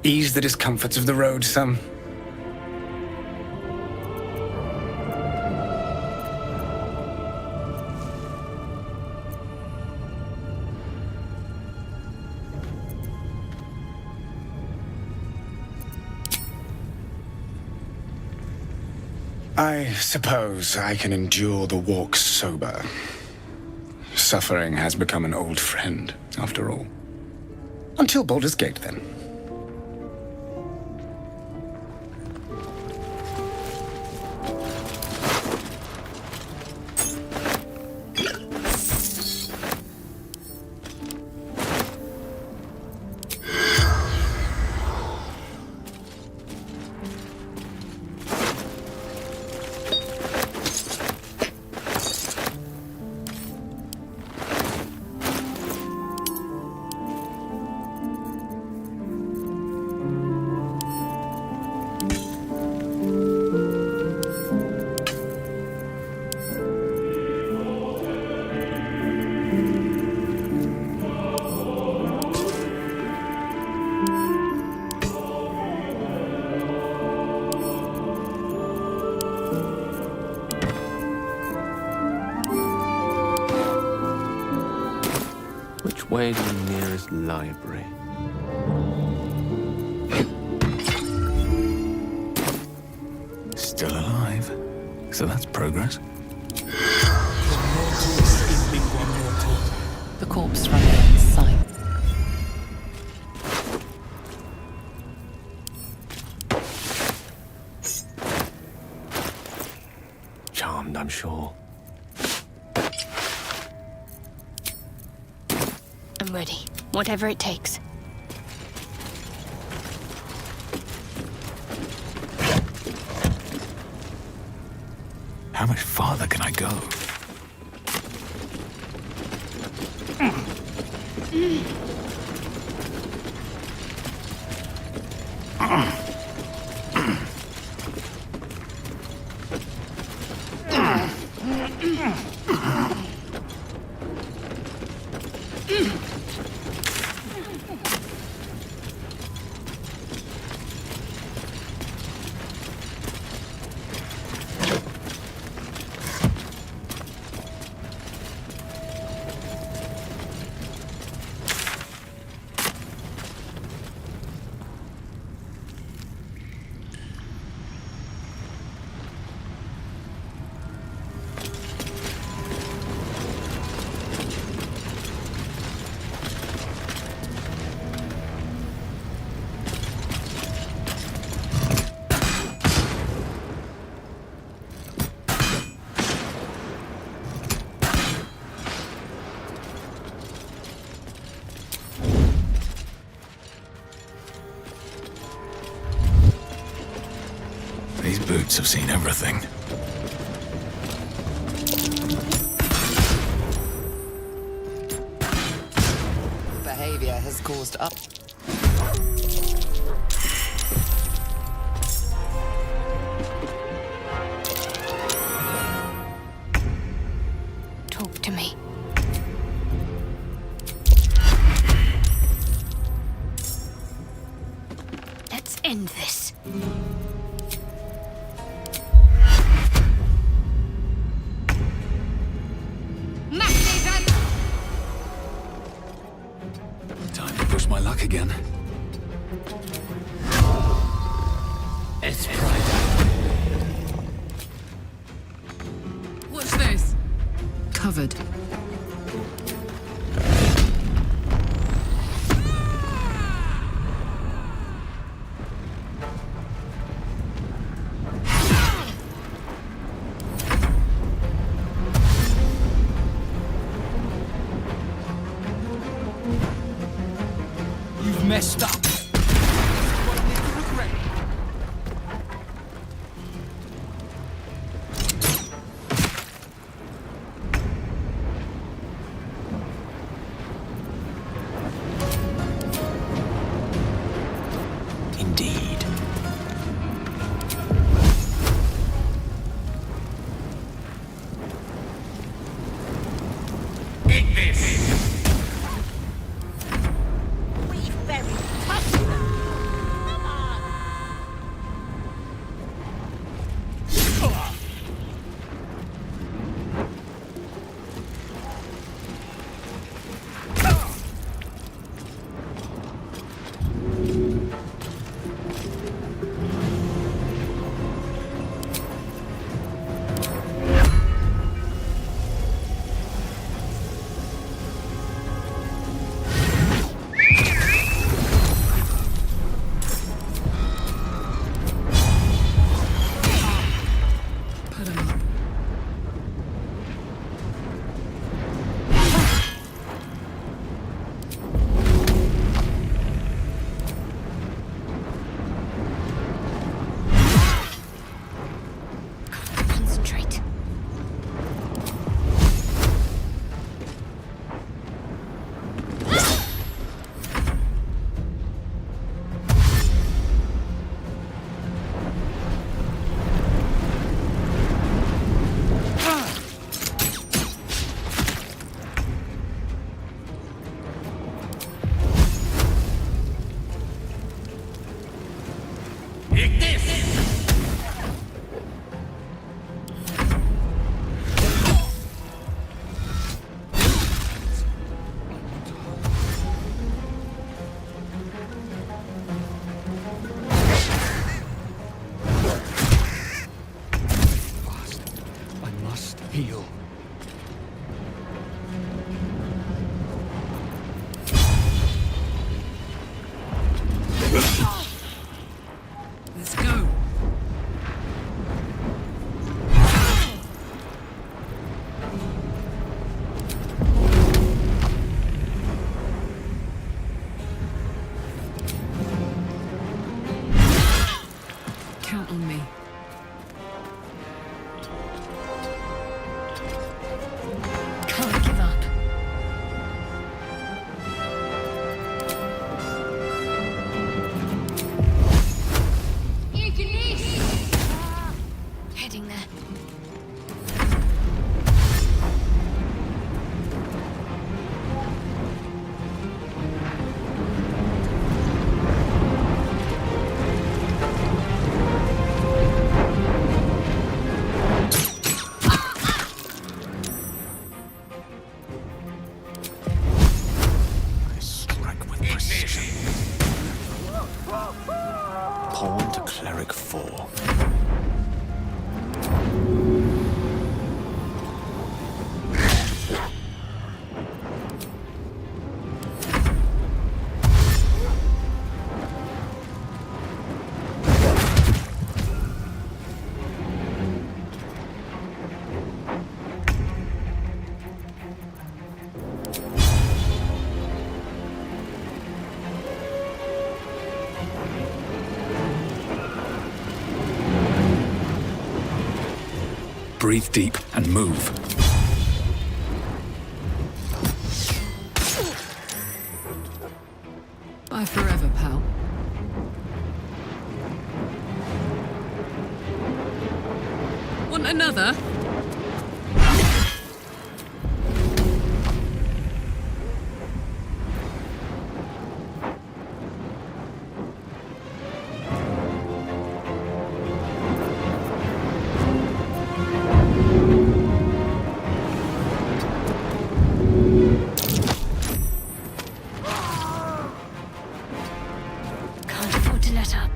Ease the discomforts of the road some. I suppose I can endure the walk sober. Suffering has become an old friend, after all. Until Baldur's Gate, then. Which way to the nearest library? Still alive. So that's progress. The corpse running in sight. Charmed, I'm sure. I'm ready. Whatever it takes. How much farther can I go? These boots have seen everything. Behavior has caused up. Talk to me. Let's end this. Time to push my luck again. It's What's this? Covered. You've messed up. Indeed. Eat this! We've buried tough Concentrate. Heal. Let's go. Count on me. Can't give up. Heading there. Pawn to cleric 4. Breathe deep and move. Bye forever, pal. Want another? Can't afford to let up.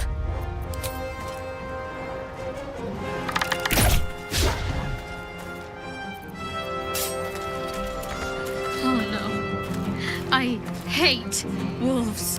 Oh no. I hate wolves.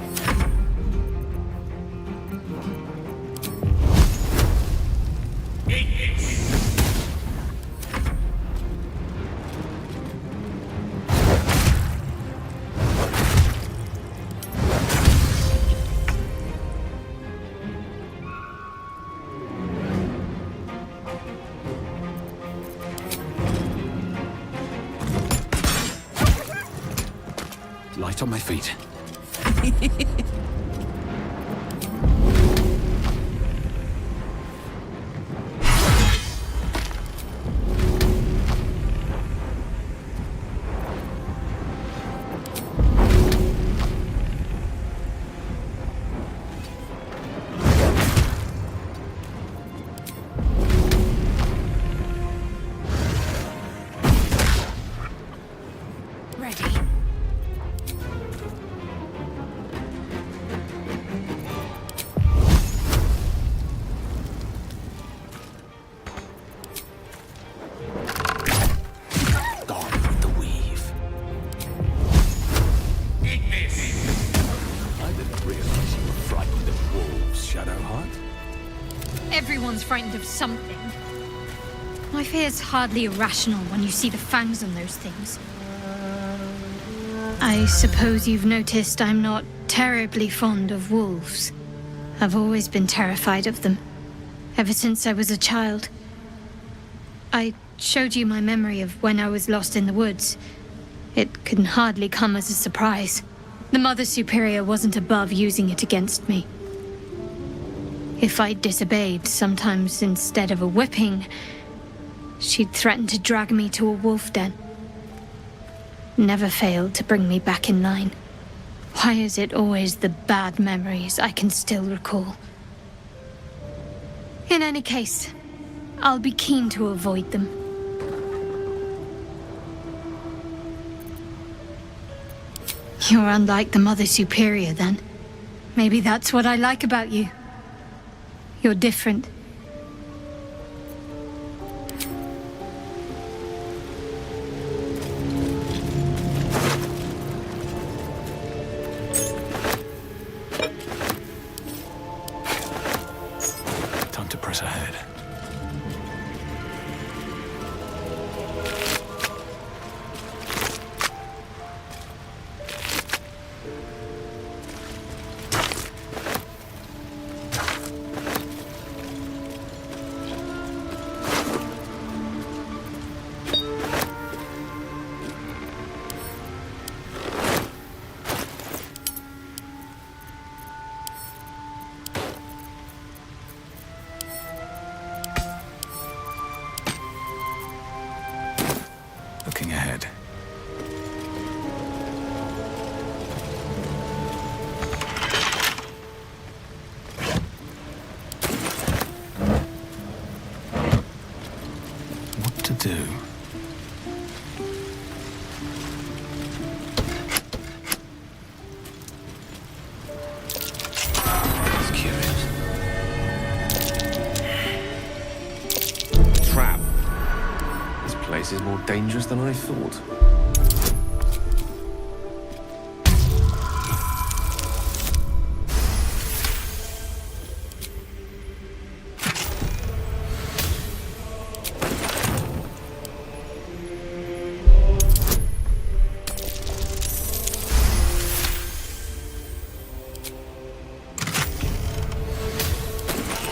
Light on my feet. Ready. Gone with the weave. I didn't realize you were frightened of wolves, Shadowheart. Everyone's frightened of something. My fear's hardly irrational when you see the fangs on those things. I suppose you've noticed I'm not terribly fond of wolves. I've always been terrified of them, ever since I was a child. I showed you my memory of when I was lost in the woods. It can hardly come as a surprise. The Mother Superior wasn't above using it against me. If I disobeyed, sometimes instead of a whipping, she'd threaten to drag me to a wolf den. Never failed to bring me back in line. Why is it always the bad memories I can still recall? In any case, I'll be keen to avoid them. You're unlike the Mother Superior, then. Maybe that's what I like about you. You're different. Time to press ahead. Looking ahead. What to do? It's curious. Trap. This place is more dangerous than I thought.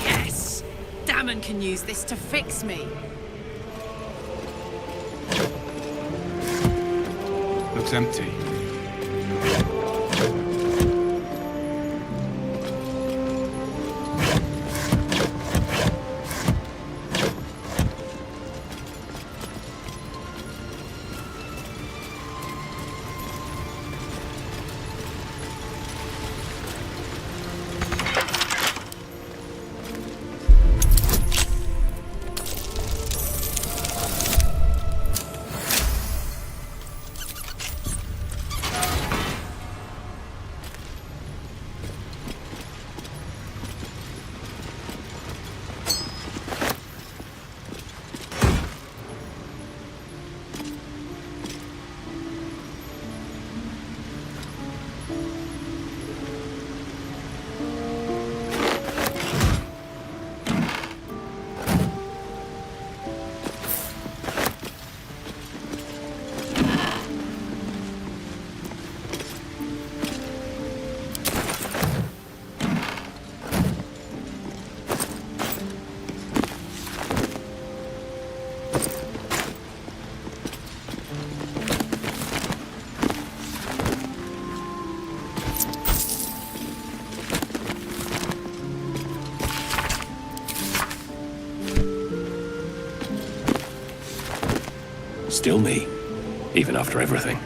Yes! Damon can use this to fix me. Looks empty. Still me, even after everything.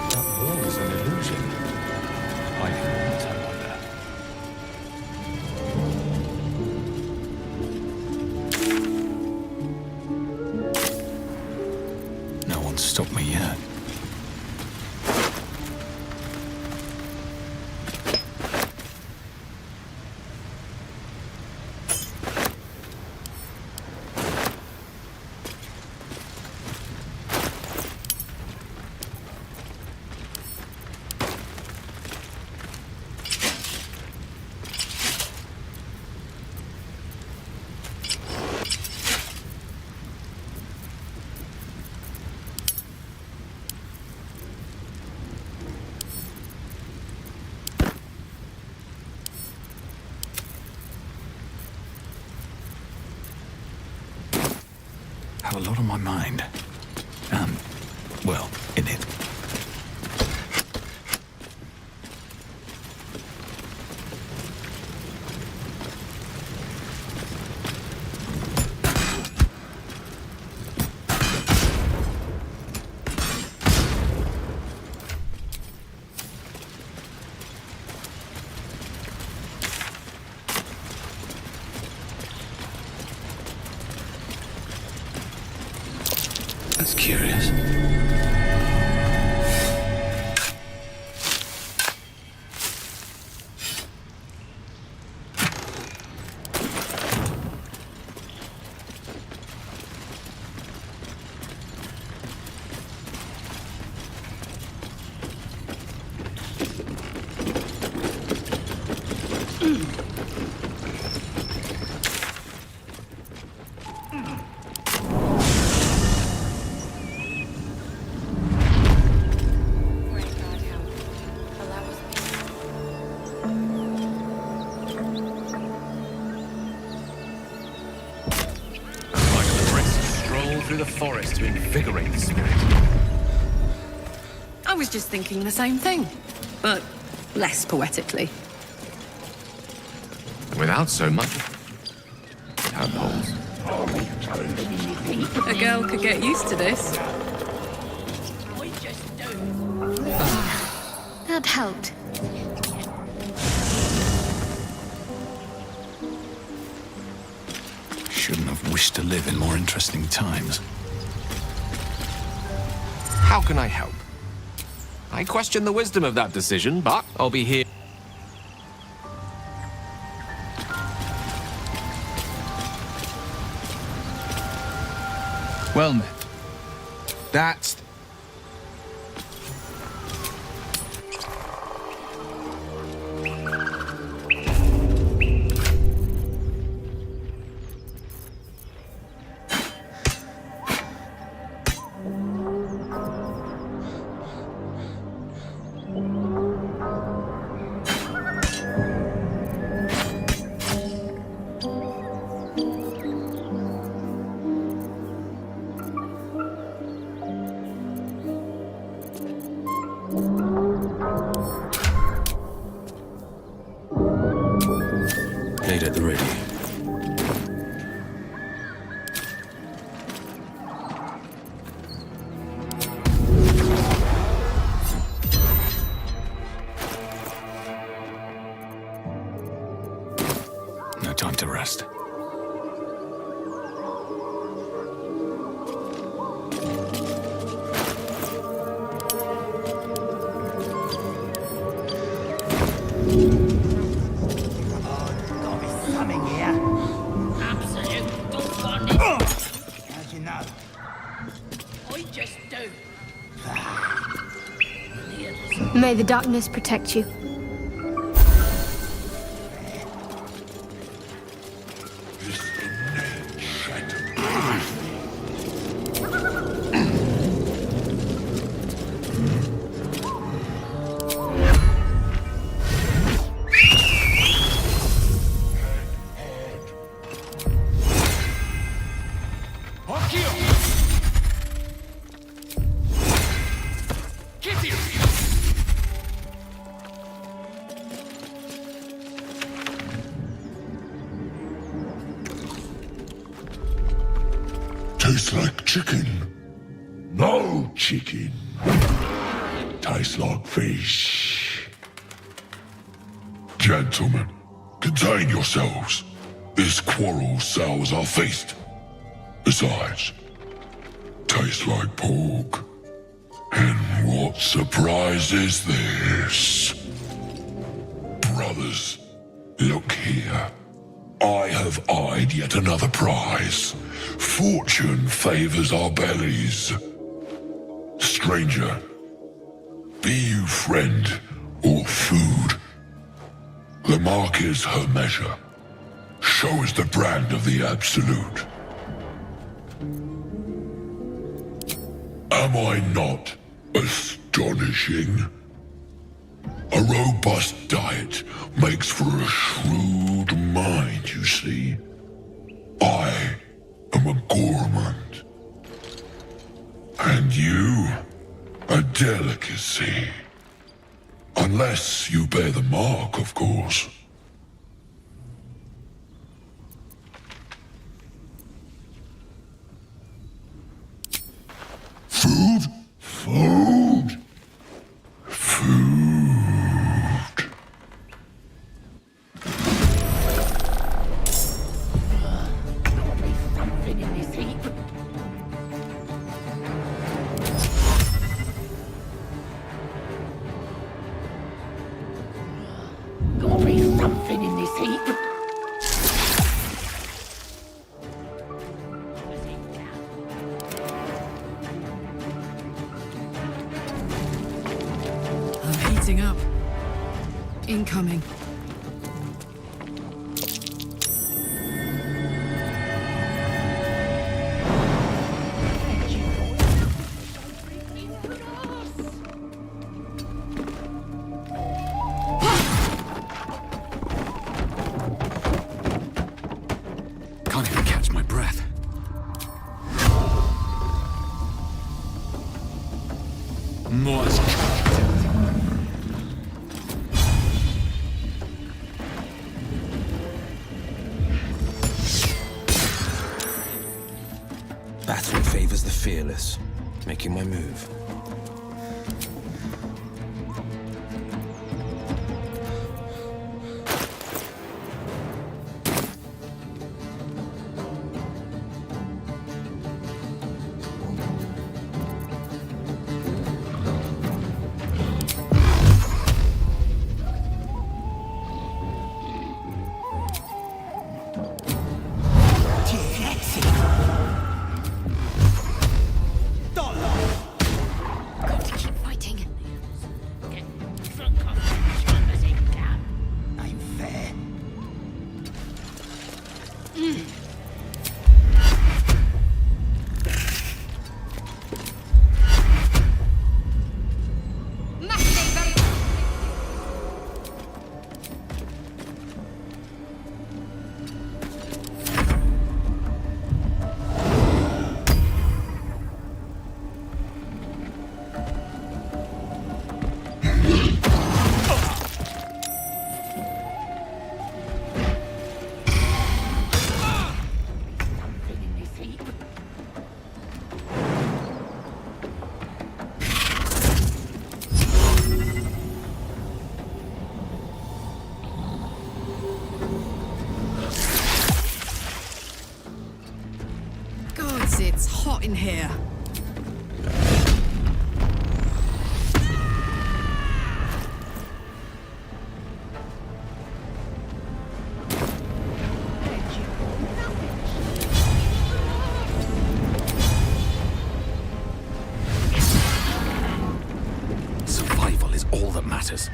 That wall is an illusion. I didn't tell like that. No one's stopped me yet. Had a lot on my mind. Well, in it. That's curious. Through the forest to invigorate the spirit. I was just thinking the same thing, but less poetically. Without so much tadpoles. A girl could get used to this. That helped. Shouldn't have wished to live in more interesting times. How can I help? I question the wisdom of that decision, but I'll be here. Well met. That's... Made at the ready. No time to rest. May the darkness protect you. Tastes like chicken. No chicken. Tastes like fish. Gentlemen, contain yourselves. This quarrel sours our feast. Besides, tastes like pork. And what surprise is this? Brothers, look here. I have eyed yet another prize. Fortune favors our bellies. Stranger, be you friend or food. The mark is her measure. Show us the brand of the absolute. Am I not astonishing? A robust diet makes for a shrewd mind, you see. I am a gourmand, And you, a delicacy. Unless you bear the mark, of course. Food? Food? Food. Up. Incoming. Can't even catch my breath. More. Battle favors the fearless. Making my move. It's hot in here. Survival is all that matters.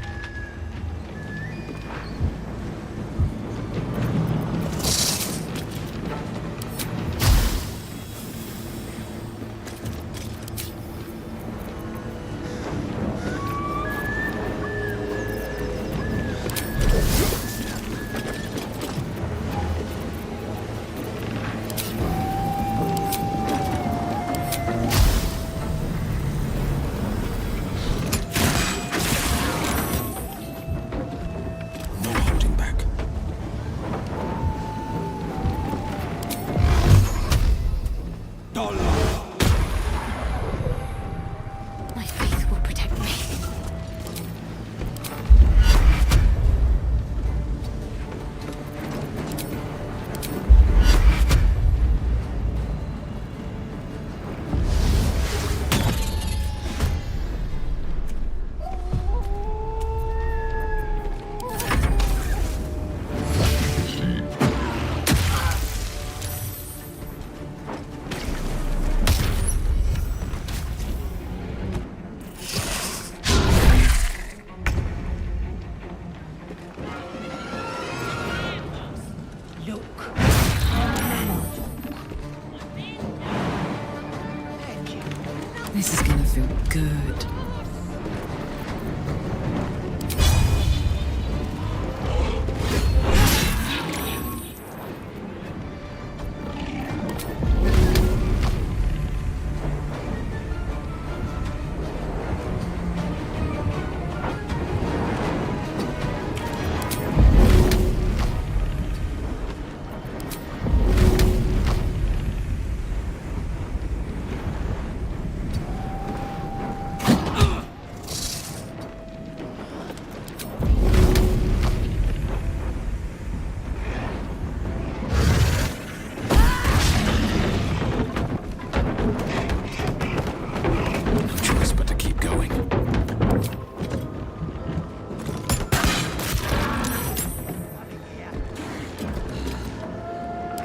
This is gonna feel good.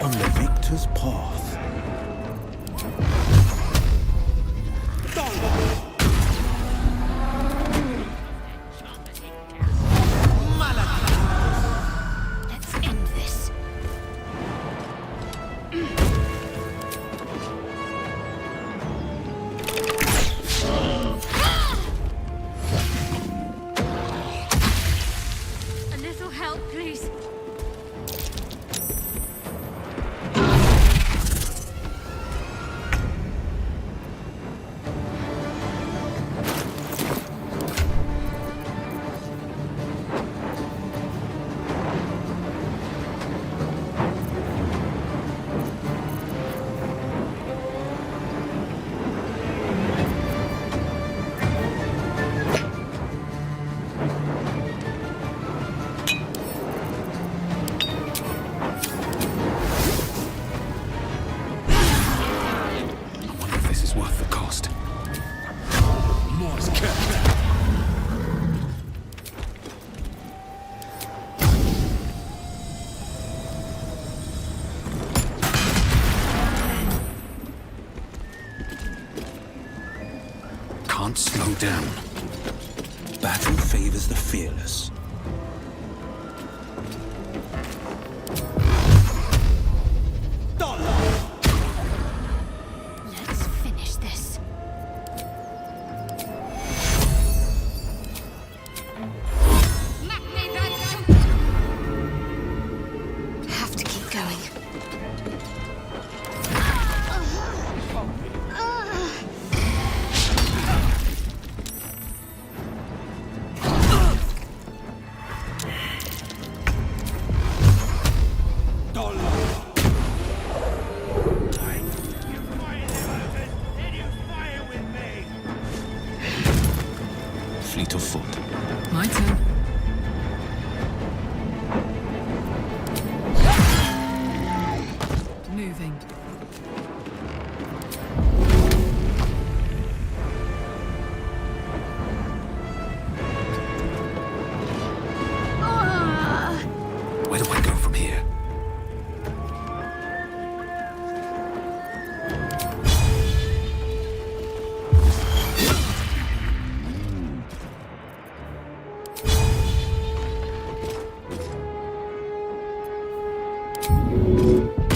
on the victor's path. Let's end this. A little help, please. I wonder if this is worth the cost. More's kept. Can't slow down. Battle favors the fearless. Let's finish this. Have to keep going. Fleet of foot. My turn. Moving. Where do I go from here?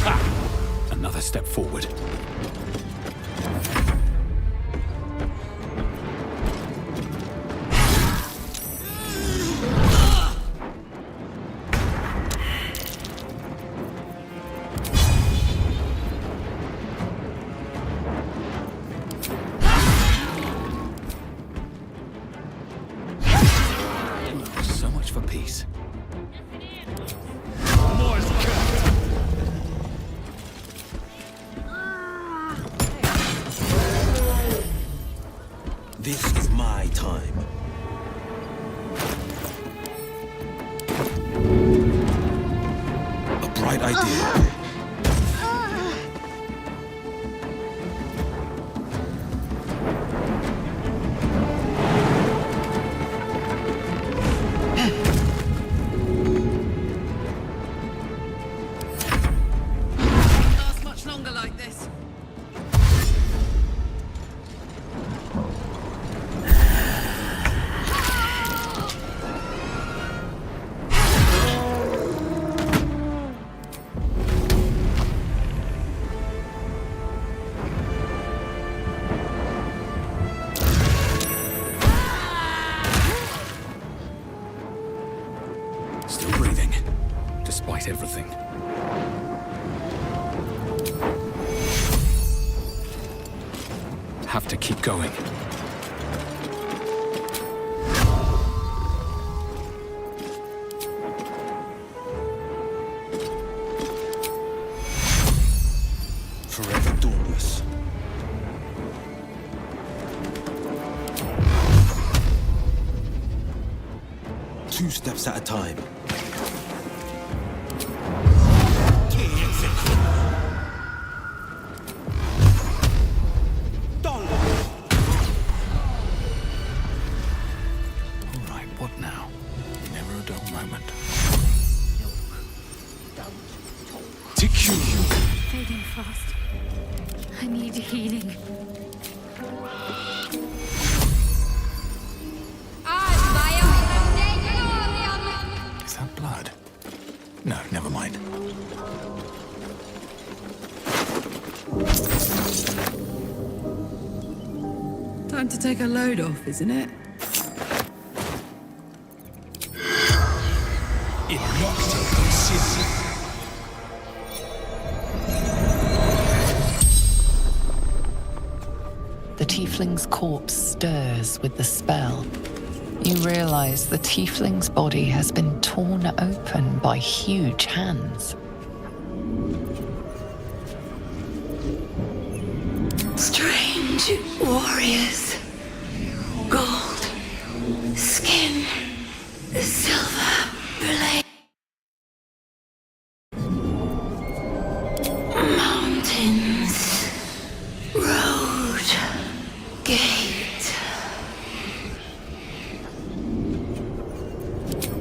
Ha! Another step forward. So much for peace. More's kept. This is my time. A bright idea. Last much longer like this. Still breathing, despite everything. Have to keep going. Forever dauntless. Two steps at a time. Alright, what now? Never a dull moment. TQ. bleeding fast. I need healing. Is that blood? No, never mind. Time to take a load off, isn't it? The tiefling's corpse stirs with the spell. You realize the tiefling's body has been torn open by huge hands. Strange warriors. Gold skin. Silver blade. Mountains. Road. Gate.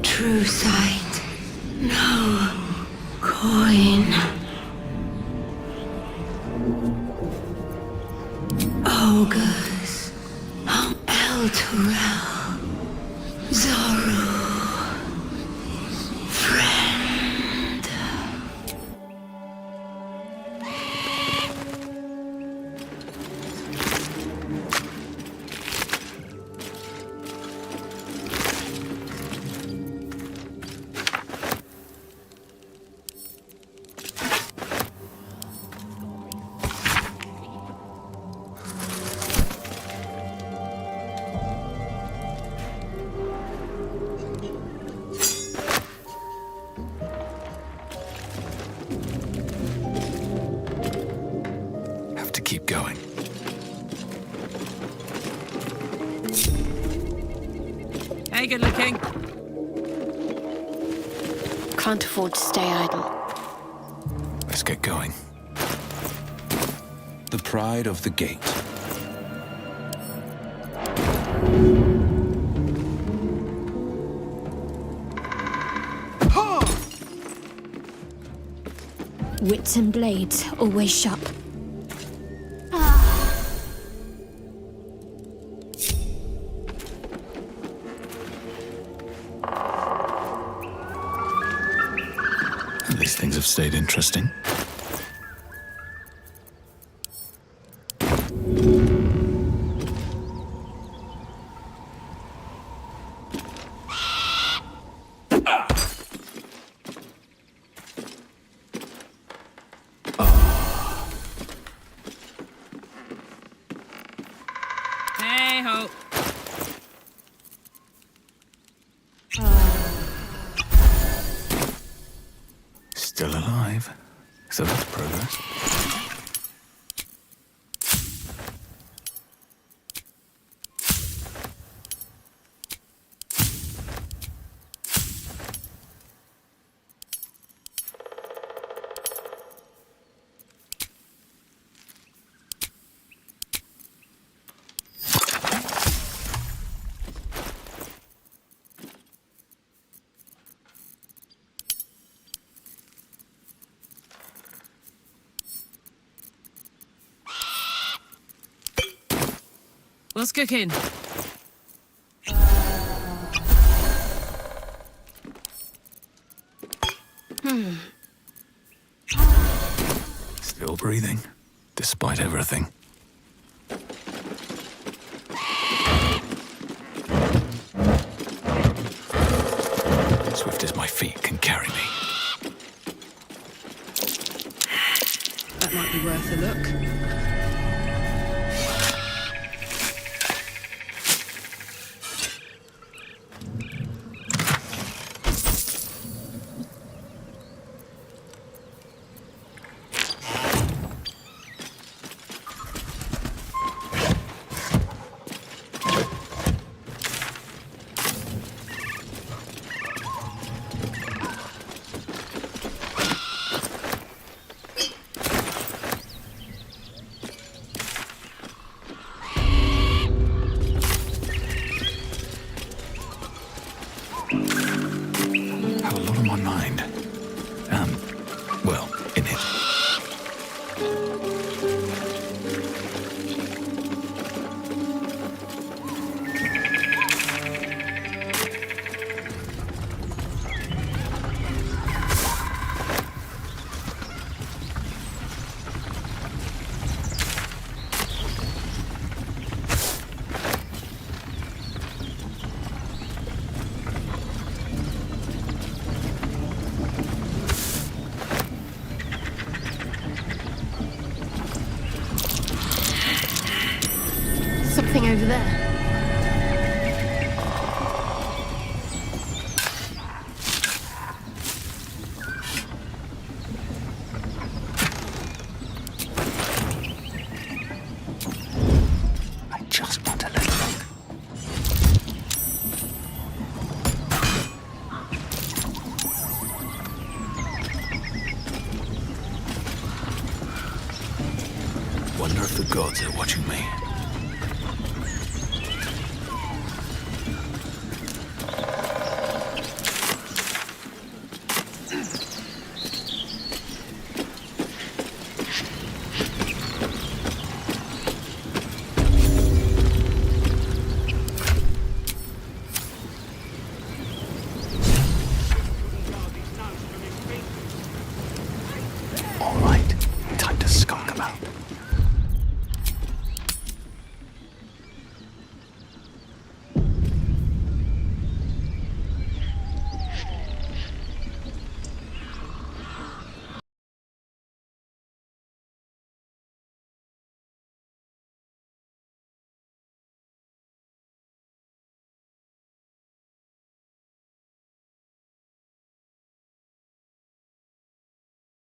True sight. No coin. Ogres. El Turel. Zoru. Friend. Have to keep going. Hey, good looking. Can't afford to stay idle. Let's get going. The pride of the gate. Wits and blades, always sharp. At least things have stayed interesting. Hey ho. Still alive. So that's progress. What's cooking? Still breathing, despite everything. Swift as my feet can carry me. That might be worth a look. Have a lot on my mind. Well, in it. over there. I just want a little look. Wonder if the gods are watching me. All right.